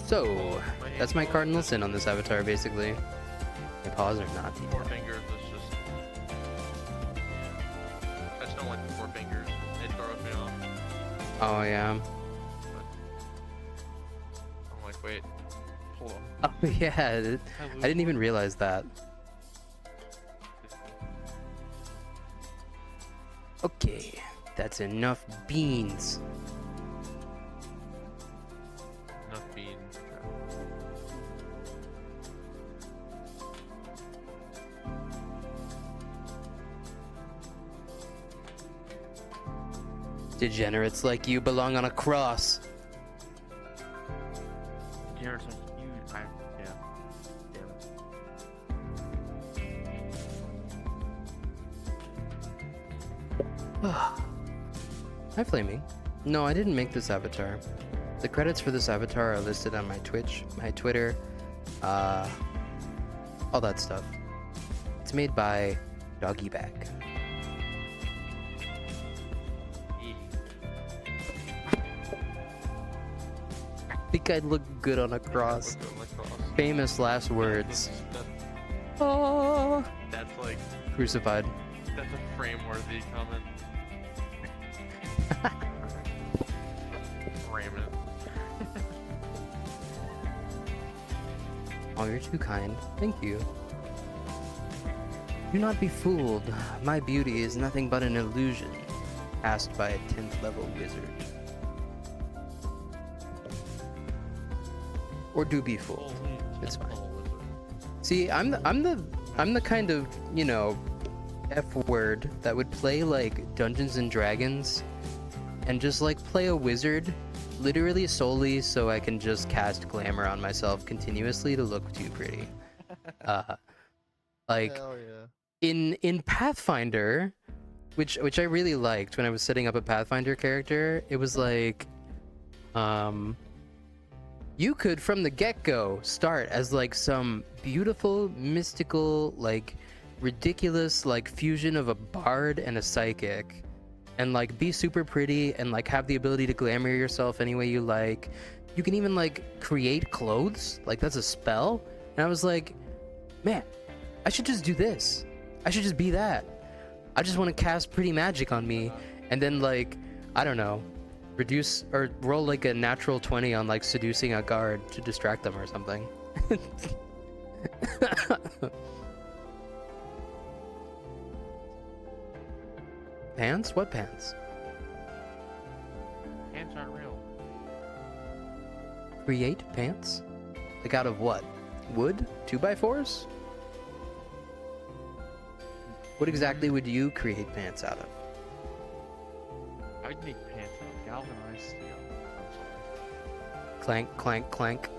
So, that's my cardinal sin on this avatar, basically. My paws are not 4 detailed. fingers is just. I just don't like the 4 fingers. It throws me off. Oh, yeah. I'm like, wait, hold on. Oh, yeah. I didn't even realize that. Okay, that's enough beans. Enough beans. Degenerates like you belong on a cross. Jared's like, yeah. Damn it. Hi, Flaming. No, I didn't make this avatar. The credits for this avatar are listed on my Twitch, my Twitter, all that stuff. It's made by Doggy Bag. I think I'd look good on a cross. Famous last words. Oh, That's like, crucified. that's a frame-worthy comment. Frame it. Oh, you're too kind. Thank you. Do not be fooled. My beauty is nothing but an illusion cast by a 10th level wizard. Or do be fooled. It's fine. See, I'm the kind of, you know, F word that would play like Dungeons and Dragons and just like play a wizard literally solely so I can just cast glamour on myself continuously to look too pretty. Like Hell yeah. in Pathfinder, which I really liked when I was setting up a Pathfinder character, it was like You could, from the get-go, start as like some beautiful, mystical, like ridiculous, like fusion of a bard and a psychic, and like be super pretty and like have the ability to glamour yourself any way you like. You can even like create clothes, like that's a spell. And I was like, man, I should just do this. I should just be that. I just want to cast pretty magic on me, and then like, I don't know, reduce or roll like a natural 20 on like seducing a guard to distract them or something. Pants? What pants? Pants aren't real. Create pants? Like out of what? Wood? 2x4s? What exactly would you create pants out of? I'd make pants out of galvanized steel. I'm sorry. Clank, clank, clank.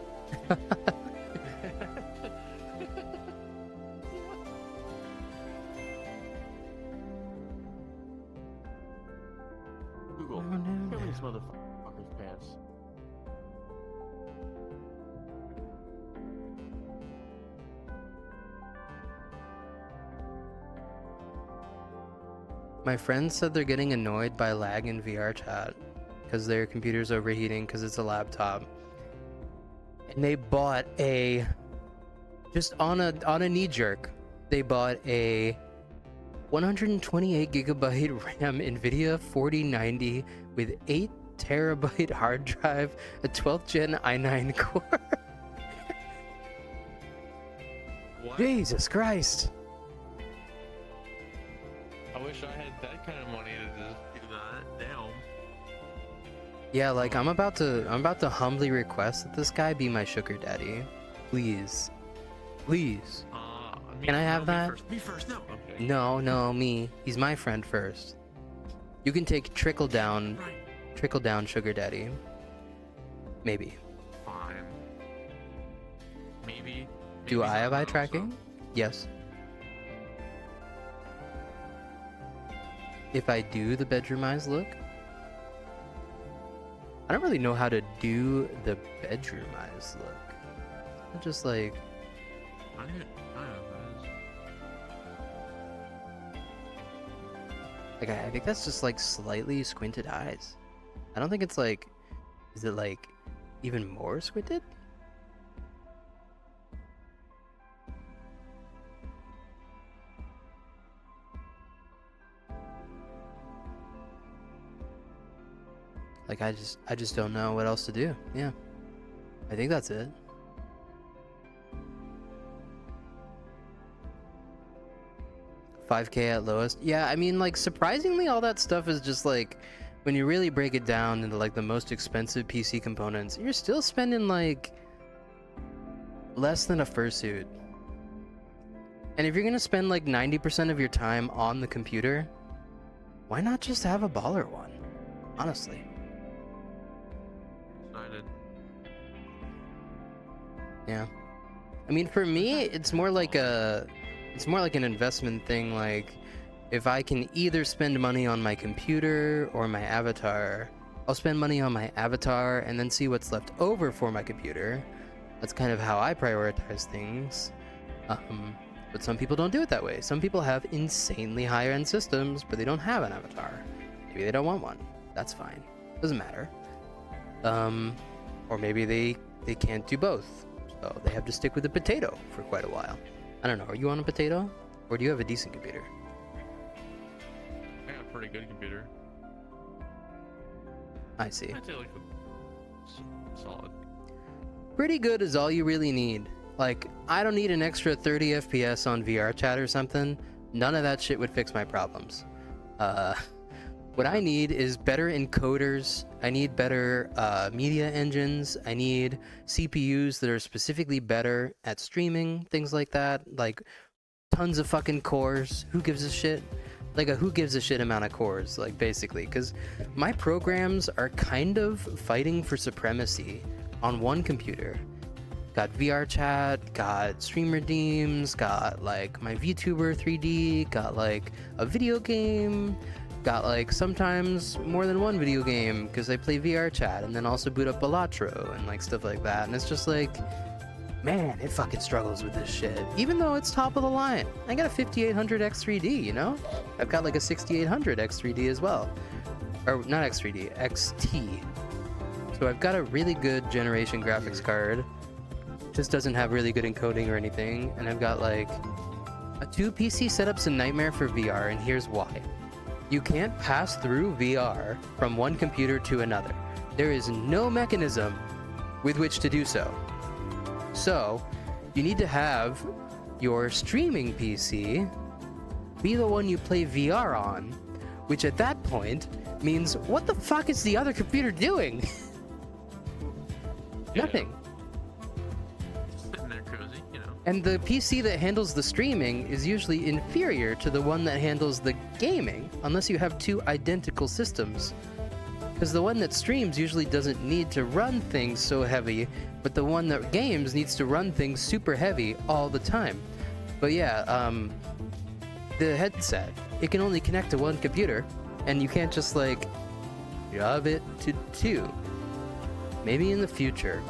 Google, show me this motherfucker's pants. My friends said they're getting annoyed by lag in VR chat because their computer's overheating because it's a laptop. And they bought just on a knee jerk, they bought a 128 gigabyte RAM NVIDIA 4090 with 8 terabyte hard drive, a 12th gen i9 core. What? Jesus Christ. I wish I had that kind of money to just do that. Damn. Yeah, like I'm about to humbly request that this guy be my sugar daddy. Please. Please. Can I have that? Me first, no. Okay. No, me. He's my friend first. You can take trickle down sugar daddy. Maybe. Fine. Maybe. Do Maybe I have not eye also. tracking? Yes. If I do the bedroom eyes look? I don't really know how to do the bedroom eyes look. I'm just like, I don't know. I think that's just like slightly squinted eyes. I don't think it's like, is it like even more squinted? Like I just don't know what else to do. Yeah. I think that's it. $5K at lowest. Yeah, I mean, like, surprisingly, all that stuff is just like, when you really break it down into like the most expensive PC components, you're still spending like less than a fursuit. And if you're gonna spend like 90% of your time on the computer, why not just have a baller one? Honestly. Excited. Yeah. I mean, for me, it's more like an investment thing. Like, if I can either spend money on my computer or my avatar, I'll spend money on my avatar and then see what's left over for my computer. That's kind of how I prioritize things. But some people don't do it that way. Some people have insanely higher-end systems, but they don't have an avatar. Maybe they don't want one. That's fine. Doesn't matter. Or maybe they can't do both. So they have to stick with the potato for quite a while. I don't know, are you on a potato? Or do you have a decent computer? I got a pretty good computer. I see. I'd say like solid. Pretty good is all you really need. Like, I don't need an extra 30 FPS on VRchat or something. None of that shit would fix my problems. What I need is better encoders. I need better media engines. I need CPUs that are specifically better at streaming, things like that. Like, tons of fucking cores. Who gives a shit? Like a who gives a shit amount of cores, like, basically. Because my programs are kind of fighting for supremacy on one computer. Got VRchat, got Stream Redeems, got like my VTuber 3D, got like a video game, got like sometimes more than one video game because I play VRchat and then also boot up Balatro and like stuff like that. And it's just like, man, it fucking struggles with this shit. Even though it's top of the line. I got a 5800 X3D, you know? I've got like a 6800 X3D as well. Or not X3D, XT. So I've got a really good generation graphics card. Just doesn't have really good encoding or anything. And I've got like a 2 PC setup's a nightmare for VR, and here's why. You can't pass through VR from one computer to another. There is no mechanism with which to do so. So, you need to have your streaming PC be the one you play VR on, which at that point means, what the fuck is the other computer doing? Nothing. Sitting there cozy, you know. And the PC that handles the streaming is usually inferior to the one that handles the gaming, unless you have two identical systems. Because the one that streams usually doesn't need to run things so heavy, but the one that games needs to run things super heavy all the time. But yeah, the headset, it can only connect to one computer, and you can't just like shove it to two. Maybe in the future.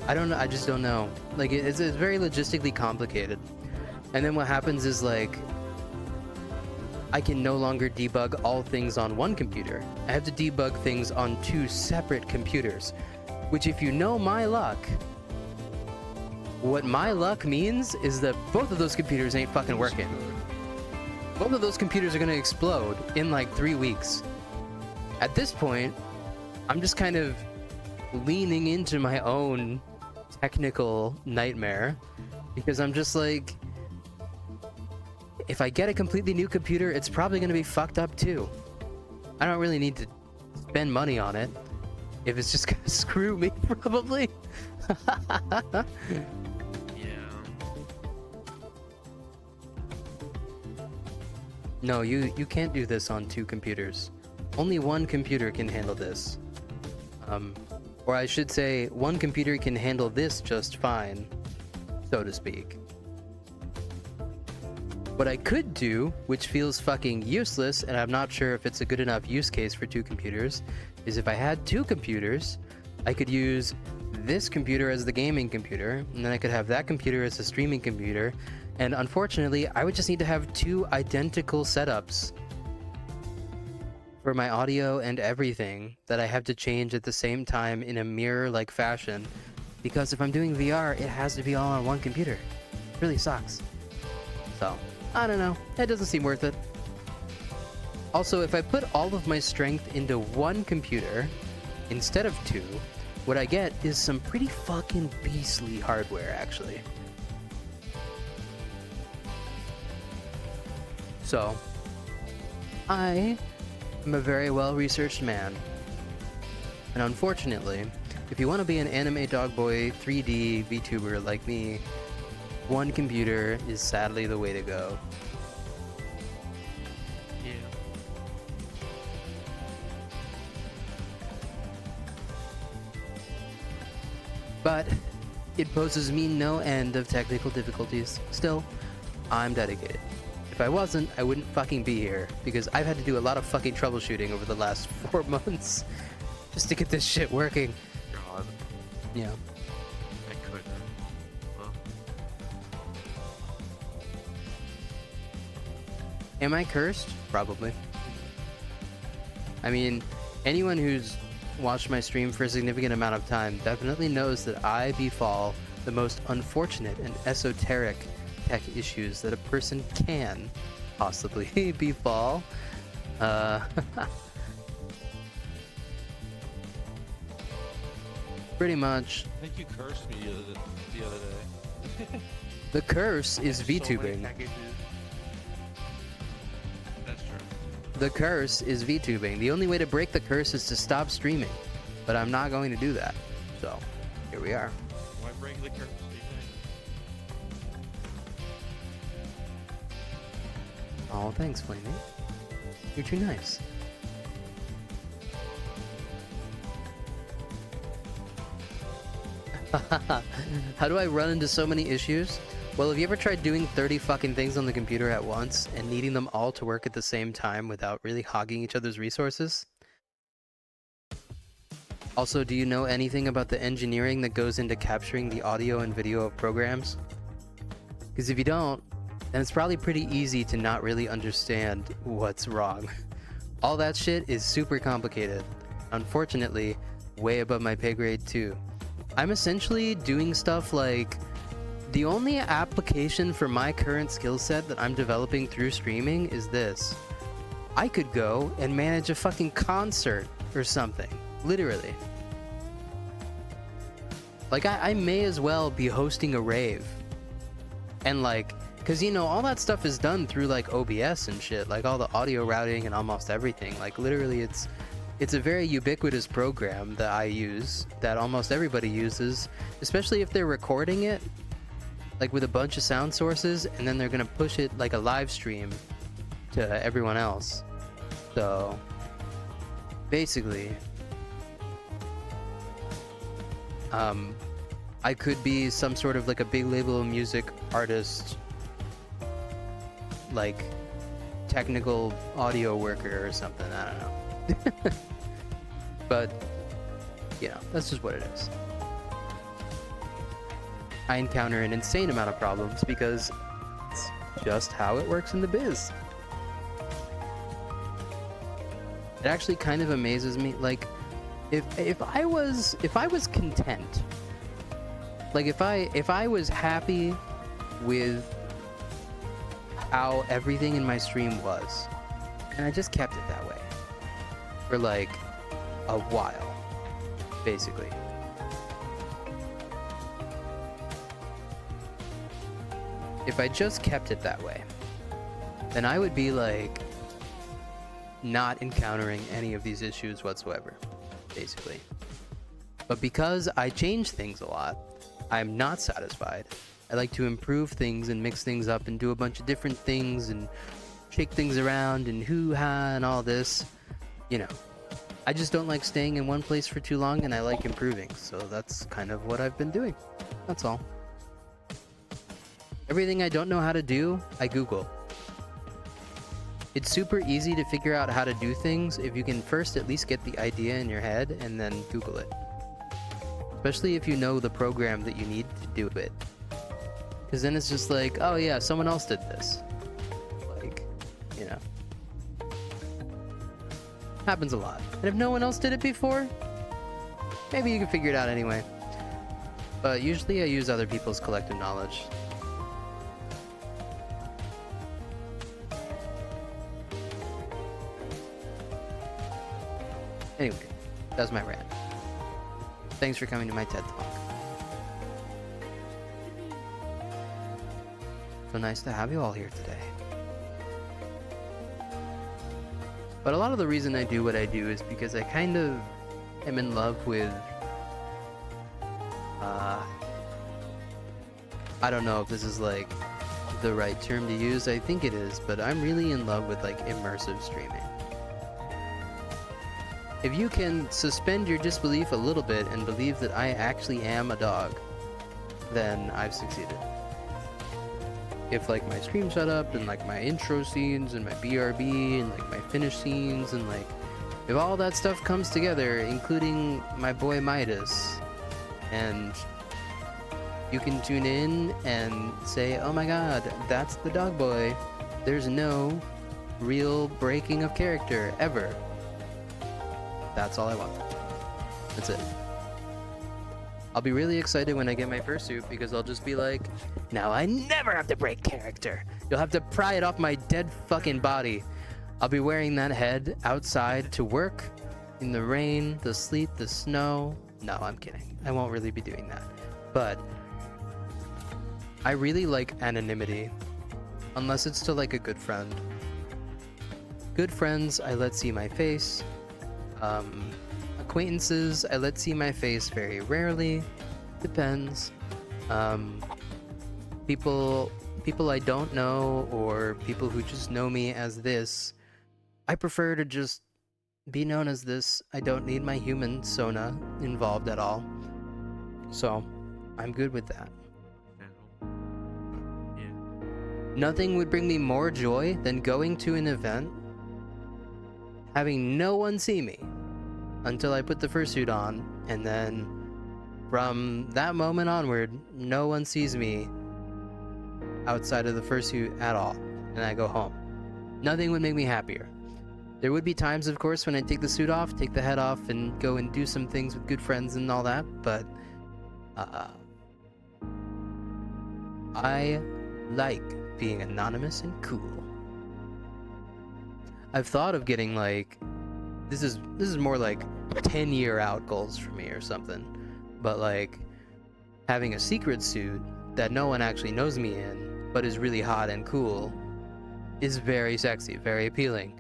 I don't know, I just don't know. Like, it's very logistically complicated. And then what happens is like, I can no longer debug all things on one computer. I have to debug things on two separate computers. Which, if you know my luck, what my luck means is that both of those computers ain't fucking working. Both of those computers are gonna explode in like 3 weeks. At this point, I'm just kind of leaning into my own technical nightmare, because I'm just like, if I get a completely new computer, it's probably going to be fucked up too. I don't really need to spend money on it if it's just going to screw me, probably. Yeah. No, you can't do this on two computers. Only one computer can handle this. Or I should say, one computer can handle this just fine, so to speak. What I could do, which feels fucking useless, and I'm not sure if it's a good enough use case for two computers, is if I had two computers, I could use this computer as the gaming computer, and then I could have that computer as the streaming computer, and unfortunately, I would just need to have two identical setups for my audio and everything that I have to change at the same time in a mirror-like fashion, because if I'm doing VR, it has to be all on one computer. It really sucks. So, I don't know. That doesn't seem worth it. Also, if I put all of my strength into one computer instead of two, what I get is some pretty fucking beastly hardware, actually. So, I am a very well-researched man. And unfortunately, if you want to be an anime dogboy 3D VTuber like me, one computer is sadly the way to go. Yeah. But it poses me no end of technical difficulties. Still, I'm dedicated. If I wasn't, I wouldn't fucking be here, because I've had to do a lot of fucking troubleshooting over the last 4 months just to get this shit working. God. Yeah. I couldn't. Well, Am I cursed? Probably. I mean, anyone who's watched my stream for a significant amount of time definitely knows that I befall the most unfortunate and esoteric tech issues that a person can possibly befall. Pretty much. I think you cursed me the other day. The curse is So many VTubing. packages. That's true. The curse is VTubing. The only way to break the curse is to stop streaming. But I'm not going to do that. So, here we are. Why break the curse? Oh, thanks, Flamey. You're too nice. How do I run into so many issues? Well, have you ever tried doing 30 fucking things on the computer at once and needing them all to work at the same time without really hogging each other's resources? Also, do you know anything about the engineering that goes into capturing the audio and video of programs? Because if you don't, then it's probably pretty easy to not really understand what's wrong. All that shit is super complicated. Unfortunately, way above my pay grade too. I'm essentially doing stuff like... The only application for my current skill set that I'm developing through streaming is this. I could go and manage a fucking concert or something. Literally. Like, I may as well be hosting a rave. And like, because you know, all that stuff is done through like OBS and shit. Like all the audio routing and almost everything. Like literally it's a very ubiquitous program that I use, that almost everybody uses. Especially if they're recording it. Like with a bunch of sound sources, and then they're gonna push it like a live stream to everyone else. So basically, I could be some sort of like a big label music artist, like technical audio worker or something. I don't know. But you know, that's just what it is. I encounter an insane amount of problems because it's just how it works in the biz. It actually kind of amazes me, like if I was content, like if I was happy with how everything in my stream was, and I just kept it that way for like a while, basically. If I just kept it that way, then I would be like not encountering any of these issues whatsoever, basically. But because I change things a lot, I'm not satisfied. I like to improve things and mix things up and do a bunch of different things and shake things around and hoo-ha and all this. You know, I just don't like staying in one place for too long, and I like improving. So that's kind of what I've been doing. That's all. Everything I don't know how to do, I Google. It's super easy to figure out how to do things if you can first at least get the idea in your head and then Google it. Especially if you know the program that you need to do it. Because then it's just like, oh yeah, someone else did this. Like, you know. Happens a lot. And if no one else did it before, maybe you can figure it out anyway. But usually I use other people's collective knowledge. Anyway, that's my rant. Thanks for coming to my TED Talk. So nice to have you all here today. But a lot of the reason I do what I do is because I kind of am in love with... I don't know if this is like the right term to use. I think it is, but I'm really in love with like immersive streaming. If you can suspend your disbelief a little bit and believe that I actually am a dog, then I've succeeded. If like my stream setup and like my intro scenes and my BRB and like my finish scenes and like if all that stuff comes together, including my boy Midas, and you can tune in and say, oh my god, that's the dog boy. There's no real breaking of character ever. That's all I want. That's it. I'll be really excited when I get my fursuit because I'll just be like, now I never have to break character. You'll have to pry it off my dead fucking body. I'll be wearing that head outside to work, in the rain, the sleet, the snow. No, I'm kidding. I won't really be doing that. But I really like anonymity, unless it's to like a good friend. Good friends, I let see my face. Acquaintances, I let see my face very rarely. Depends. People I don't know, or people who just know me as this, I prefer to just be known as this. I don't need my human Sona involved at all. So, I'm good with that. Nothing would bring me more joy than going to an event, having no one see me until I put the fursuit on, and then from that moment onward, no one sees me outside of the fursuit at all, and I go home. Nothing would make me happier. There would be times, of course, when I take the suit off, take the head off, and go and do some things with good friends and all that, but I like being anonymous and cool. I've thought of getting like, this is more like 10-year out goals for me or something, but like having a secret suit that no one actually knows me in, but is really hot and cool, is very sexy, very appealing.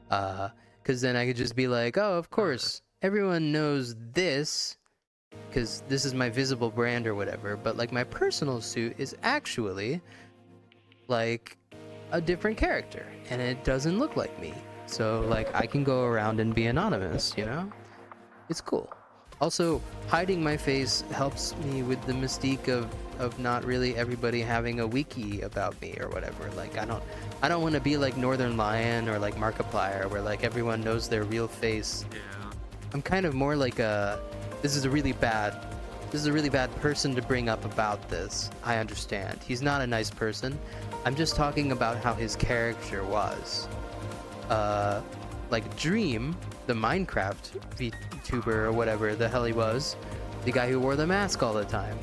Because then I could just be like, oh, of course, everyone knows this, because this is my visible brand or whatever, but like my personal suit is actually like a different character, and it doesn't look like me. So like I can go around and be anonymous, you know? It's cool. Also, hiding my face helps me with the mystique of not really everybody having a wiki about me or whatever. Like I don't want to be like Northern Lion or like Markiplier where like everyone knows their real face. Yeah. I'm kind of more like this is a really bad person to bring up about this. I understand. He's not a nice person. I'm just talking about how his character was. Like Dream, the Minecraft VTuber or whatever the hell he was, the guy who wore the mask all the time.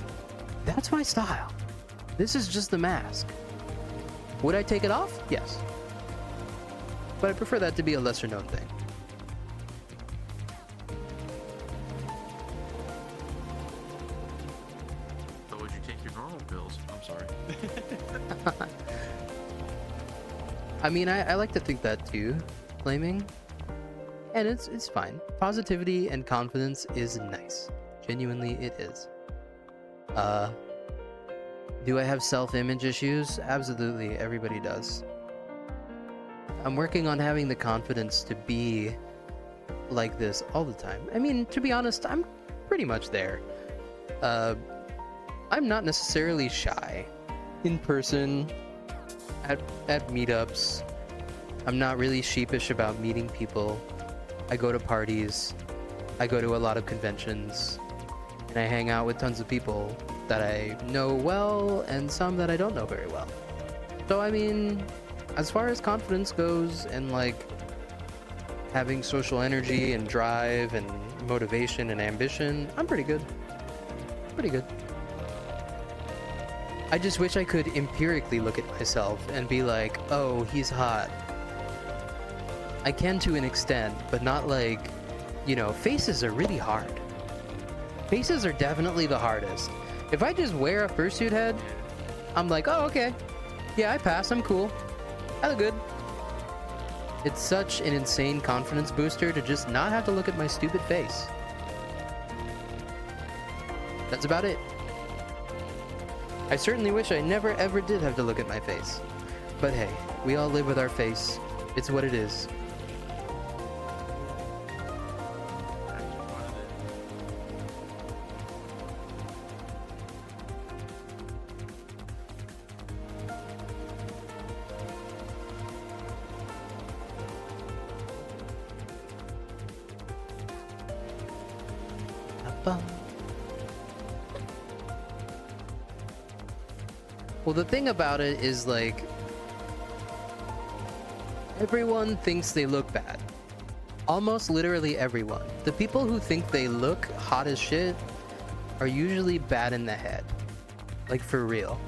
That's my style. This is just the mask. Would I take it off? Yes. But I prefer that to be a lesser known thing. So would you take your normal pills? I'm sorry. I mean, I like to think that too, Flaming. And it's fine. Positivity and confidence is nice. Genuinely, it is. Do I have self-image issues? Absolutely, everybody does. I'm working on having the confidence to be like this all the time. I mean, to be honest, I'm pretty much there. I'm not necessarily shy in person, at meetups. I'm not really sheepish about meeting people. I go to parties. I go to a lot of conventions. And I hang out with tons of people that I know well and some that I don't know very well. So I mean, as far as confidence goes and like having social energy and drive and motivation and ambition, I'm pretty good. Pretty good. I just wish I could empirically look at myself and be like, oh, he's hot. I can to an extent, but not like, you know, faces are really hard. Faces are definitely the hardest. If I just wear a fursuit head, I'm like, oh, okay. Yeah, I pass, I'm cool. I look good. It's such an insane confidence booster to just not have to look at my stupid face. That's about it. I certainly wish I never ever did have to look at my face. But hey, we all live with our face. It's what it is. Well, the thing about it is, like, everyone thinks they look bad. Almost literally everyone. The people who think they look hot as shit are usually bad in the head. Like, for real.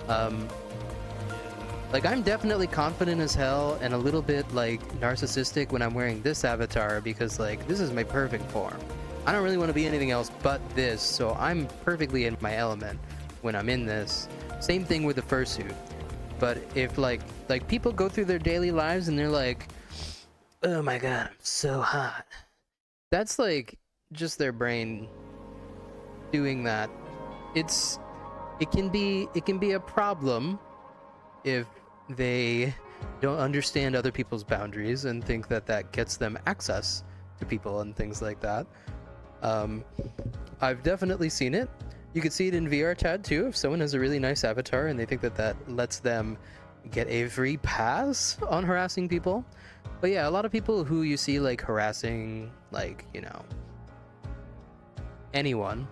Like, I'm definitely confident as hell and a little bit, like, narcissistic when I'm wearing this avatar because, like, this is my perfect form. I don't really want to be anything else but this, so I'm perfectly in my element when I'm in this. Same thing with the fursuit. But if like people go through their daily lives and they're like, oh my god, I'm so hot. That's like just their brain doing that. It can be a problem if they don't understand other people's boundaries and think that gets them access to people and things like that. I've definitely seen it. You could see it in VRchat too. If someone has a really nice avatar and they think that lets them get a free pass on harassing people. But yeah, a lot of people who you see like harassing, like, you know, anyone,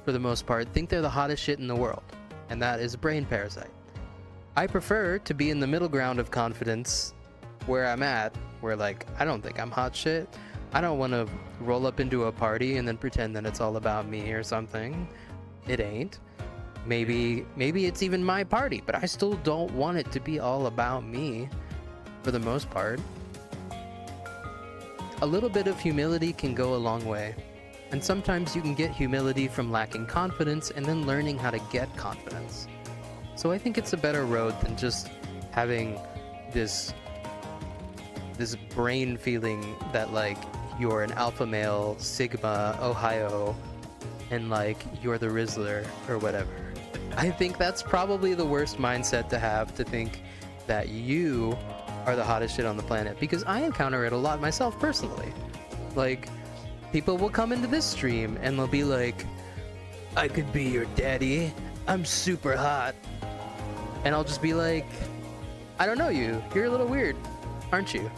for the most part, think they're the hottest shit in the world. And that is a brain parasite. I prefer to be in the middle ground of confidence where I'm at, where like, I don't think I'm hot shit. I don't want to roll up into a party and then pretend that it's all about me or something. It ain't. Maybe it's even my party, but I still don't want it to be all about me for the most part. A little bit of humility can go a long way. And sometimes you can get humility from lacking confidence and then learning how to get confidence. So I think it's a better road than just having this brain feeling that like you're an alpha male, Sigma, Ohio, and like you're the Rizzler or whatever. I think that's probably the worst mindset to have, to think that you are the hottest shit on the planet, because I encounter it a lot myself personally. Like, people will come into this stream and they'll be like, I could be your daddy, I'm super hot. And I'll just be like, I don't know you, you're a little weird, aren't you?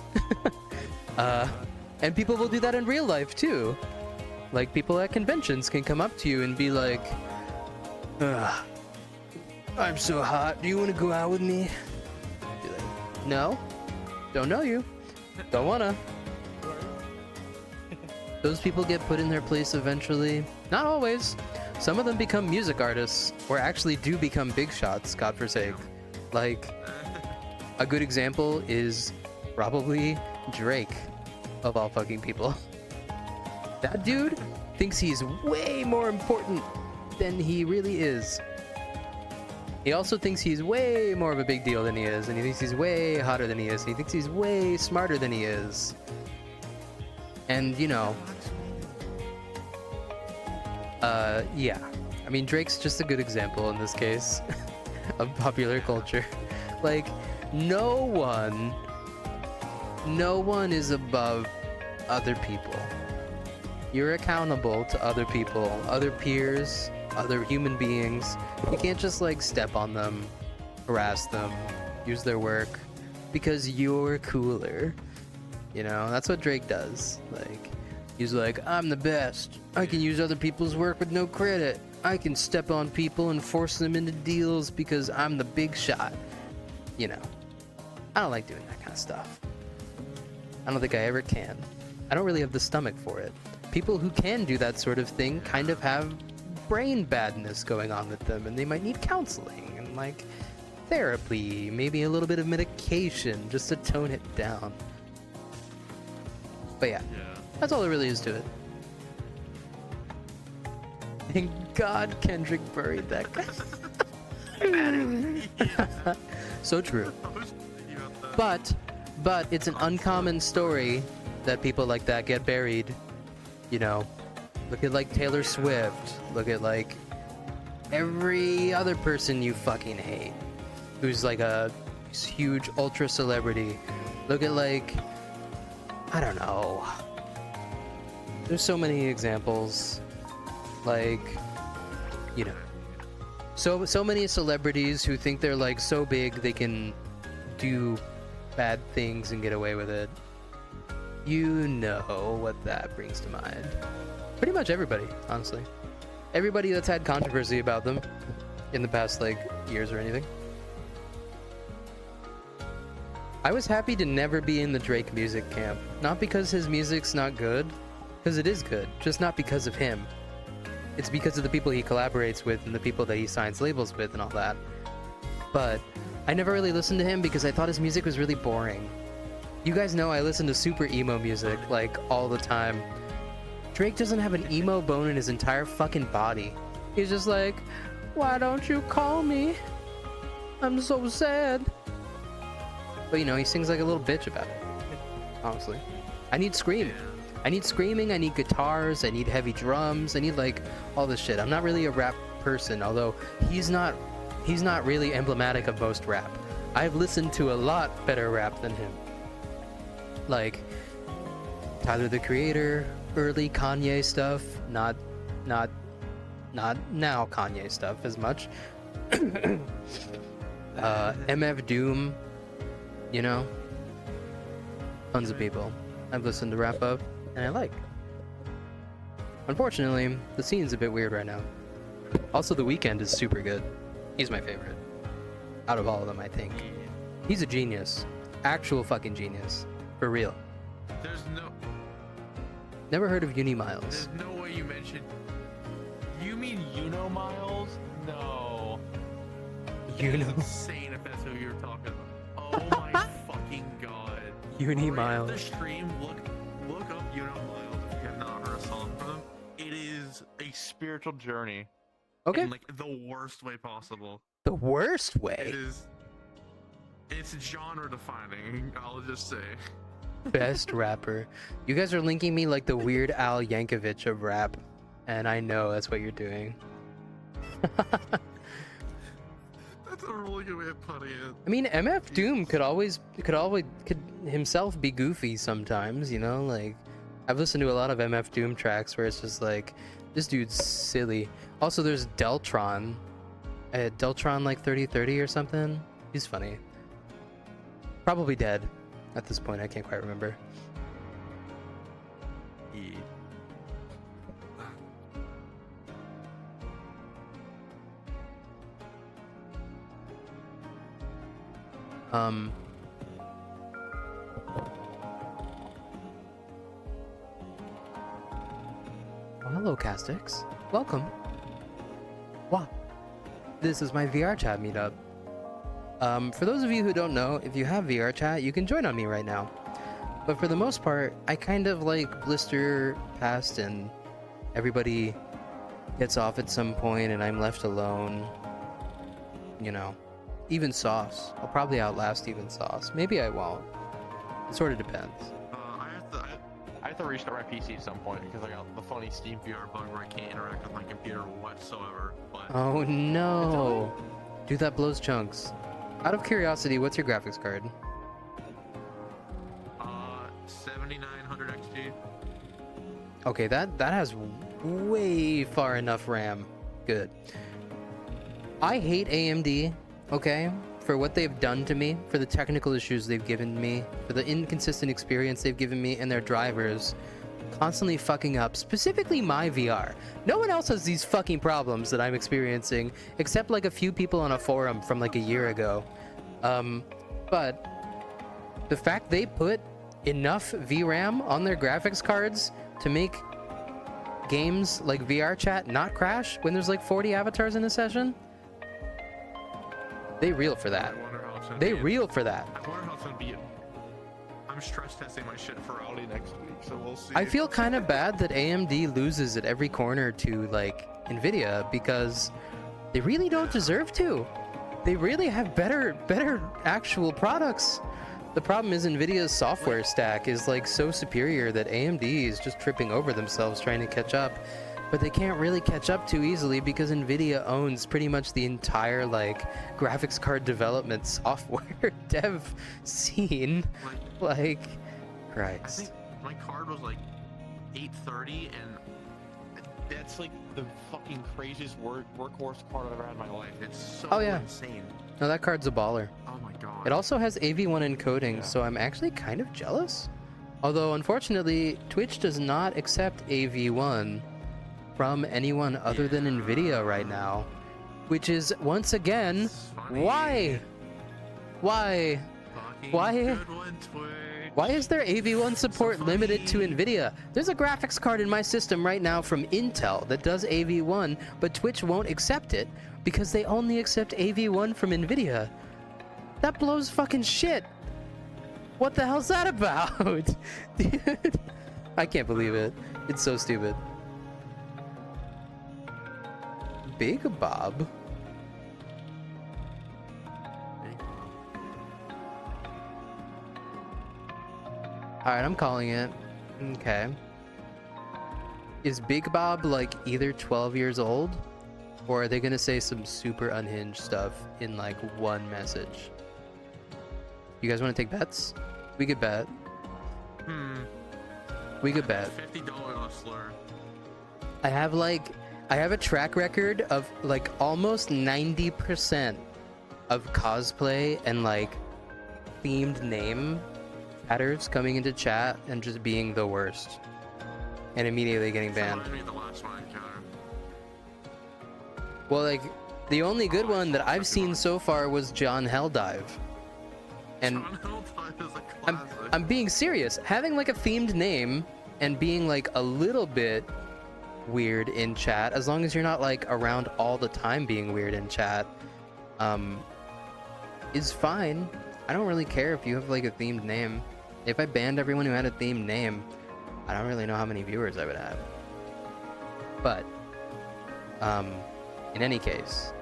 And people will do that in real life too. Like, people at conventions can come up to you and be like, ugh, I'm so hot, do you want to go out with me? Be like, no, don't know you, don't wanna. Those people get put in their place eventually. Not always. Some of them become music artists, or actually do become big shots, God forsake. Like, a good example is probably Drake, of all fucking people. That dude thinks he's way more important than he really is. He also thinks he's way more of a big deal than he is, and he thinks he's way hotter than he is, and he thinks he's way smarter than he is. And, you know, yeah. I mean, Drake's just a good example in this case of popular culture. Like, no one is above other people. You're accountable to other people, other peers, other human beings. You can't just, like, step on them, harass them, use their work, because you're cooler. You know, that's what Drake does. Like, he's like, I'm the best. I can use other people's work with no credit. I can step on people and force them into deals because I'm the big shot. You know, I don't like doing that kind of stuff. I don't think I ever can. I don't really have the stomach for it. People who can do that sort of thing kind of have brain badness going on with them, and they might need counseling and, like, therapy, maybe a little bit of medication just to tone it down. But yeah, that's all there really is to it. Thank God Kendrick buried that guy. So true. But it's an uncommon story that people like that get buried. You know, look at like Taylor Swift. Look at like every other person you fucking hate who's like a huge ultra celebrity. Look at like, I don't know. There's so many examples. Like, you know, so many celebrities who think they're like so big they can do bad things and get away with it. You know what that brings to mind. Pretty much everybody, honestly. Everybody that's had controversy about them in the past, like, years or anything. I was happy to never be in the Drake music camp. Not because his music's not good, because it is good, just not because of him. It's because of the people he collaborates with and the people that he signs labels with and all that. But I never really listened to him because I thought his music was really boring. You guys know I listen to super emo music, like, all the time. Drake doesn't have an emo bone in his entire fucking body. He's just like, why don't you call me? I'm so sad. But, you know, he sings like a little bitch about it, honestly. I need scream. I need screaming, I need guitars, I need heavy drums, I need, like, all this shit. I'm not really a rap person, although he's not really emblematic of most rap. I've listened to a lot better rap than him. Like, Tyler, the Creator, early Kanye stuff, not now Kanye stuff as much. MF Doom, you know, tons of people I've listened to wrap up, and I like. Unfortunately, the scene's a bit weird right now. Also, The Weeknd is super good. He's my favorite out of all of them, I think. He's a genius, actual fucking genius, for real. There's no. Never heard of Uni Miles. There's no way you mentioned. You mean Miles? No. You It's know, insane if that's who you're talking about. Oh my fucking god. Uni Right after Miles. stream, look up You Know Miles if you have not heard a song from them. It is a Spiritual journey. Okay, in like the worst way possible. the worst It way. is. It's genre defining. I'll just say. Best rapper. You guys are linking me like the Weird Al Yankovic of rap, and I know that's what you're doing. That's a really good way of putting it. I mean, MF Doom could himself be goofy sometimes, you know? Like, I've listened to a lot of MF Doom tracks where it's just like, this dude's silly. Also, there's Deltron. Deltron like 3030 or something. He's funny. Probably dead at this point. I can't quite remember. Yeah. Oh, hello, Castix. Welcome. Wow. This is my VRchat meetup. For those of you who don't know, if you have VRchat, you can join on me right now. But for the most part, I kind of like blister past and everybody gets off at some point and I'm left alone. You know, even Sauce. I'll probably outlast even Sauce. Maybe I won't. It sort of depends. I have to restart my PC at some point because I got the funny Steam. VR bug where I can't interact with my computer whatsoever. But Oh no! Dude, that blows chunks. Out of curiosity, what's your graphics card? 7900 XG. Okay, that has way far enough RAM. Good. I hate AMD, okay, for what they've done to me, for the technical issues they've given me, for the inconsistent experience they've given me, and their drivers constantly fucking up, specifically my VR. No one else has these fucking problems that I'm experiencing, except like a few people on a forum from like a year ago. But the fact they put enough VRAM on their graphics cards to make games like VRchat not crash when there's like 40 avatars in a session, they reel for that. I wonder how it's gonna They be. reel for that. I wonder how it's gonna be. I'm stress testing my shit for Audi next week, so we'll see. I feel kind of bad that AMD loses at every corner to like Nvidia because they really don't deserve to. They really have better actual products. The problem is Nvidia's software stack is like so superior that AMD is just tripping over themselves trying to catch up. But they can't really catch up too easily because Nvidia owns pretty much the entire like graphics card development software dev scene. Like, I Christ. think my card was like 830, and That's like the fucking craziest workhorse card I've ever had in my life. it's so Oh, yeah. insane. No, that card's a baller. Oh my god. It also has AV1 encoding, Yeah. so I'm actually kind of jealous. Although, unfortunately, Twitch does not accept AV1 from anyone other than Nvidia right now. Which is, once again, It's funny. why? Why? Fucking Why? good one, Twitch. Why is there AV1 support So limited to funny. Nvidia? There's a graphics card in my system right now from Intel that does AV1, but Twitch won't accept it because they only accept AV1 from Nvidia. That blows fucking shit. What the hell's that about? Dude, I can't believe it. It's so stupid. Big Bob? Alright, I'm calling it. Okay. Is Big Bob like either 12 years old? Or are they gonna say some super unhinged stuff in like one message? You guys wanna take bets? We could bet. We could bet. $50 on a slur. I have a track record of like almost 90% of cosplay and like themed name chatters coming into chat and just being the worst and immediately getting banned. Remind me of the last one I encountered. Well, like the only good one that I've seen so far was John Helldive. And John Helldive is a classic. I'm being serious. Having like a themed name and being like a little bit weird in chat, as long as you're not like around all the time being weird in chat, is fine. I don't really care if you have like a themed name. If I banned everyone who had a themed name, I don't really know how many viewers I would have. But in any case,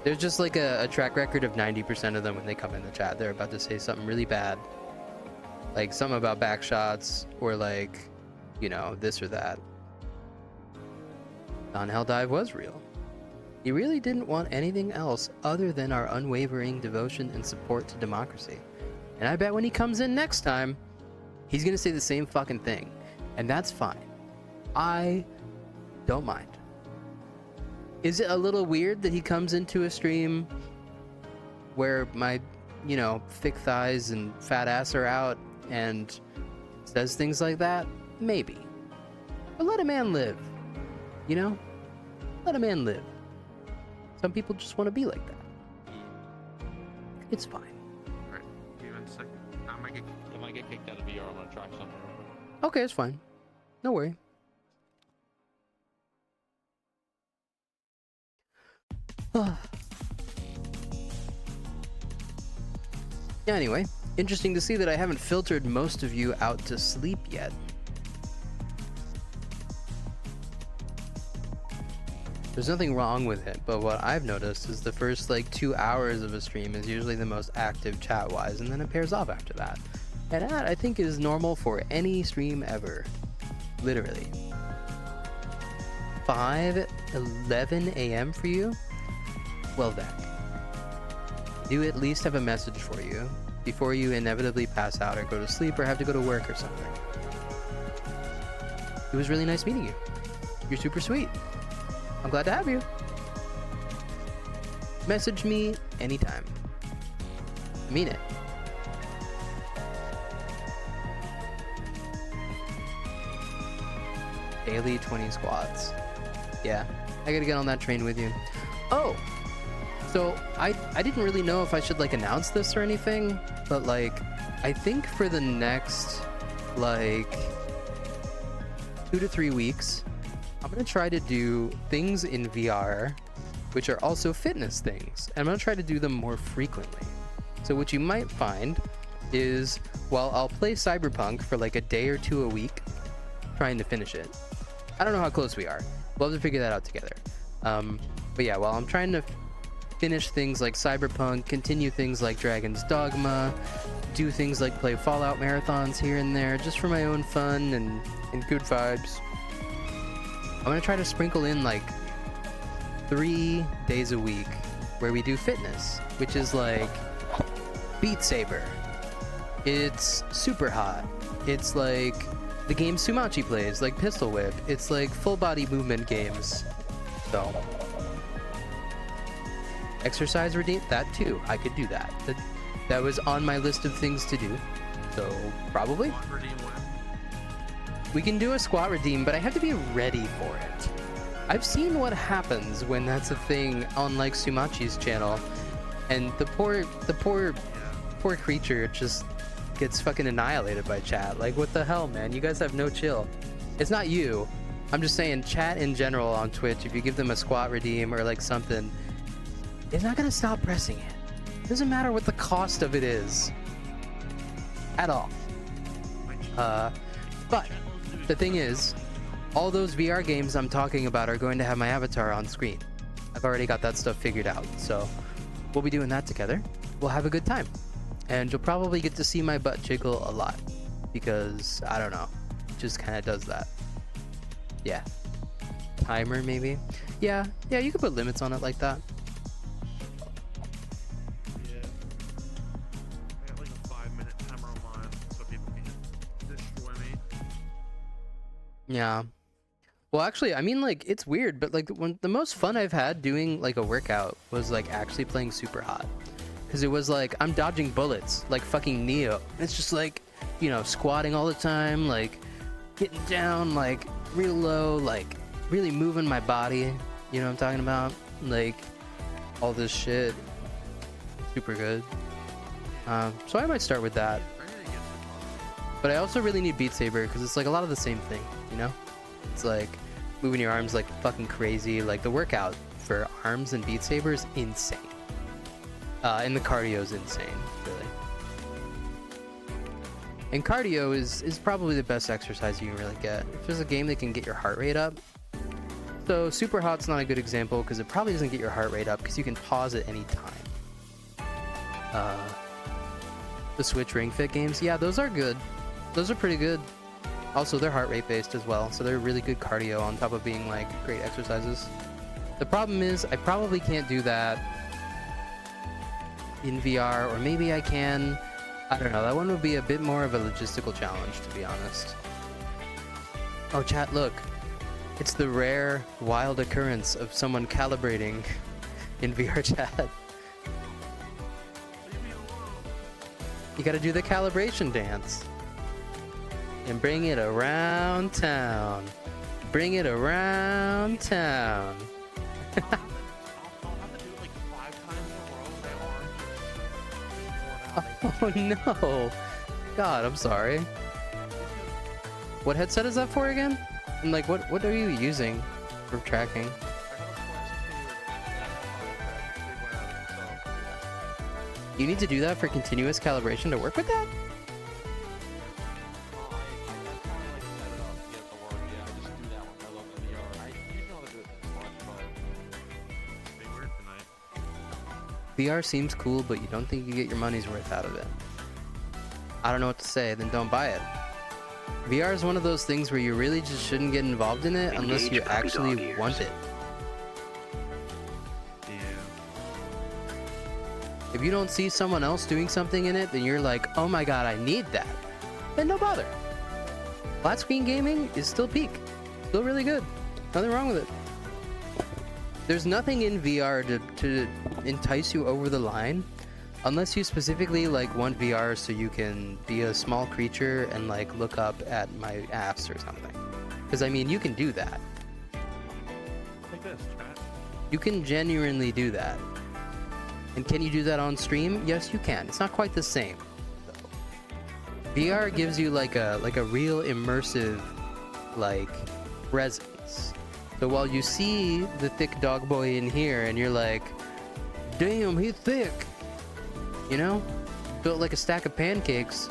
there's just like a track record of 90% of them when they come in the chat, they're about to say something really bad. Like something about backshots or like, you know, this or that. Don Helldive was real. He really didn't want anything else other than our unwavering devotion and support to democracy. And I bet when he comes in next time, he's gonna say the same fucking thing. And that's fine. I don't mind. Is it a little weird that he comes into a stream where my, you know, thick thighs and fat ass are out and says things like that? Maybe. But let a man live. You know? Let a man live. Some people just want to be like that. It's fine. Alright, give me a second. I might get kicked out of VR. I'm gonna try something. Okay, it's fine. No worry. Yeah, anyway, interesting to see that I haven't filtered most of you out to sleep yet. There's nothing wrong with it, but what I've noticed is the first like 2 hours of a stream is usually the most active chat-wise, and then it pairs off after that. And that, I think, is normal for any stream ever. Literally. 5:11 a.m. for you? Well then. I do at least have a message for you before you inevitably pass out or go to sleep or have to go to work or something. It was really nice meeting you. You're super sweet. I'm glad to have you. Message me anytime. I mean it. Daily 20 squats. Yeah, I gotta get on that train with you. Oh! So, I didn't really know if I should, like, announce this or anything, but, like, I think for the next, like, 2 to 3 weeks, I'm gonna try to do things in VR, which are also fitness things, and I'm gonna try to do them more frequently. So what you might find is, while I'll play Cyberpunk for, like, a day or two a week, trying to finish it. I don't know how close we are. We'll have to figure that out together. But yeah, while I'm trying to finish things like Cyberpunk, continue things like Dragon's Dogma, do things like play Fallout marathons here and there, just for my own fun and good vibes. I'm gonna try to sprinkle in like 3 days a week where we do fitness, which is like Beat Saber. It's Super Hot. It's like the game Sumachi plays, like Pistol Whip. It's like full body movement games. So exercise routine, that too, I could do that. That was on my list of things to do. So probably we can do a squat redeem, but I have to be ready for it. I've seen what happens when that's a thing on like Sumachi's channel, and the poor creature just gets fucking annihilated by chat. Like, what the hell, man? You guys have no chill. It's not you. I'm just saying, chat in general on Twitch, if you give them a squat redeem or like something, it's not gonna stop pressing it. Doesn't matter what the cost of it is. At all. But the thing is, all those VR games I'm talking about are going to have my avatar on screen. I've already got that stuff figured out, so we'll be doing that together. We'll have a good time. And you'll probably get to see my butt jiggle a lot, because, I don't know, it just kind of does that. Yeah. Timer, maybe? Yeah, you could put limits on it like that. Yeah. I got like a 5-minute timer on mine so people can destroy me. Yeah. Well, actually, I mean, like, it's weird, but like when the most fun I've had doing like a workout was like actually playing Super Hot, because it was like I'm dodging bullets like fucking Neo. It's just like, you know, squatting all the time, like getting down like real low, like really moving my body. You know what I'm talking about? Like all this shit. Super good. So I might start with that. But I also really need Beat Saber because it's like a lot of the same thing, you know? It's like moving your arms like fucking crazy. Like the workout for arms and Beat Saber is insane. And the cardio is insane, really. And cardio is probably the best exercise you can really get. If there's a game that can get your heart rate up. So Super Hot's not a good example because it probably doesn't get your heart rate up because you can pause at any time. The Switch Ring Fit games, yeah, those are good. Those are pretty good. Also, they're heart rate based as well, so they're really good cardio on top of being like great exercises. The problem is, I probably can't do that in VR, or maybe I can. I don't know, that one would be a bit more of a logistical challenge, to be honest. Oh, chat, look. It's the rare, wild occurrence of someone calibrating in VRchat. You gotta do the calibration dance. And bring it around town. Bring it around town. I'll have to do it like 5 times in a row. My arms are Oh worn out. no. God, I'm sorry. What headset is that for again? And like, what are you using for tracking? You need to do that for continuous calibration to work with that? VR seems cool, but you don't think you get your money's worth out of it. I don't know what to say, then don't buy it. VR is one of those things where you really just shouldn't get involved in it unless you Engage puppy actually dog ears. want it. Yeah. If you don't see someone else doing something in it, then you're like, oh my god, I need that. Then no bother. Flat screen gaming is still peak. Still really good. Nothing wrong with it. There's nothing in VR to entice you over the line unless you specifically like want VR so you can be a small creature and like look up at my ass or something. Because I mean, you can do that. Like this, chat. You can genuinely do that. And can you do that on stream? Yes, you can. It's not quite the same, though. VR gives you like a real immersive like presence. So while you see the thick dog boy in here and you're like, damn, he's thick, you know, built like a stack of pancakes,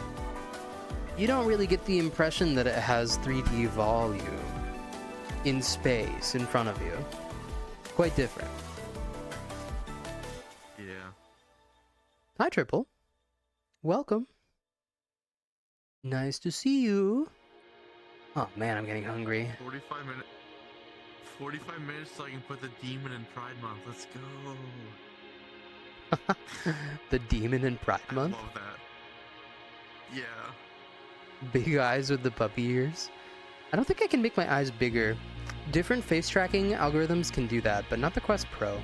you don't really get the impression that it has 3D volume in space in front of you. Quite different. Yeah. Hi, Triple. Welcome. Nice to see you. Oh man, I'm getting hungry. 45 minutes so I can put the demon in Pride Month. Let's go. The demon in Pride I Month? love that. Yeah. Big eyes with the puppy ears. I don't think I can make my eyes bigger. Different face tracking algorithms can do that, but not the Quest Pro.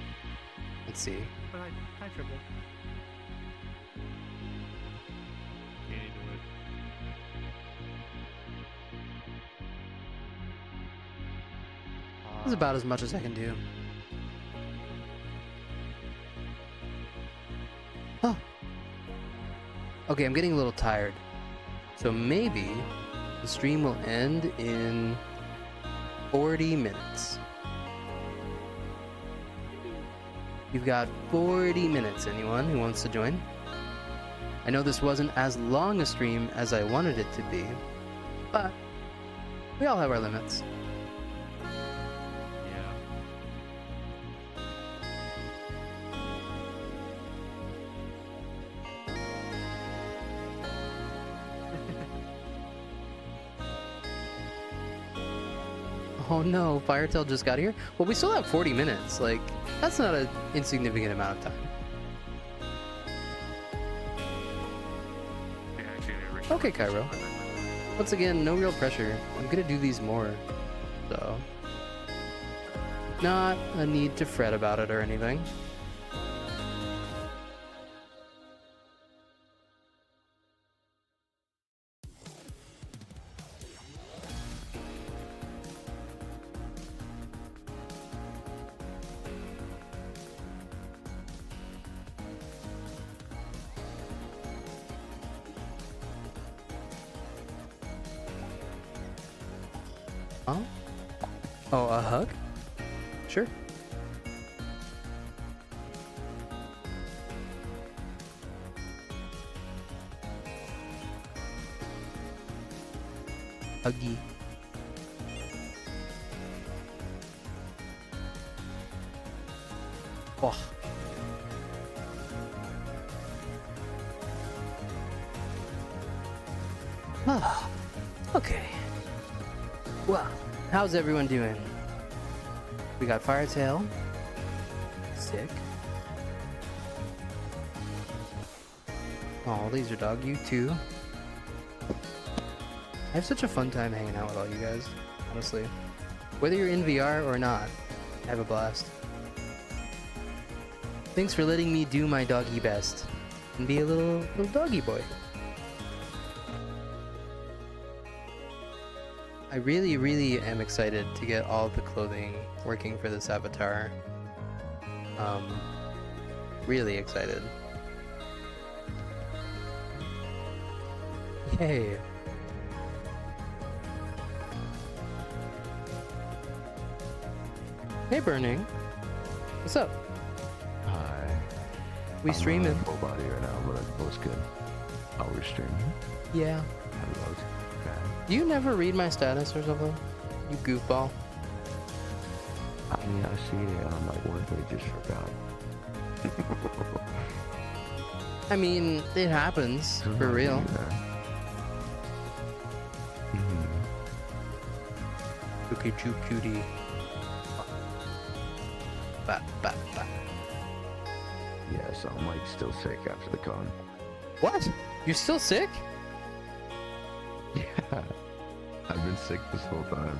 Let's see. Hi, Triple. Can't do it. This is about as much as I can do. Oh. Okay, I'm getting a little tired. So maybe the stream will end in 40 minutes. You've got 40 minutes, anyone who wants to join? I know this wasn't as long a stream as I wanted it to be, but we all have our limits. Yeah. Oh no, Firetail just got here? Well, we still have 40 minutes. Like, that's not an insignificant amount of time. Yeah, actually, I Okay, Cairo. Once again, no real pressure. I'm gonna do these more, so Not a need to fret about it or anything. Huh? Oh, a hug? Sure. Huggy. Oh. Ah. Okay. Well, how's everyone doing? We got Firetail. Sick. Oh, Laser Dog, you too. I have such a fun time hanging out with all you guys, honestly. Whether you're in VR or not, I have a blast. Thanks for letting me do my doggy best and be a little doggy boy. I really am excited to get all the clothing working for this avatar. Really excited. Yay. Hey Burning. What's up? Hi. We streaming. I'm full body right now, but it looks good. Oh, we're streaming? Yeah. I look bad. Do you never read my status or something? You goofball. I mean, I see it on my work, but I just forgot. I mean, it happens, for real. Look at you, cutie. Ba, ba, ba. Yeah, so I'm like still sick after the con. What? You're still sick? Yeah. I've been sick this whole time.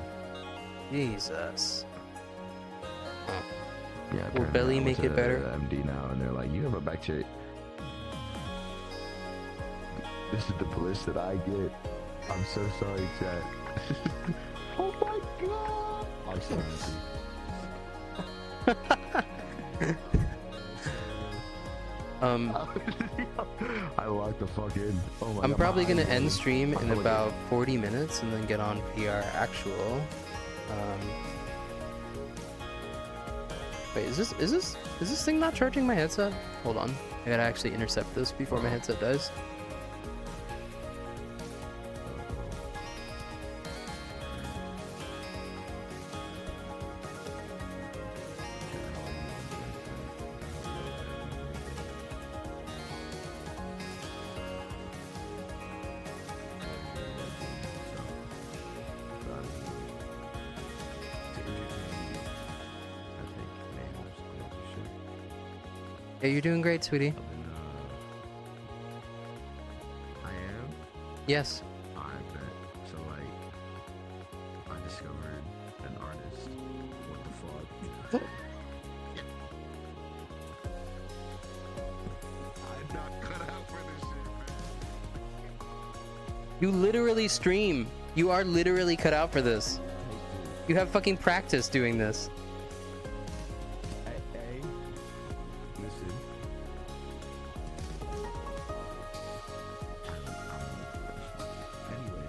Jesus. Huh. Yeah, Will apparently Belly I went make to it better? the MD now, and they're like, you have a bacteria. This is the bliss that I get. I'm so sorry, chat. Oh my god! I'm sorry. I locked the fuck in. Oh my I'm god, probably my gonna eyes end are- stream in I'm about 40 minutes and then get on VR actual. Wait, is this thing not charging my headset? Hold on, I gotta actually intercept this before my headset dies. Yeah, you're doing great, sweetie. I am? Yes. I bet. So like, I discovered an artist. What the fuck? I'm not cut out for this shit, man. You literally stream. You are literally cut out for this. You have fucking practice doing this. Hey, listen. Anyway,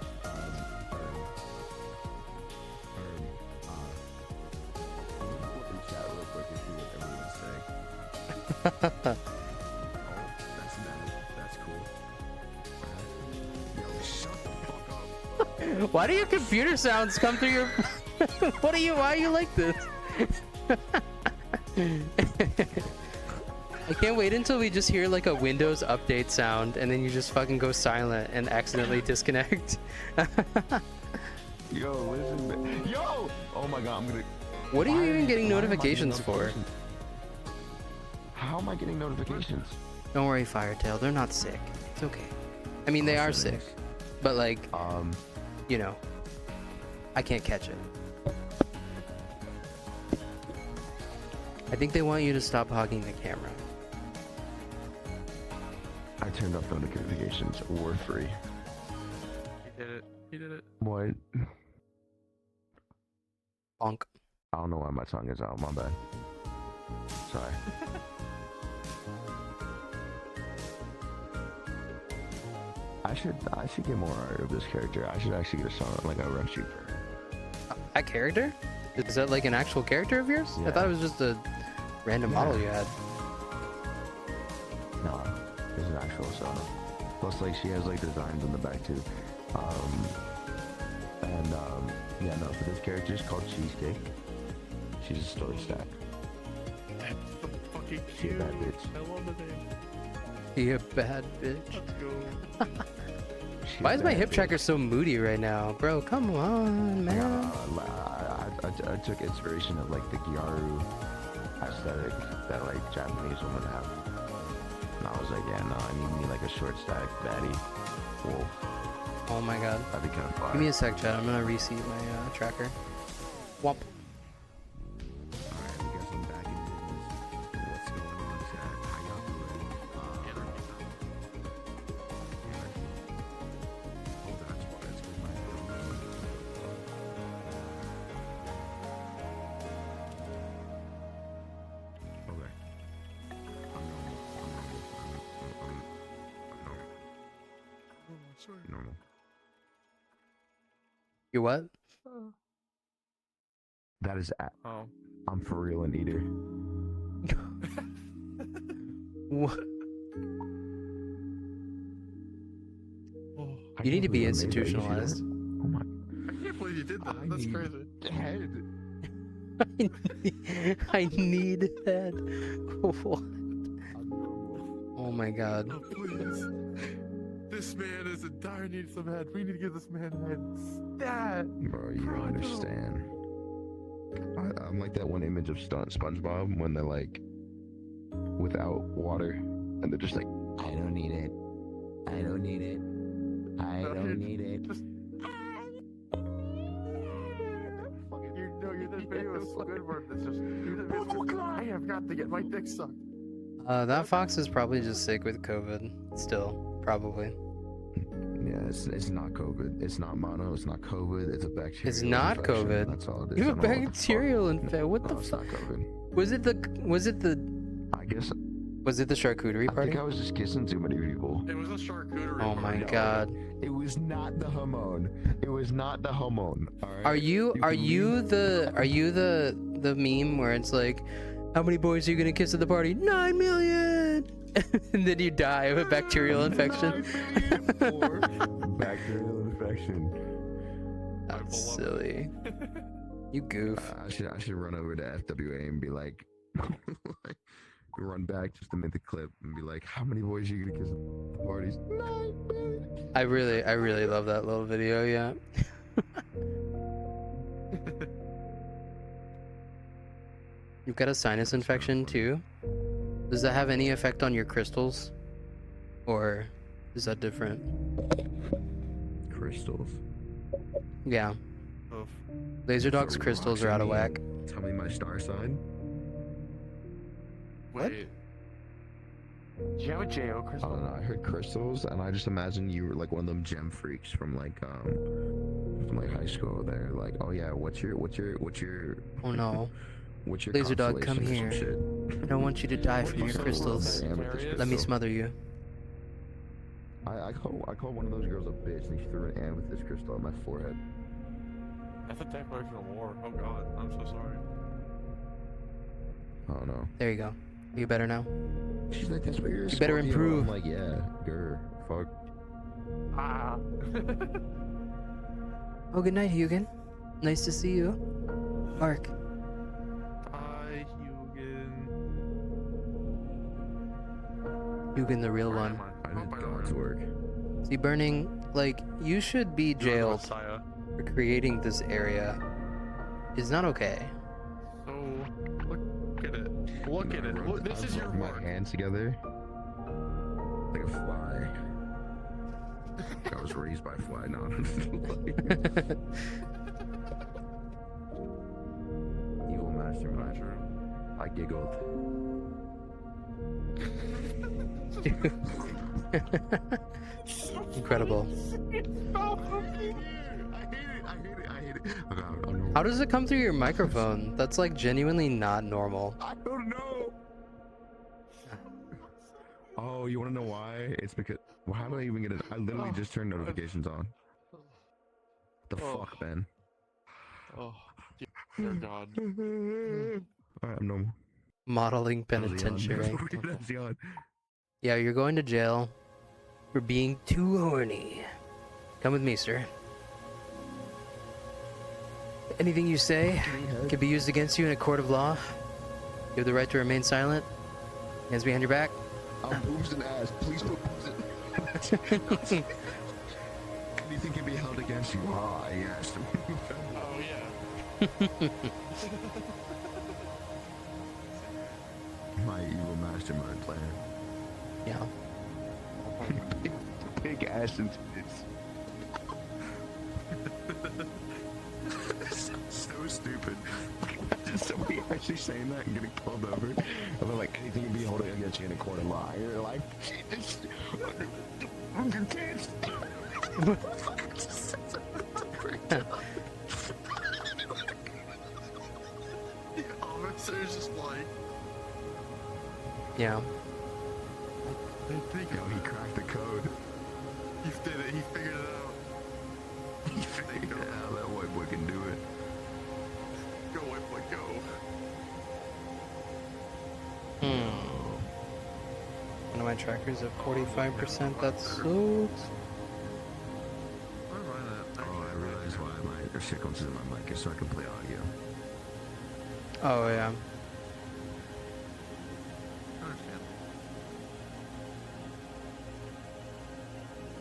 look in chat real quick and see what everyone's saying. Oh, that's mad. That's cool. Yo, shut the fuck up. Why do your computer sounds come through your... Why are you like this? I can't wait until we just hear like a Windows update sound and then you just fucking go silent and accidentally disconnect. Yo, listen, man. Yo! Oh my god, I'm gonna... What are you Why even getting why am I notifications for? notifications? How am I getting notifications? Don't worry, Firetail. They're not sick. It's okay. I mean, they are sick. But like, you know, I can't catch it. I think they want you to stop hogging the camera. I turned off notifications. War free. He did it. He did it. What? Bonk. I don't know why my tongue is out. My bad. Sorry. I should get more art of this character. I should actually get a song like a run sheet for her. That character? Is that like an actual character of yours? I Yeah. thought it was just a random model you had. No, it's an actual song. Plus, like, she has like designs in the back too. Yeah, no, for this character, it's called Cheesecake. She's a storage stack. That's so fucking She a cute. bad bitch. I love the name. Be a bad bitch. Let's go. She a Why is my bad hip bitch. tracker so moody right now? Bro, come on, man. I took inspiration of like the Gyaru aesthetic that like Japanese women have. And I was like, yeah, no, I need me like a short stack baddie wolf. Oh my god. That'd be kind of fun. Give me a sec, chat. I'm gonna reseat my tracker. Womp. Alright, we guess I'm back in business. What's going on, chat? How y'all doing? Oh, that's why it's with my Okay. I'm normal. You what? That is, Oh. I'm for real an eater. What? I You need can't to be believe I made that. You see that? institutionalized. Oh my. I can't believe you did that. I That's need crazy. head. I need that. What? Oh my god. Oh, please. This man is in dire need of some head. We need to give this man head. Stat. Bro, you don't Bro. understand. I'm like that one image of SpongeBob when they're like without water and they're just like, I don't need it. I don't need it. I No, don't need it. Just. You're that video is Squidward. That's just. You're that video. I have got to get my dick sucked. That fox is probably just sick with COVID. Still, probably. Yeah, it's not COVID. It's not mono. It's not COVID. It's a bacterial. It's not infection. COVID. That's all it is. You I have a don't know what the fuck- bacterial infection. What No, the it's fuck? not COVID. Was it the I guess charcuterie I party? think I was just kissing too many people. It was a charcuterie. Oh my party. god. It was not the hormone. It was not the hormone. All right? Are you can the meme where it's like, how many boys are you gonna kiss at the party? 9 million. And then you die of a bacterial infection. Or bacterial infection. That's silly. You goof. I should run over to FWA and be like, run back just to make the clip and be like, how many boys are you gonna kiss at the parties? 9 million. I really love that little video. Yeah. You've got a sinus infection too. Does that have any effect on your crystals, or is that different? Crystals. Yeah. Oof. Laser Dog's So crystals are out of rocks whack. and Tell me my star sign. What? Wait. Do you have a J.O. I crystal? don't know. I heard crystals, and I just imagine you were like one of them gem freaks from like high school. There, like, oh yeah, what's your Oh no. what's your Laser Dog, come constellation or some here. shit? I don't want you to die from your What's up, crystals. what's up? Amethyst Let me crystal. smother you. I called one of those girls a bitch, and she threw an amethyst crystal on my forehead. That's a declaration of war. Oh god, I'm so sorry. I don't know. There you go. Are you better now? She's like, that's what you're. You better improve. I'm like, yeah, grr, fuck. Ah. Oh, good night, Hugin. Nice to see you. Mark. Bye, Hugin. Hugin, the real Where one. am I Oh, did by the God's way. work. See, Burning, like, you should be You're the jailed Messiah. for creating this area. It's not okay. So, look at it. Look at it. Look, this is your rubbed my work. hands together like a fly. I was raised by a fly, no. Evil mastermind. True. I giggled. Incredible. I hate it. Okay, I know. How does it come through your microphone? That's like genuinely not normal. I don't know. Oh, you want to know why? It's because. Well, how did I even get it? I literally just turned notifications on. The fuck, man. Oh, dear God. Alright, I'm normal. Modeling penitentiary. That's yawn. Yeah, you're going to jail for being too horny. Come with me, sir. Anything you say can be used against you in a court of law. You have the right to remain silent. Hands behind your back. Boobs and ass. Please put boobs in. Anything can be held against you. Ah, yes. Oh, yeah. My evil mastermind plan. Yeah. Big ass and tits. So stupid. Imagine somebody actually saying that and getting pulled over. And they're like, anything can be held against you in a court of law. And you're like, Jesus. You can't. The officer's just like, Yeah. Yo, he cracked the code. he did it, he figured it out. He figured it out. That white boy can do it. Go, white boy, go. One of my trackers at 45%. That sucks. Where am I at? Oh, I realized why my shit comes in my mic is so I can play audio. Oh, yeah. I understand.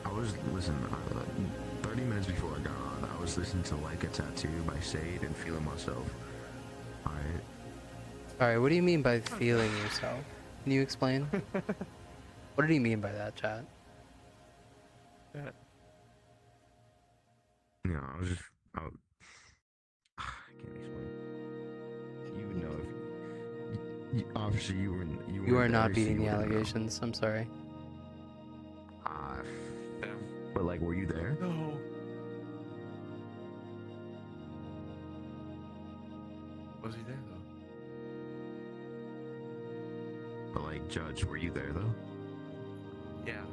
I was listening, 30 minutes before I got on, I was listening to Like a Tattoo by Sade and feeling myself. Alright. Alright, what do you mean by feeling yourself? Can you explain? What did he mean by that, chat? Yeah, I was just, I can't explain. You would know if, obviously you were in, You are there, not so beating you the wouldn't know. allegations. I'm sorry. Damn. But like, were you there? No. Was he there, though? But like, Judge, were you there though? Yeah.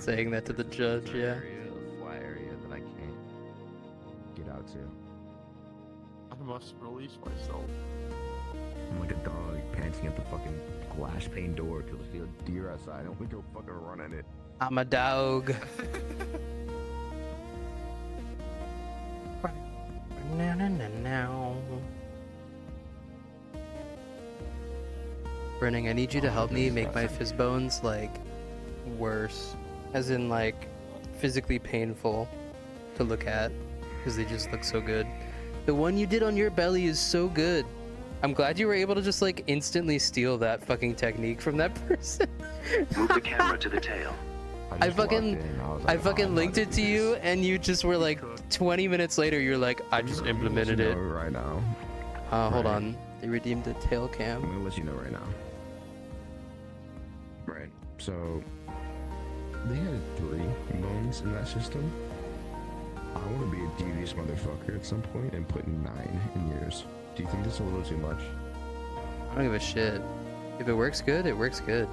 Saying that to the judge, yeah. A fly area that I can't get out to. I must release myself. I'm like a dog panting at the fucking glass pane door till I see a deer outside. I want to go fucking run at it. I'm a dog. Brenning, I need you to help me make my fizz bones like worse, as in like physically painful to look at, because they just look so good. The one you did on your belly is so good. I'm glad you were able to just like instantly steal that fucking technique from that person. Move the camera to the tail. I just walked fucking- in and was I like, fucking "Oh, I'm linked about it to to do you, this." and you just were like 20 minutes later. You're like, I just I'm gonna let implemented you it. know right now. Hold Right. on. They redeemed the tail I'm cam. gonna let you know right now. Right. So they had 3 bones in that system. I want to be a devious motherfucker at some point and put 9 in yours. Do you think that's a little too much? I don't give a shit. If it works good, it works good.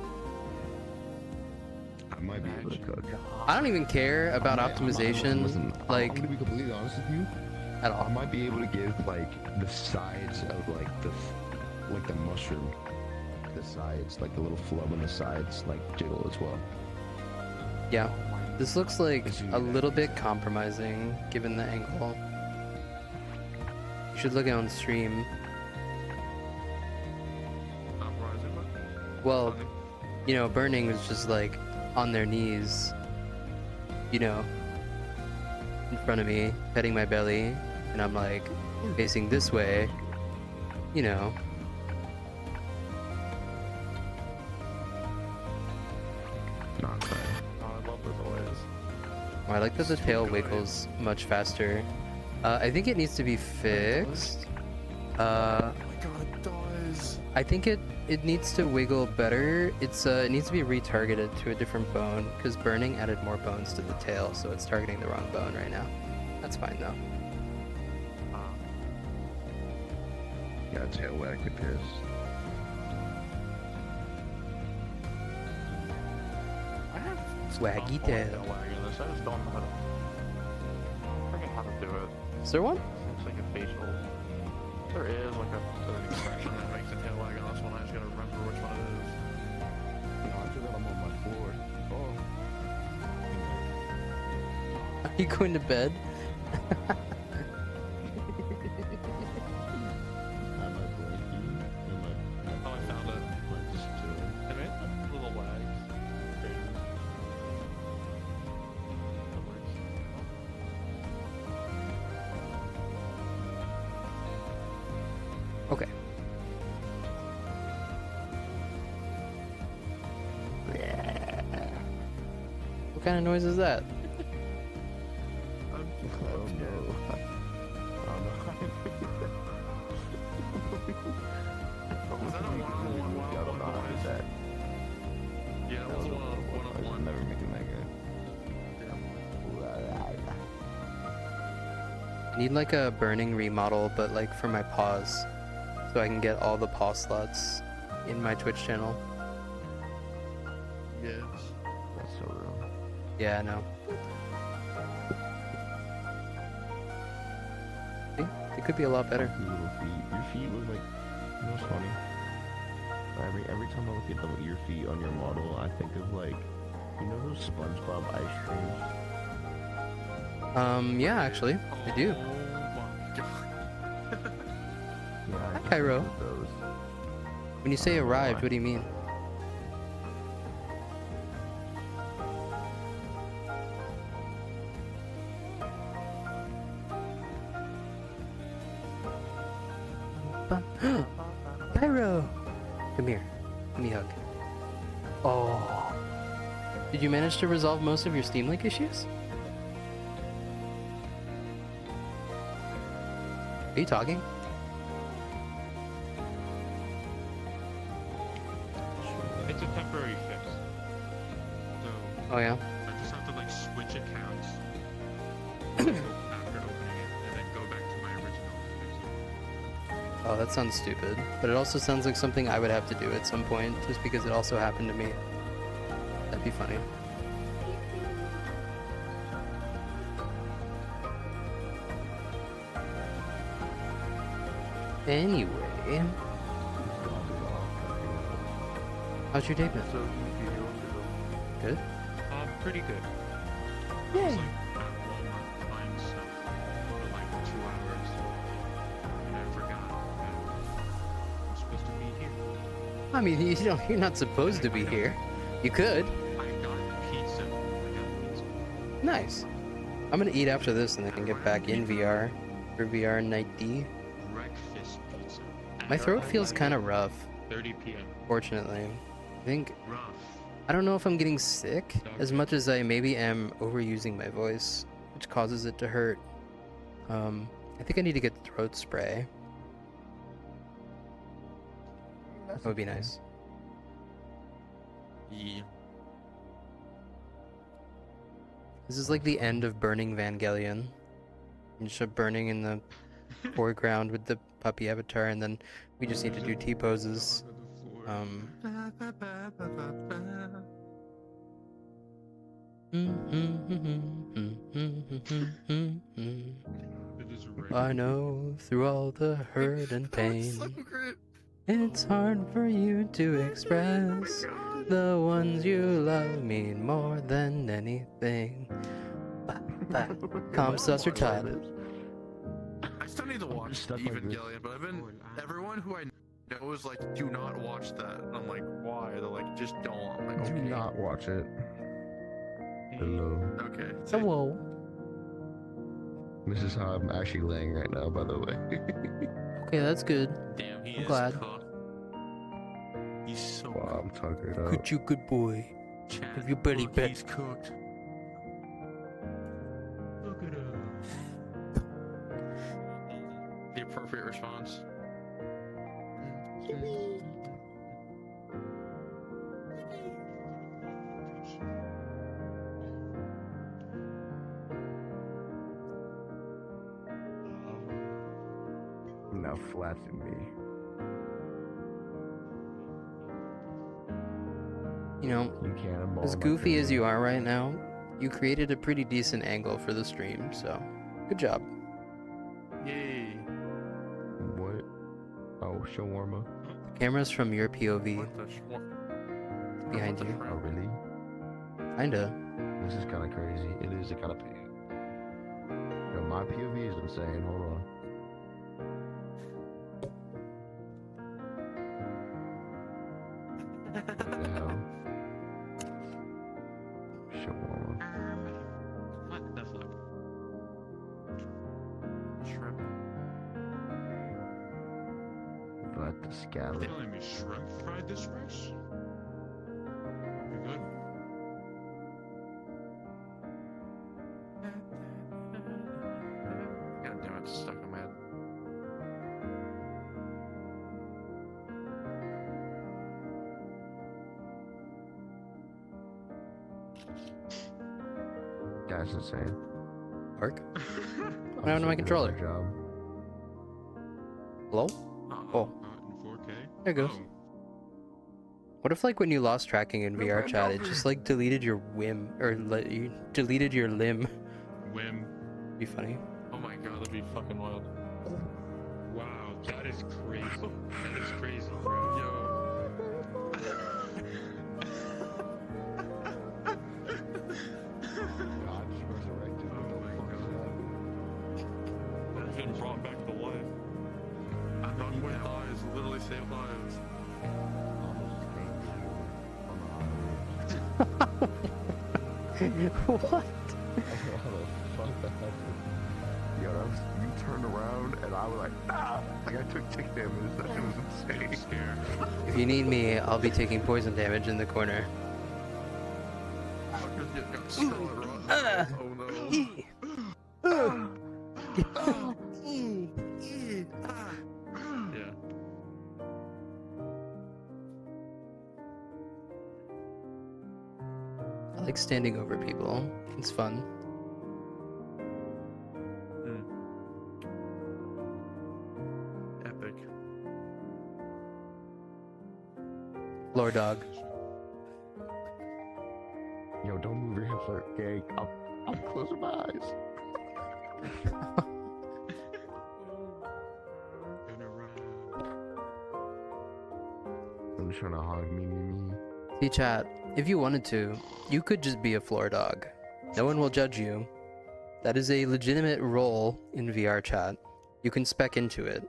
I might be able to cook. I don't even care about optimization, Listen, like, I'm gonna be completely honest with you. at I all. might be able to give like the sides of like the mushroom, the sides, like the little flub on the sides, like jiggle as well. Yeah. This looks like As you a need little that bit detail. compromising, given the angle. You should look it on stream. Uprising, but Well, funny. you know, Burning was just like on their knees, you know, in front of me, petting my belly, and I'm like facing this way, you know. Not bad. Oh, I love this always. I like that the tail wiggles much faster I think it needs to be fixed. Oh my god, it does. I think it needs to wiggle better. It needs to be retargeted to a different bone because burning added more bones to the tail, so it's targeting the wrong bone right now. That's fine though. Yeah, tail wag with this. I have Swaggy stuff tail. like wagging this. I just don't know how to. Forget how to do it. Is there one? It's like a facial. There is like an expression that makes the tail wag on this one. I just gotta remember which one it is. No, I forgot I'm on my floor. Oh. Are you going to bed? Oh, I found it. I made little wags. Crazy. That works. Okay. What kind of noise is that? Oh no. Was that a one-on-one I don't know how to do noise? that. Yeah, that was a one-on-one. I'm never making that good. I need like a burning remodel, but like for my paws, so I can get all the paw slots in my Twitch channel. Yes. That's so real. Yeah, I know. See? It could be a lot better. Your little feet. Your feet look like. You know what's funny? Every time I look at your feet on your model, I think of like, you know those SpongeBob ice creams? Yeah, actually, I do. Oh my god. Yeah, I Hi, just Cairo. think of those. When you say don't know arrived, why. what do you mean? Cairo! Come here. Give me a hug. Oh. Did you manage to resolve most of your Steam Link issues? Are you talking? It's a temporary fix. So Oh yeah? I just have to like switch accounts after opening it and then go back to my original fix. Oh, that sounds stupid. But it also sounds like something I would have to do at some point, just because it also happened to me. That'd be funny. Anyway, how's your day been? So you feel Good? Pretty good. I Yay! was like at Walmart buying stuff for like 2 hours and I forgot that I'm supposed to be here. I mean, you're not supposed to be here. You could. I got pizza. Nice. I'm gonna eat after this and then get back in VR for VR Night D. Breakfast pizza. My throat feels kind of rough, 30 p.m. fortunately. I think Rough. I don't know if I'm getting sick as much as I maybe am overusing my voice, which causes it to hurt. I think I need to get throat spray. That would be nice. Yeah. This is like the end of Burning Vangelion. You just have burning in the foreground with the puppy avatar, and then we just need to do T poses. It is red. I know through all the hurt and pain, So great. it's hard for you to express. The ones you love mean more than anything. Comstus or Tyler? I still need to watch stuck like this. Evangelion, but I've been everyone who I know is like, do not watch that. And I'm like, why? They're like, just don't. I'm like, Do okay. not watch it. Hello. Okay. Hello. This is how I'm actually laying right now, by the way. Okay, that's good. Damn, he I'm is glad. cooked. He's so Wow, I'm tuckered up. Good, you good boy. Chat, Have your belly look, back. He's cooked. Look at him. The appropriate response. Now flatten me. You know, You cannonball as my goofy as finger. you are right now, you created a pretty decent angle for the stream, so good job. Yay. What? Oh, shawarma. The camera's from your POV, What the shwa- behind what the you. Oh, shrimp? really? Kinda. This is kind of crazy. It is a kind of pig. Yo, my POV is insane. Hold on. What the hell? Shawarma. What the fuck? Shrimp. But the scallop. Telling me shrimp fried this rice? Pretty good. God damn it, it's stuck in my head. That's insane. Work? I'm What happened to my so good at controller? job. Hello? Oh, In 4K? there it goes. Oh. What if, like, when you lost tracking in VRchat, it just, like, deleted your whim, or you deleted your limb? Whim. Be funny. Oh my god, that'd be fucking wild. Wow, that is crazy. That is crazy, bro. Yo. God just resurrected. Oh my That's been brought back to life. Run with eyes, literally save lives. What? Yo, you turned around and I was like, nah! Like I took tick damage. That shit was insane. Scare. If you need me, I'll be taking poison damage in the corner. Fuckers get got scarlet rot. Ah. Oh no. Yeah. I like standing over people. It's fun. Epic. Floor dog. Yo, don't move your hips like gang. I'm closing my eyes. Turn around. I'm trying to hog me. See, chat, if you wanted to, you could just be a floor dog. No one will judge you. That is a legitimate role in VRchat. You can spec into it.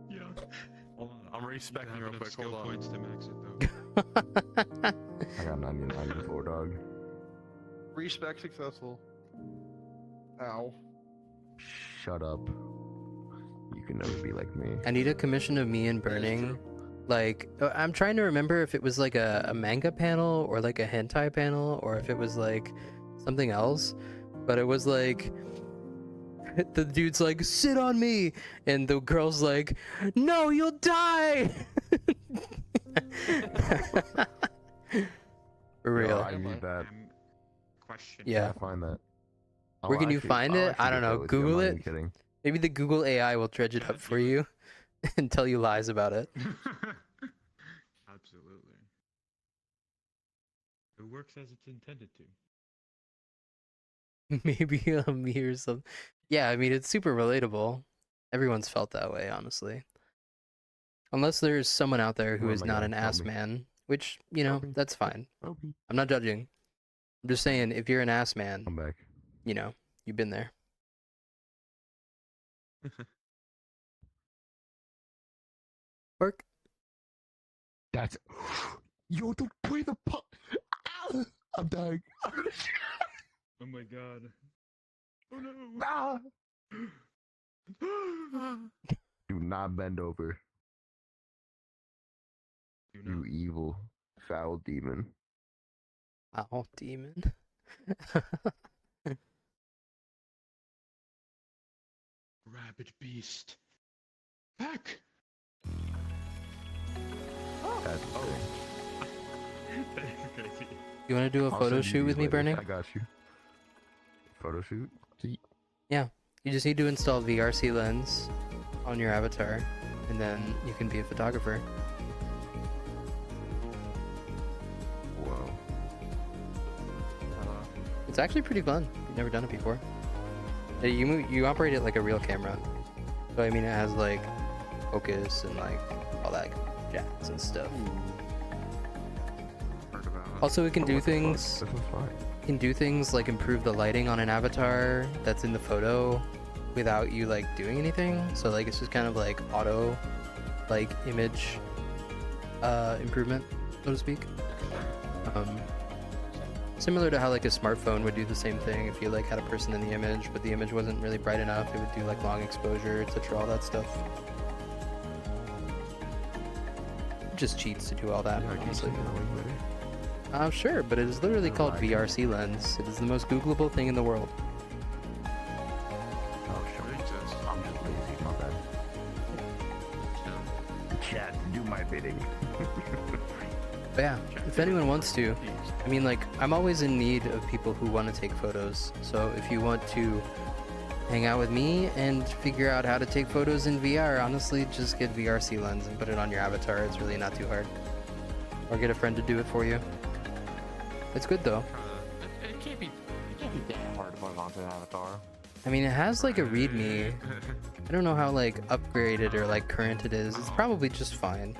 Yeah. Hold on, I'm respecting Have real enough quick. skill Hold on. points to max it though. I got 99 before dog. Respec successful. Ow. Shut up. You can never be like me. I need a commission of me and burning. Like, I'm trying to remember if it was like a manga panel or like a hentai panel or if it was like something else. But it was like, the dude's like, sit on me! And the girl's like, no, you'll die! For real. Yo, I need that. Question. Yeah. I find that. Where can you find it? I don't know. Google it. Kidding. Maybe the Google AI will dredge it up for you and tell you lies about it. Absolutely. It works as it's intended to. Maybe me or something. Yeah, I mean, it's super relatable. Everyone's felt that way, honestly. Unless there's someone out there who Where is am I not going? an Help ass me. man, which, you know, Help me. that's fine. Help me. I'm not judging. I'm just saying, if you're an ass man, I'm back. you know, you've been there. Work. That's. Yo, don't play the pop. I'm dying. Oh my god. Oh no. Ah! Do not bend over, Do you not. evil, foul demon. Ow, demon. stupid beast. Back. That's You want to do a I'll photo send you shoot with these me, later. Burning? I got you. Photo shoot? Yeah. You just need to install VRC lens on your avatar, and then you can be a photographer. Whoa. It's actually pretty fun. You've never done it before. You operate it like a real camera. So I mean, it has like focus and like all that jazz and stuff. Heard about it. Also, we can do What the fuck? things. This one's fine. Can do things like improve the lighting on an avatar that's in the photo without you like doing anything. So like it's just kind of like auto like image improvement, so to speak. Similar to how like a smartphone would do the same thing if you like had a person in the image but the image wasn't really bright enough, it would do like long exposure, etc., all that stuff. It just cheats to do all that, Yeah, I can see honestly. that way better. Sure, but it is literally called Right. VRC lens. It is the most Googleable thing in the world. Oh, sure. It exists. I'm just lazy. My bad. Chat, do my bidding. But yeah, if anyone wants to, I mean, like, I'm always in need of people who want to take photos. So if you want to hang out with me and figure out how to take photos in VR, honestly, just get VRC lens and put it on your avatar. It's really not too hard. Or get a friend to do it for you. It's good though. It can't be that hard to put onto an avatar. I mean, it has like a README. I don't know how like upgraded or like current it is. It's probably just fine.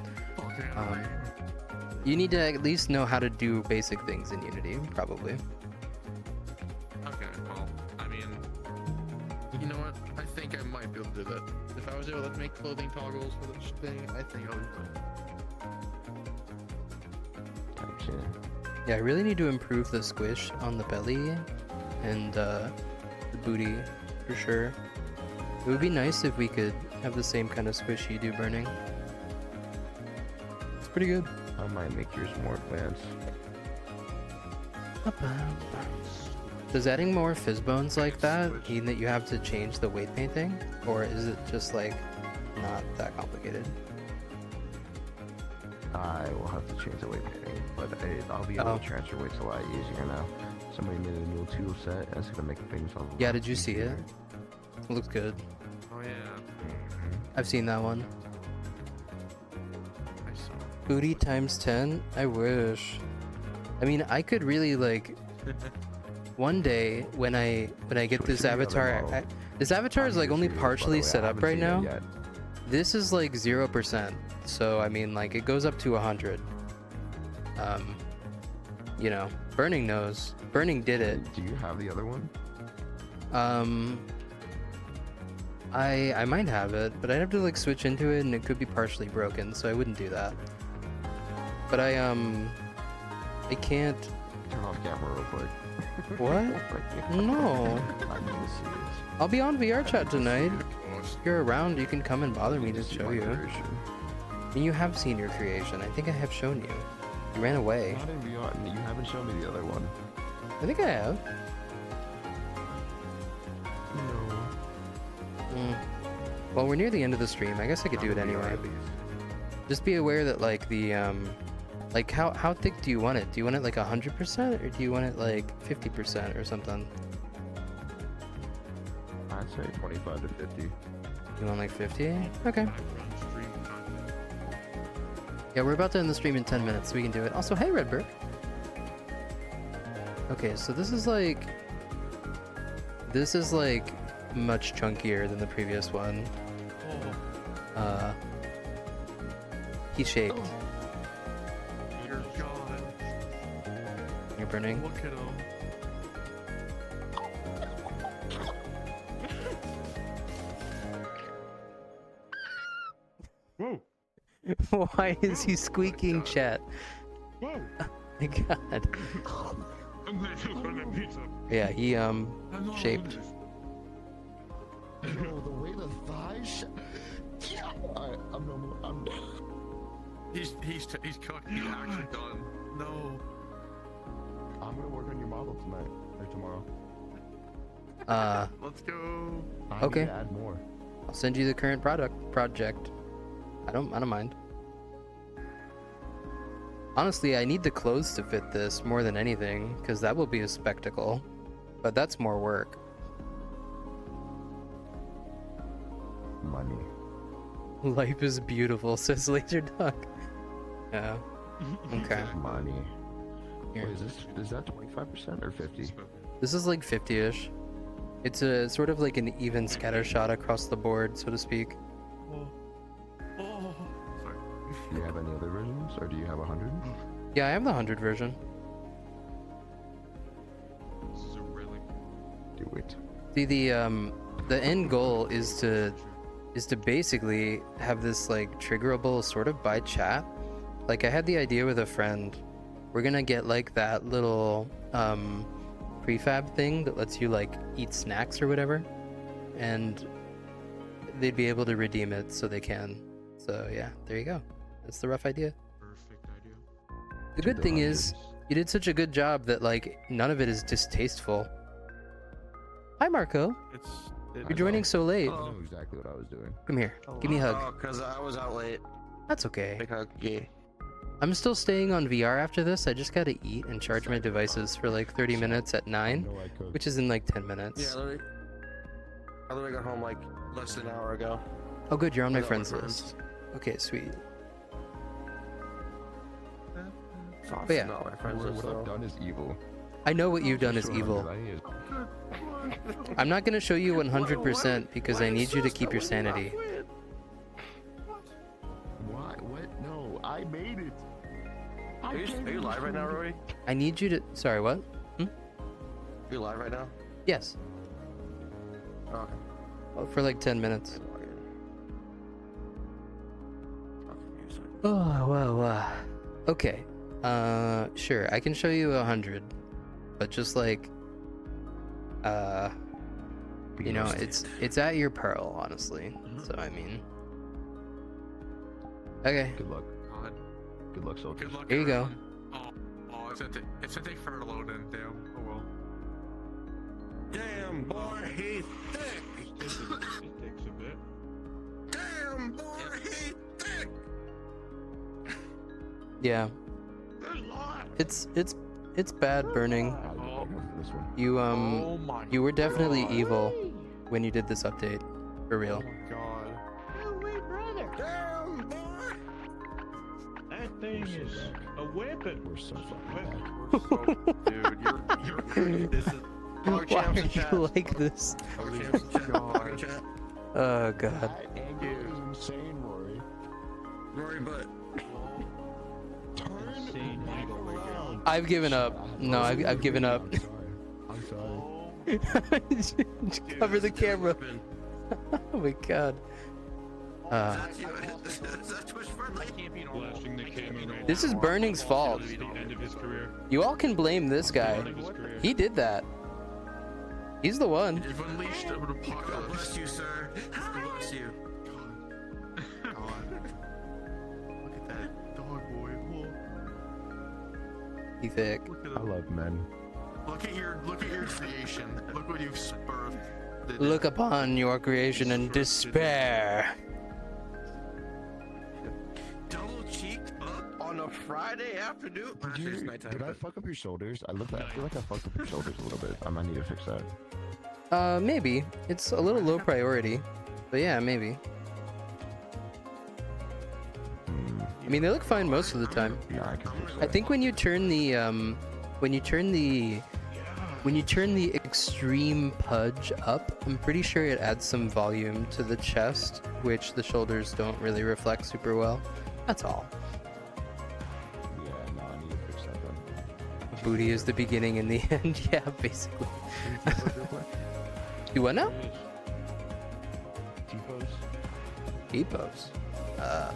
You need to at least know how to do basic things in Unity, probably. Okay, well, I mean, you know what? I think I might be able to do that. If I was able to make clothing toggles for this thing, I think I would. Type shit. Yeah, I really need to improve the squish on the belly and the booty for sure. It would be nice if we could have the same kind of squish you do, Burning. It's pretty good. I might make yours more advanced. Does adding more fizz bones like that mean that you have to change the weight painting? Or is it just like not that complicated? I will have to change the weight painting, but I'll be able to transfer weights a lot easier now. Somebody made a new tool set, and it's gonna make things a lot Yeah, did you see easier. it? It looks good. Oh yeah, I've seen that one. I saw. Booty times 10? I wish. I mean, I could really like one day when I get Show this me the other avatar. model. This avatar is I'm like gonna only show you this, by the partially way. I set up haven't right seen it now. yet. This is like 0%. So I mean, like it goes up to 100. You know, Burning knows. Burning did it. Do you have the other one? I might have it, but I'd have to like switch into it, and it could be partially broken, so I wouldn't do that. But I can't. Turn off camera real quick. What? No. I need to see this. I'll be on VRchat tonight. If you're around, you can come and bother me to See show my you. creation. And you have seen your creation. I think I have shown you. You ran away. Not in VR. You haven't shown me the other one. I think I have. No. Well, we're near the end of the stream. I guess I could do it Not in VR anyway. at least. Just be aware that like the like how thick do you want it? Do you want it like 100% or do you want it like 50% or something? I'd say 25 to 50. You want like 50? Okay. Background stream content. Yeah, we're about to end the stream in 10 minutes, so we can do it. Also, hey Redberg. Okay, so this is like much chunkier than the previous one. He's shaped. Dear God, You're burning. look at him. Why is he squeaking, chat? Whoa! My God. I'm gonna do a pizza. Yeah, he I'm not shaped. Yo, the way the thighs. Yeah. Alright, I'm normal. I'm. He's cooked. He's actually done. No. I'm gonna work on your model tonight or tomorrow. Let's go. I Okay. need to add more. I'll send you the current project. I don't mind. Honestly, I need the clothes to fit this more than anything, because that will be a spectacle. But that's more work. Money. Life is beautiful, says Laser Dog. Yeah. Okay. Money. Here. Wait, is that 25% or 50? This is like 50-ish. It's a sort of like an even scatter shot across the board, so to speak. Sorry. Do you have any other versions, or do you have 100? Yeah, I have the 100 version. This is a relic. Do it. See, the end goal is to basically have this like triggerable sort of by chat. Like I had the idea with a friend. We're gonna get like that little prefab thing that lets you like eat snacks or whatever, and they'd be able to redeem it so they can. So yeah, there you go. That's the rough idea. Perfect idea. The good thing is you did such a good job that like none of it is distasteful. Hi Marco, you're joining so late. I know exactly what I was doing. Come here, give me a hug. Oh, because I was out late. That's okay. Big hug. Yeah. I'm still staying on VR after this. I just gotta eat and charge my devices for like 30 minutes at 9, No, I could. which is in like 10 minutes. Yeah, I literally got home like less than an hour ago. Oh good, you're on my I got friends list. Okay, sweet. Sauce But yeah. about my friends What list, I've though. done is evil. I know what you've done is Sure, evil. I need- I'm not gonna show you 100% because I need you to keep your sanity. Why? What? No, I made it. Are you live right now, Rory? I need you to. Sorry, what? Are you live right now? Yes. Oh, okay. Oh, for like 10 minutes. Okay, sorry. Oh, wow. Okay. Sure. I can show you 100, but just like, you know, it's at your peril, honestly. So I mean, okay. Good luck. God. Good luck, soldiers. Good luck. Here you go. everyone. Oh, it's gonna take forever to load in. Damn. Oh well. Damn, boy, he's thick. It takes a bit. Damn, boy, he's thick. Yeah. Good lord. It's bad burning. I'll get back after this one. You Oh my. you were definitely God. evil when you did this update, for real. Oh my god. Damn, boy. That thing is a weapon. We're so fucking Weapon. back. We're so, dude, you're This is. Why Our champs are in chat. you like this? Our champs in chat. Our chat. Oh god. That angle is insane, Rory. Rory, but. Turn Insane angle right there. around. I've given up. No, I've given up. I'm sorry. Just cover the camera. Oh my god. That's Twitch friendly. Blasting the camera right This is Burning's fault. This is the end of his career. You all can blame this End guy. of his career. He did that. He's the one. You've unleashed an God apocalypse. bless you, sir. God bless you. Look at that dog boy. Whoa. He thick. Look at I him. love men. Look at your creation. Look what you've birthed. Look upon your creation and despair. Double cheeked up on a Friday afternoon. Actually, it's nighttime, Did I but- fuck up your shoulders? I feel like I fucked up your shoulders a little bit. I might need to fix that. Maybe. It's a little low priority. But yeah, maybe. Hmm. I mean, they look fine most of the time. Yeah, I can fix I that. think when you turn the extreme pudge up, I'm pretty sure it adds some volume to the chest, which the shoulders don't really reflect super well. That's all. Yeah, no, I need to fix that then. Booty is the beginning and the end. Yeah, basically. You what now? T-pose? T-pose. Yeah,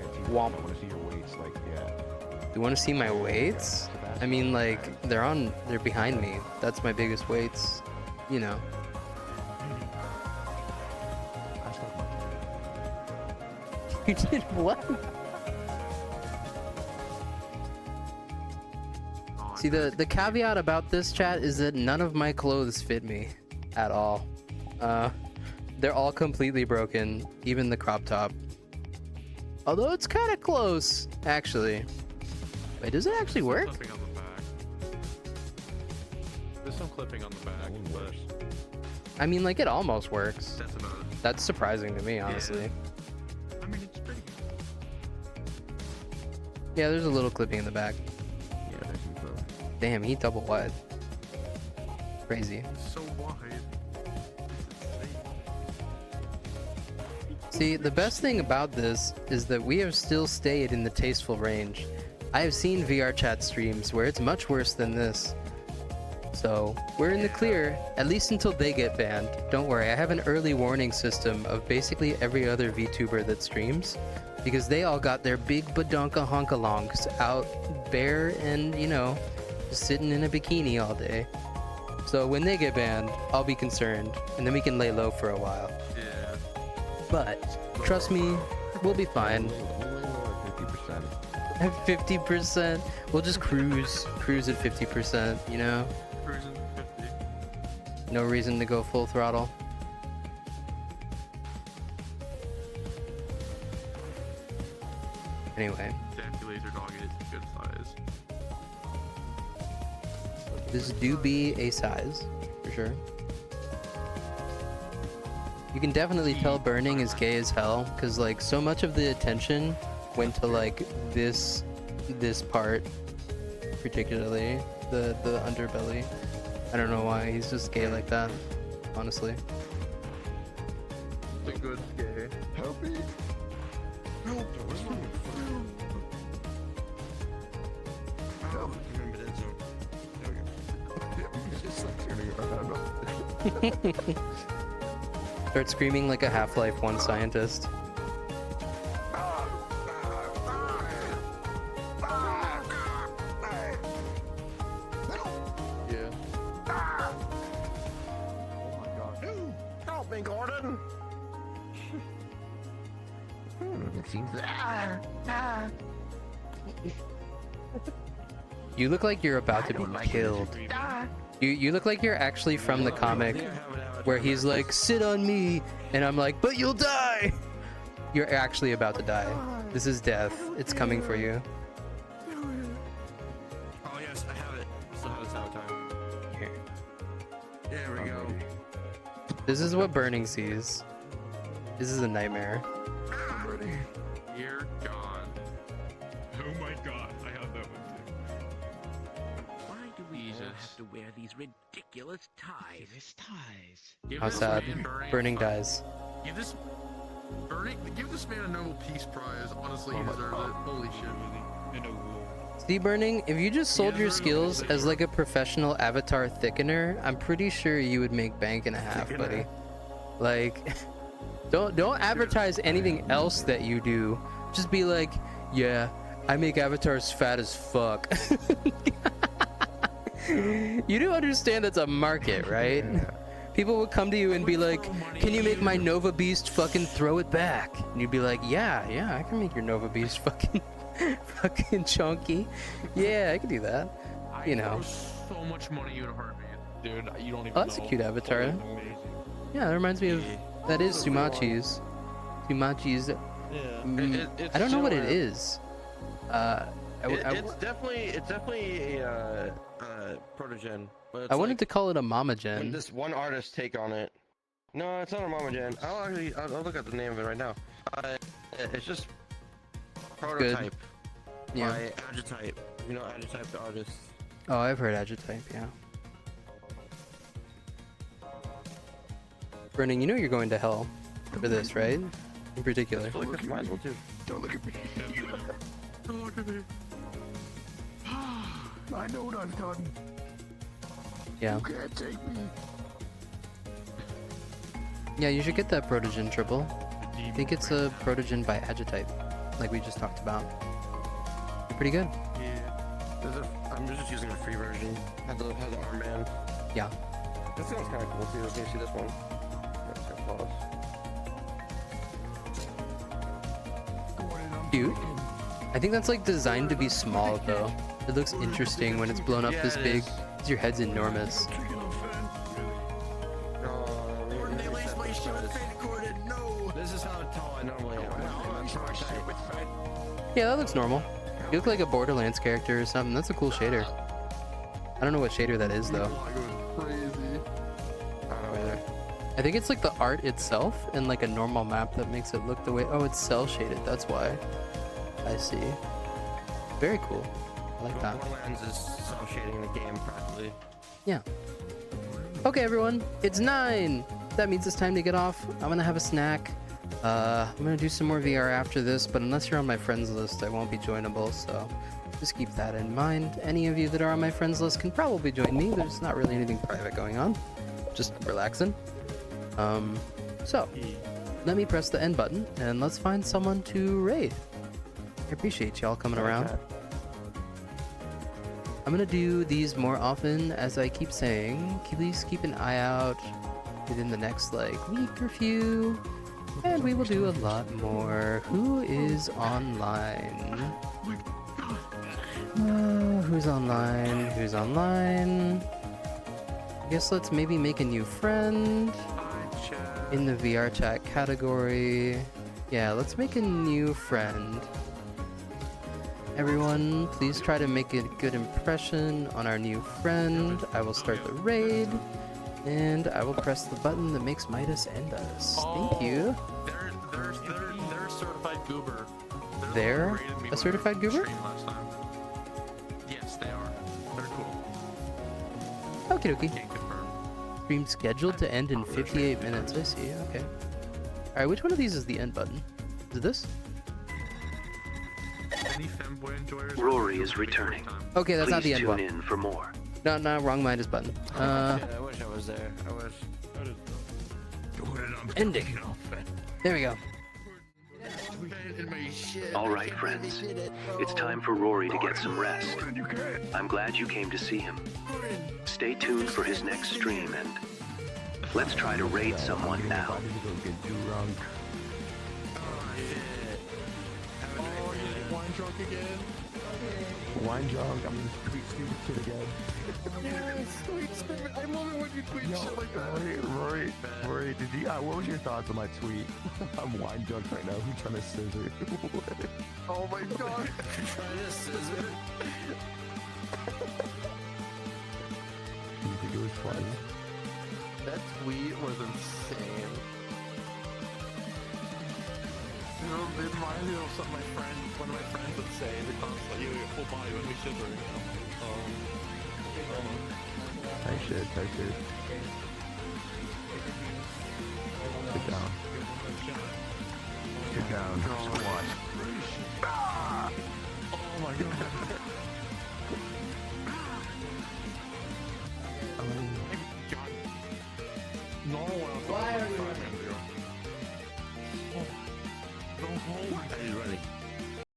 T-pose. Womp. I want to see your weights, like, yeah. Do you want to see my weights? I mean, like, they're behind me. That's my biggest weights. You know. I stuck my You did what? See, the caveat about this chat is that none of my clothes fit me at all. They're all completely broken, even the crop top. Although it's kind of close, actually. Wait, does it actually work? Clipping on the back. There's some clipping on the back, but I mean, like, it almost works. that's about it. That's surprising to me, honestly. I mean, it's pretty good. Yeah, there's a little clipping in the back. Yeah, there's some pro. Damn, he double wide. Crazy. It's so wide. See, the best thing about this is that we have still stayed in the tasteful range. I have seen VRchat streams where it's much worse than this. So, we're in the clear, at least until they get banned. Don't worry, I have an early warning system of basically every other VTuber that streams, because they all got their big badonka honkalongs out bare and, you know, just sitting in a bikini all day. So when they get banned, I'll be concerned, and then we can lay low for a while. Yeah. But, trust me, we'll be fine. Only lower 50%. At 50%, we'll just cruise at 50%, you know? Cruising 50. No reason to go full throttle. Anyway, Daffy Laser Dog is a good size. this do be a size, for sure. You can definitely tell Burning is gay as hell, because like so much of the attention went to like this part, particularly the underbelly. I don't know why, he's just gay like that, honestly. The good gay. Help me! Help! Oh, remember that zone. There we go. It's just like turning around. Start screaming like a Half-Life 1 scientist. Yeah. Help me, Gordon! It seems You look like you're about to be killed. You look like you're actually from the comic where he's like, sit on me, and I'm like, but you'll die! You're actually about to die. This is death. It's coming for you. Oh, yes, I have it. Still have this out time. Here. There we go. This is what Burning sees. This is a nightmare. Dear God. Oh my God, I have that one too. Why do we all Jesus. have to wear these ridiculous ties? Give How this sad. man Burning a- dies. Give this man a Nobel Peace Prize. Honestly, he deserves it. Holy shit. In a war. See, Burning, if you just sold your deserves skills it. as like a professional avatar thickener, I'm pretty sure you would make bank and a half, buddy. Like, don't advertise anything else that you do. Just be like, yeah, I make avatars fat as fuck. You do understand that's a market, right? People would come to you and be like, can you make my Nova Beast fucking throw it back? And you'd be like, yeah, I can make your Nova Beast fucking chunky. Yeah, I can do that. You know. Throw so much money in a heartbeat. Dude, you don't even Oh, that's a know. cute avatar. It's amazing. Yeah, that reminds me of, that is Sumachi's. Sumachi's, Yeah. It's I don't know what it similar. is. It's definitely a protogen. But it's I wanted like to call it a mama when gen. this one artist take on it. No, it's not a mama gen. I'll look at the name of it right now. It's just prototype Yeah. by Agitatype. You know Agitatype, the artist. Oh, I've heard Agitatype, yeah. Burning, you know you're going to hell for this, right? In particular. I feel like that's mine well too. Don't look at me. Don't look at me. I know what I've done. Yeah. You can't take me. Yeah, you should get that Protogen triple. I think it's a Protogen by Agitatype, like we just talked about. Pretty good. I'm just using a free version. Has the armband. Yeah. This one's kind of cool too. Can you see this one? Pause. Cute. I think that's like designed to be small though. It looks interesting when it's blown up Yeah, this it big. is. 'Cause your head's enormous. No, Gordon, they laced my This is how tall I normally am. I'm short type. Yeah, that looks normal. You look like a Borderlands character or something. That's a cool shader. I don't know what shader that is though. Crazy. I don't know either. I think it's like the art itself and like a normal map that makes it look the way. Oh, it's cell shaded. That's why. I see. Very cool. I like that. Borderlands is cell shading the game practically. Yeah. Okay, everyone. It's 9. That means it's time to get off. I'm gonna have a snack. I'm gonna do some more VR after this, but unless you're on my friends list, I won't be joinable, so just keep that in mind. Any of you that are on my friends list can probably join me. There's not really anything private going on. Just relaxing. So, let me press the end button, and let's find someone to raid. I appreciate y'all coming around. I'm gonna do these more often, as I keep saying. Please keep an eye out within the next, like, week or few. And we will do a lot more. Who is online? Who's online? Who's online? I guess let's maybe make a new friend in the VR chat category. Yeah, let's make a new friend. Everyone, please try to make a good impression on our new friend. I will start the raid, and I will press the button that makes Midas end us. Thank you. They're certified goober. They're a certified goober? Yes, they are. They're cool. Okie dokie. Can't confirm. Stream scheduled to end in 58 minutes. I see. Okay. Alright, which one of these is the end button? Is it this? Any femboy enjoyers? Rory is returning. Okay, that's Please not the end tune button. in for more. No, wrong Midas button. Shit, I wish I was there. I wish. Ending. There we go. All right, friends. It's time for Rory to get some rest. I'm glad you came to see him. Stay tuned for his next stream, and let's try to raid someone now. Wine drunk again? Wine drunk. I'm gonna tweet stupid shit again. Yes, tweet stupid. I love it when you tweet shit like that. Rory, did you? What was your thoughts on my tweet? I'm wine drunk right now. Who's trying to scissor? Oh my god. Try to scissor. You think it was funny? That tweet was insane. You know, it reminds me of something one of my friends would say. They constantly, you full body when we shiver. Tight shit. Sit down. Sit down. Squat. Oh my god.